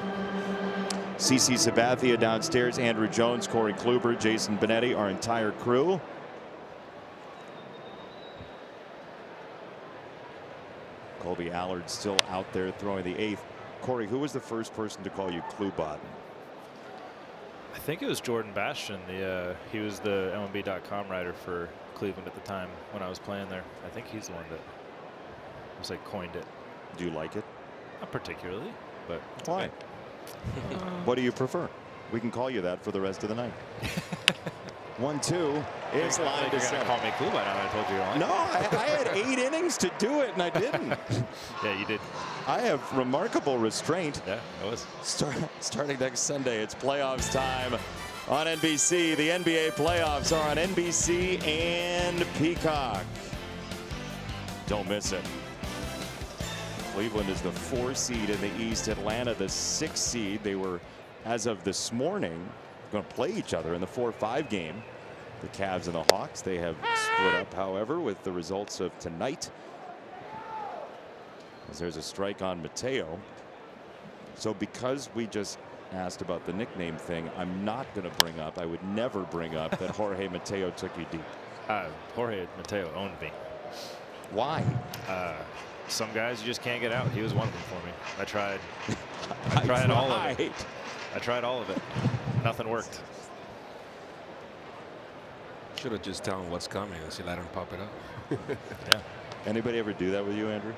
CC Sabathia downstairs, Andrew Jones, Corey Kluber, Jason Benetti, our entire crew. Colby Allard still out there throwing the 8th. Corey, who was the first person to call you Klubot? I think it was Jordan Bastian. He was the MLB.com writer for Cleveland at the time when I was playing there. I think he's the one that was like coined it. Do you like it? Not particularly, but why? What do you prefer? We can call you that for the rest of the night. 1-2 is line to center. Call me Klubot now. I told you wrong. No, I had 8 innings to do it, and I didn't. Yeah, you did. I have remarkable restraint. Yeah, it was. Starting next Sunday, it's playoffs time on NBC. The NBA playoffs are on NBC and Peacock. Don't miss it. Cleveland is the 4 seed in the East. Atlanta, the 6 seed. They were, as of this morning, going to play each other in the 4-5 game. The Cavs and the Hawks, they have split up, however, with the results of tonight. As there's a strike on Mateo. So because we just asked about the nickname thing, I'm not going to bring up, I would never bring up that Jorge Mateo took you deep. Jorge Mateo owned me. Why? Some guys you just can't get out. He was one of them for me. I tried. I tried all of it. I tried all of it. Nothing worked. Should have just told him what's coming and see, let him pop it up. Yeah. Anybody ever do that with you, Andrew?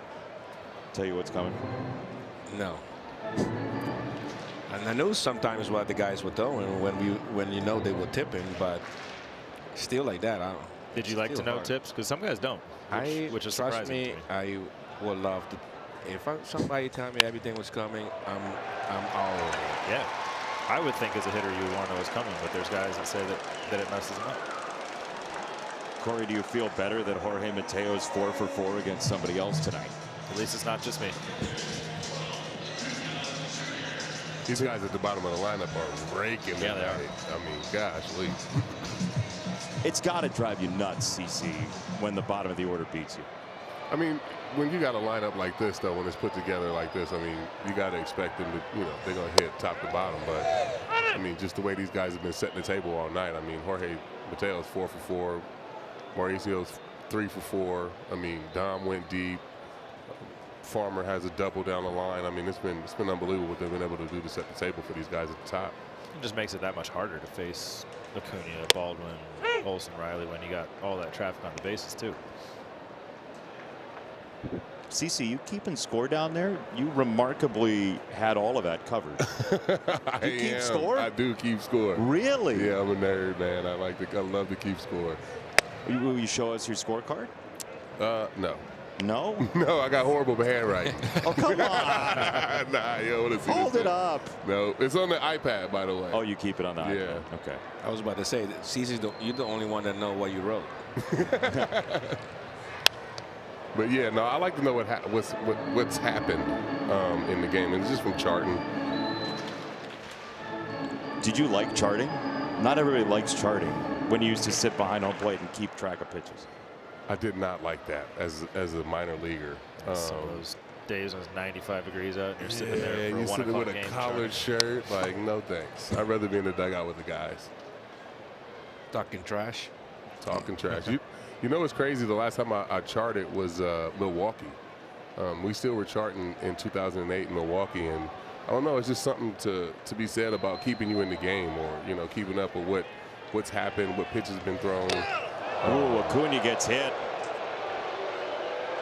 Tell you what's coming? No. And I know sometimes what the guys were throwing when you know they were tipping, but still like that, I don't. Did you like to know tips? Because some guys don't. Which is trust surprising me, to me. I would love to. If somebody tell me everything was coming, I'm all over it. Yeah. I would think as a hitter you would want to know what's coming, but there's guys that say that it messes them up. Corey, do you feel better that Jorge Mateo is 4 for 4 against somebody else tonight? At least it's not just me. These guys at the bottom of the lineup are raking. Yeah, they are. I mean, gosh, It's got to drive you nuts, CC, when the bottom of the order beats you. I mean, when you got a lineup like this, though, when it's put together like this, I mean, you got to expect them to, you know, they're going to hit top to bottom. But, I mean, just the way these guys have been setting the table all night. I mean, Jorge Mateo's 4 for 4. Mauricio's 3 for 4. I mean, Dom went deep. Farmer has a double down the line. I mean, it's been unbelievable what they've been able to do to set the table for these guys at the top. It just makes it that much harder to face Acuna, Baldwin, Olsen, Riley when you got all that traffic on the bases too. CC, you keeping score down there? You remarkably had all of that covered. You keep score? I do keep score. Really? Yeah, I'm a nerd, man. I love to keep score. Will you show us your scorecard? No. No? No, I got horrible handwriting. Oh, come on. Nah, you don't want to see Hold this it thing. up. No, it's on the iPad, by the way. Oh, you keep it on the iPad. Yeah. Okay. I was about to say, Cece's you're the only one that know what you wrote. But yeah, no, I like to know what's happened in the game, and it's just from charting. Did you like charting? Not everybody likes charting when you used to sit behind home plate and keep track of pitches. I did not like that as a minor leaguer. Some of those days when it's 95 degrees out and you're sitting there for you're a 1 sitting o'clock with a game collared shirt. Like, no thanks. I'd rather be in the dugout with the guys. Talking trash. Talking trash. You know what's crazy? The last time I charted was Milwaukee. We still were charting in 2008 in Milwaukee, and I don't know. It's just something to be said about keeping you in the game, or keeping up with what's happened, what pitches have been thrown. Ooh, Acuna gets hit.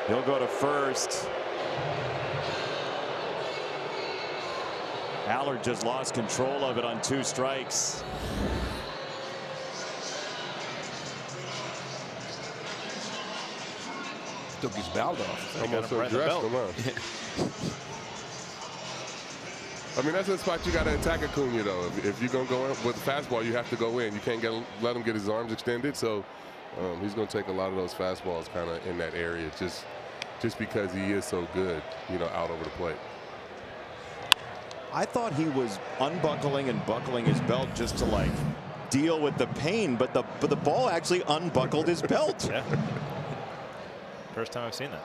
He'll go to first. Allard just lost control of it on 2 strikes. Took his belt off. Almost undressed him, huh? I mean, that's a spot you got to attack Acuna, though. If you're going to go in with the fastball, you have to go in. You can't let him get his arms extended. So he's going to take a lot of those fastballs kind of in that area just because he is so good, out over the plate. I thought he was unbuckling and buckling his belt just to deal with the pain, but the ball actually unbuckled his belt. Yeah. First time I've seen that.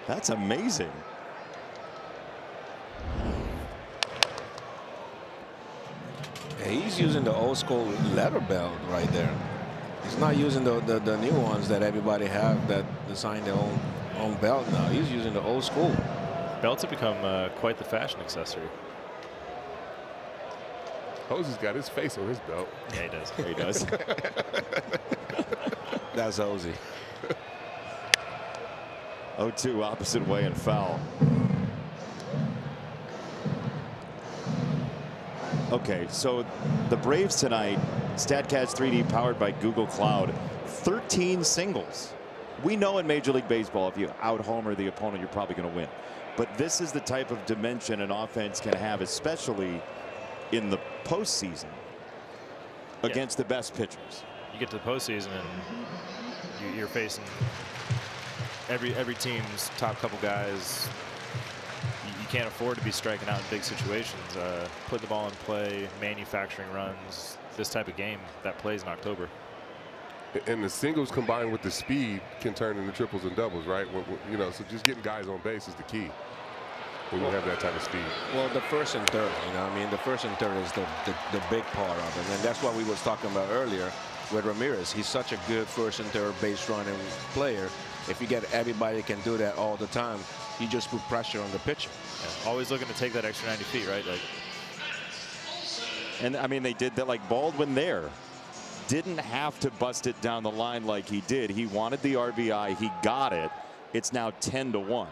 That's amazing. Yeah, he's using the old school leather belt right there. He's not using the new ones that everybody have that design their own belt now. He's using the old school. Belts have become quite the fashion accessory. Hosey's got his face on his belt. Yeah, he does. He does. That's Hosey. 0-2 opposite way and foul. Okay, so the Braves tonight, StatCast 3D powered by Google Cloud, 13 singles. We know in Major League Baseball, if you out-homer the opponent, you're probably going to win. But this is the type of dimension an offense can have, especially in the postseason against the best pitchers. You get to the postseason and you're facing every team's top couple guys. You can't afford to be striking out in big situations. Put the ball in play, manufacturing runs, this type of game that plays in October. And the singles combined with the speed can turn into triples and doubles, right? So just getting guys on base is the key when you have that type of speed. Well, the first and third, the first and third is the big part of it. And that's what we was talking about earlier with Ramirez. He's such a good first and third base running player. If you get everybody can do that all the time, you just put pressure on the pitcher. Yeah, always looking to take that extra 90 feet, right? And I mean, they did that. Baldwin there didn't have to bust it down the line like he did. He wanted the RBI. He got it. It's now 10-1.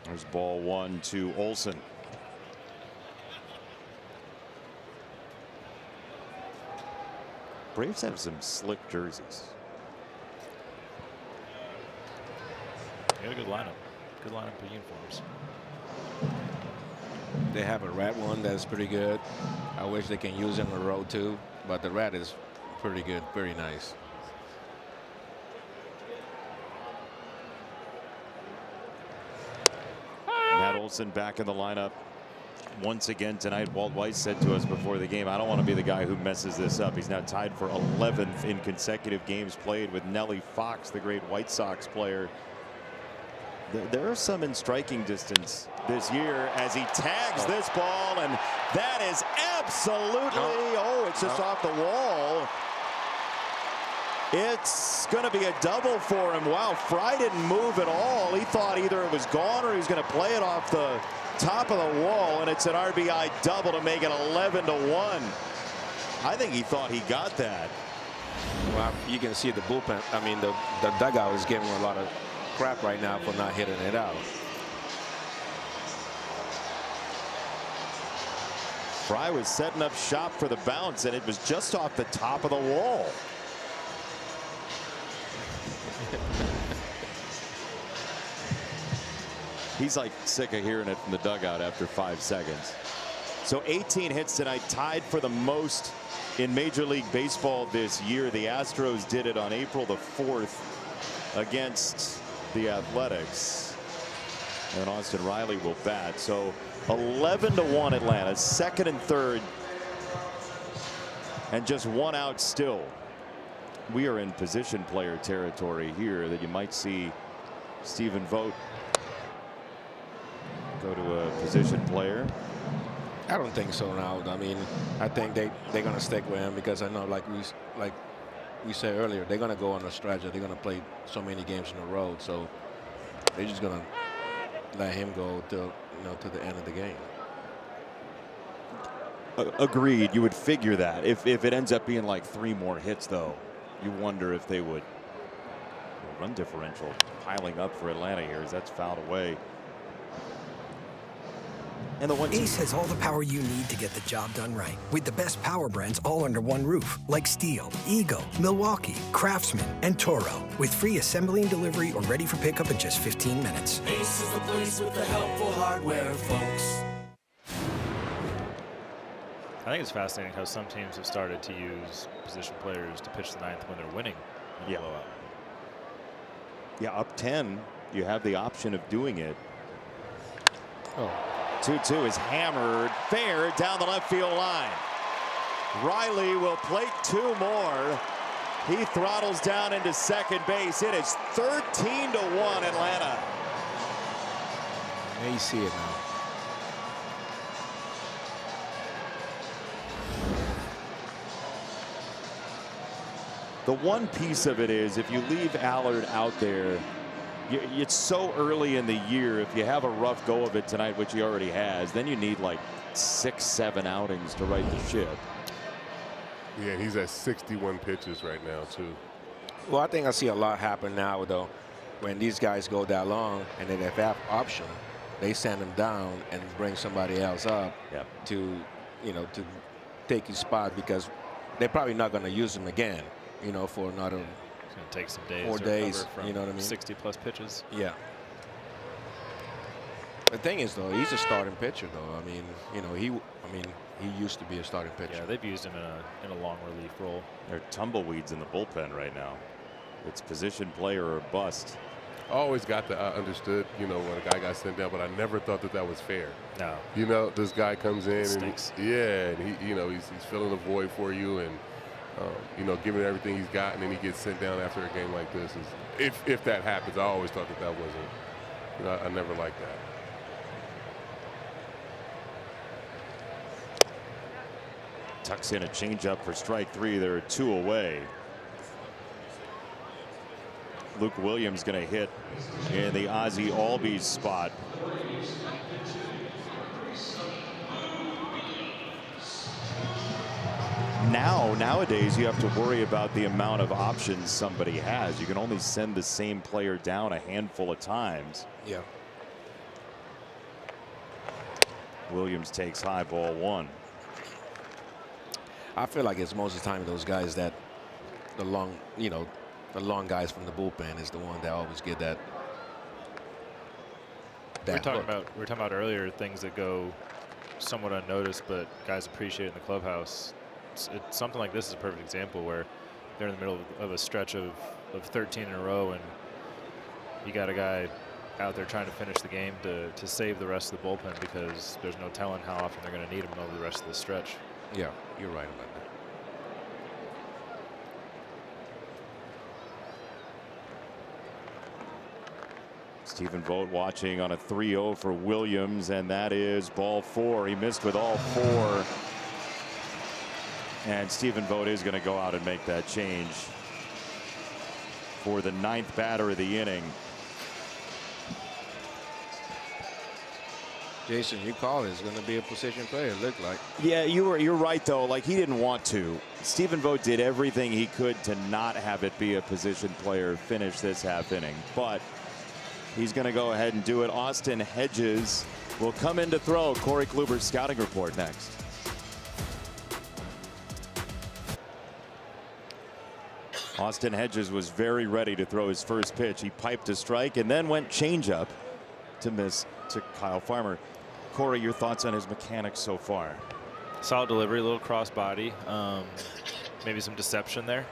There's ball 1 to Olsen. Braves have some slick jerseys. They got a good lineup. Good lineup of uniforms. They have a red one that's pretty good. I wish they can use them in a row too, but the red is pretty good, very nice. Matt Olson back in the lineup once again tonight. Walt Weiss said to us before the game, I don't want to be the guy who messes this up. He's now tied for 11th in consecutive games played with Nellie Fox, the great White Sox player. There are some in striking distance this year as he tags this ball, and that is absolutely, it's just off the wall. It's going to be a double for him. Wow, Fry didn't move at all. He thought either it was gone or he was going to play it off the top of the wall, and it's an RBI double to make it 11-1. I think he thought he got that. Well, you can see the bullpen. I mean, the dugout is giving a lot of crap right now for not hitting it out. Fry was setting up shop for the bounce, and it was just off the top of the wall. He's like sick of hearing it from the dugout after 5 seconds. So 18 hits tonight, tied for the most in Major League Baseball this year. The Astros did it on April the 4th against the Athletics. And Austin Riley will bat. So 11-1 Atlanta, second and third, and just one out still. We are in position player territory here that you might see Stephen Vogt go to a position player. I don't think so now. I mean, I think they're going to stick with him because I know, like we said earlier, they're going to go on a stretch. They're going to play so many games in a row, so they're just going to let him go till to the end of the game. Agreed. You would figure that if it ends up being like 3 more hits, though, you wonder if they would. Run differential piling up for Atlanta here as that's fouled away. And Ace has all the power you need to get the job done right. With the best power brands all under one roof, like Steel, Eagle, Milwaukee, Craftsman, and Toro. With free assembly and delivery or ready for pickup in just 15 minutes. Ace is the place with the helpful hardware, folks. I think it's fascinating how some teams have started to use position players to pitch the ninth when they're winning in a blowout. Yeah, up 10, you have the option of doing it. 2-2 is hammered fair down the left field line. Riley will plate 2 more. He throttles down into second base. It is 13-1 Atlanta. Yeah, you see it now. The one piece of it is if you leave Allard out there, it's so early in the year. If you have a rough go of it tonight, which he already has, then you need like 6-7 outings to right the ship. Yeah, he's at 61 pitches right now, too. Well, I think I see a lot happen now, though, when these guys go that long and then if they have option, they send them down and bring somebody else up to, to take his spot because they're probably not going to use him again, for another. It's going to take some days. 4 days, you know what I mean? 60+ pitches. Yeah. The thing is, though, he's a starting pitcher, though. I mean, he used to be a starting pitcher. Yeah, they've used him in a long relief role. There are tumbleweeds in the bullpen right now. It's position player or bust. I always got that. I understood, when a guy got sent down, but I never thought that was fair. No. This guy comes in and stinks. He's filling a void for you and giving everything he's got, and then he gets sent down after a game like this. If that happens, I always thought that wasn't. I never liked that. Tucks in a changeup for strike 3. There are 2 away. Luke Williams going to hit in the Ozzie Albies spot. Nowadays, you have to worry about the amount of options somebody has. You can only send the same player down a handful of times. Yeah. Williams takes high, ball 1. I feel like it's most of the time those guys that the long guys from the bullpen is the one that always get that. We were talking about earlier things that go somewhat unnoticed, but guys appreciate in the clubhouse. It's something like this is a perfect example where they're in the middle of a stretch of 13 in a row, and you got a guy out there trying to finish the game to save the rest of the bullpen because there's no telling how often they're going to need him over the rest of the stretch. Yeah, you're right about that. Stephen Vogt watching on a 3-0 for Williams, and that is ball 4. He missed with all 4. And Stephen Vogt is going to go out and make that change for the 9th batter of the inning. Jason, you call it. It's going to be a position player, it looked like. Yeah, you're right, though. Like, he didn't want to. Stephen Vogt did everything he could to not have it be a position player finish this half inning. But he's going to go ahead and do it. Austin Hedges will come in to throw. Corey Kluber's scouting report next. Austin Hedges was very ready to throw his first pitch. He piped a strike and then went changeup to miss to Kyle Farmer. Corey, your thoughts on his mechanics so far? Solid delivery, a little cross body, maybe some deception there.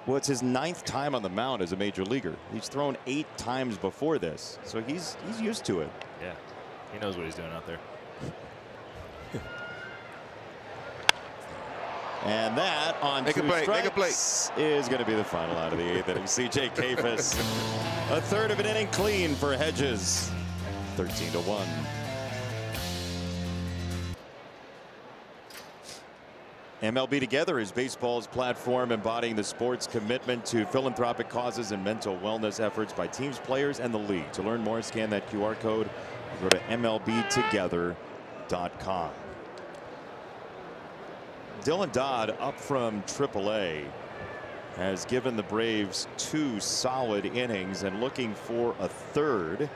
Well, it's his 9th time on the mound as a major leaguer. He's thrown 8 times before this, so he's used to it. Yeah, he knows what he's doing out there. And that on 2 strikes is going to be the final out of the 8th inning. C.J. Kafis, a third of an inning clean for Hedges, 13-1. MLB Together is baseball's platform embodying the sport's commitment to philanthropic causes and mental wellness efforts by teams, players, and the league. To learn more, scan that QR code or go to MLBtogether.com. Dylan Dodd, up from AAA, has given the Braves 2 solid innings and looking for a third.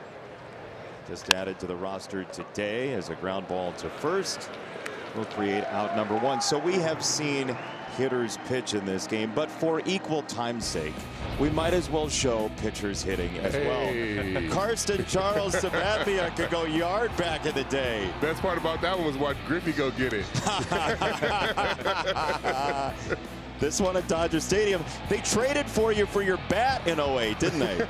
Just added to the roster today as a ground ball to first will create out number 1. So we have seen hitters pitch in this game, but for equal time's sake, we might as well show pitchers hitting as well. Karsten Charles Sabathia could go yard back in the day. Best part about that one was watching Griffey go get it. This one at Dodger Stadium. They traded for you for your bat in 08, didn't they?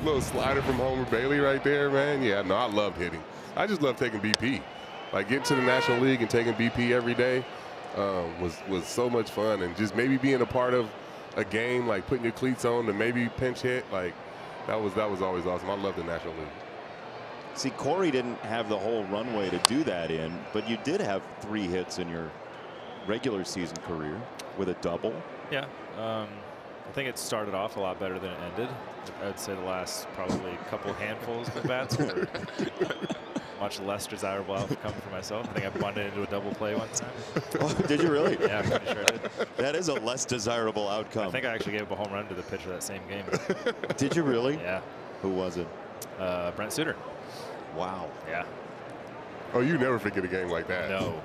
Little slider from Homer Bailey right there, man. Yeah, no, I loved hitting. I just love taking BP. Like, getting to the National League and taking BP every day was so much fun. And just maybe being a part of a game, like putting your cleats on to maybe pinch hit, like that was always awesome. I love the National League. See, Corey didn't have the whole runway to do that in, but you did have 3 hits in your regular season career with a double. Yeah, I think it started off a lot better than it ended. I'd say the last probably couple handfuls of bats were much less desirable outcome for myself. I think I bunted into a double play one time. Oh, did you really? Yeah, I'm pretty sure I did. That is a less desirable outcome. I think I actually gave up a home run to the pitcher that same game. Did you really? Yeah. Who was it? Brent Suter. Wow. Yeah. Oh, you never forget a game like that. No.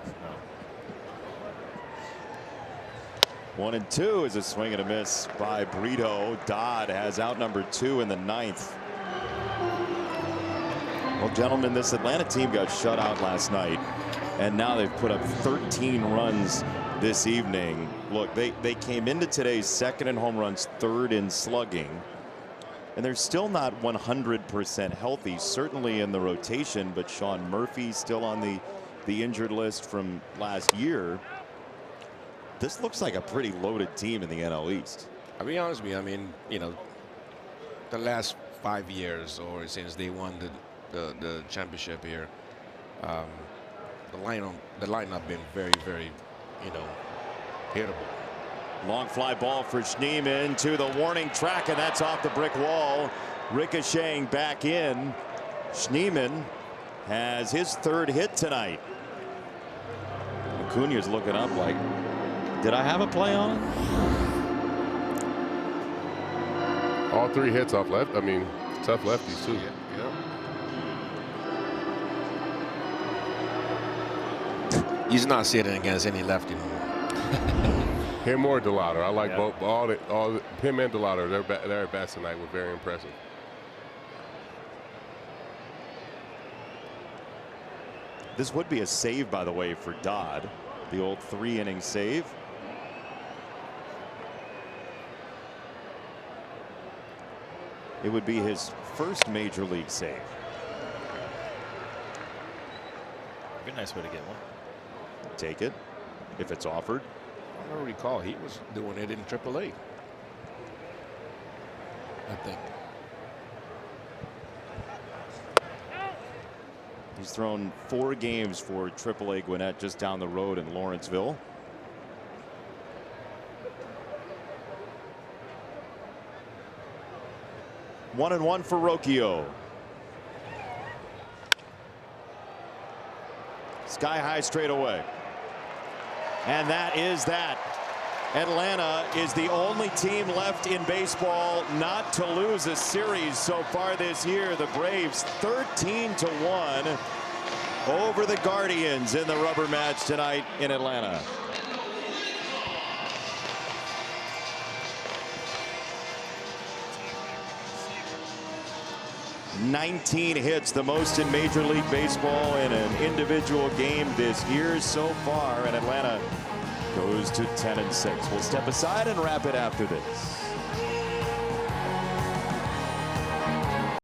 1-2 is a swing and a miss by Brito. Dodd has out number 2 in the 9th. Well, gentlemen, this Atlanta team got shut out last night, and now they've put up 13 runs this evening. Look, they came into today's 2nd in home runs, 3rd in slugging, and they're still not 100% healthy, certainly in the rotation, but Sean Murphy's still on the injured list from last year. This looks like a pretty loaded team in the NL East. I'll be honest with you. I mean, you know, the last 5 years or since they won the championship here, the lineup been very, very, you know, hittable. Long fly ball for Schneemann to the warning track, and that's off the brick wall, ricocheting back in. Schneemann has his 3rd hit tonight. Acuna's looking up like, did I have a play on? All 3 hits off left. I mean, tough lefties too. Yeah. He's not sitting against any lefty no more. Him or Delauder. I like both. All him and Delauder. Their at bats tonight were very impressive. This would be a save, by the way, for Dodd. The old 3-inning save. It would be his first major league save. Be a nice way to get one. Take it if it's offered. I don't recall he was doing it in AAA. I think. He's thrown 4 games for AAA Gwinnett just down the road in Lawrenceville. One and one for Rocchio. Sky high straight away. And that is that. Atlanta is the only team left in baseball not to lose a series so far this year. The Braves 13-1 over the Guardians in the rubber match tonight in Atlanta. "19 hits, the most in Major League Baseball in an individual game this year so far, and Atlanta goes to 10-6. We'll step aside and wrap it after this.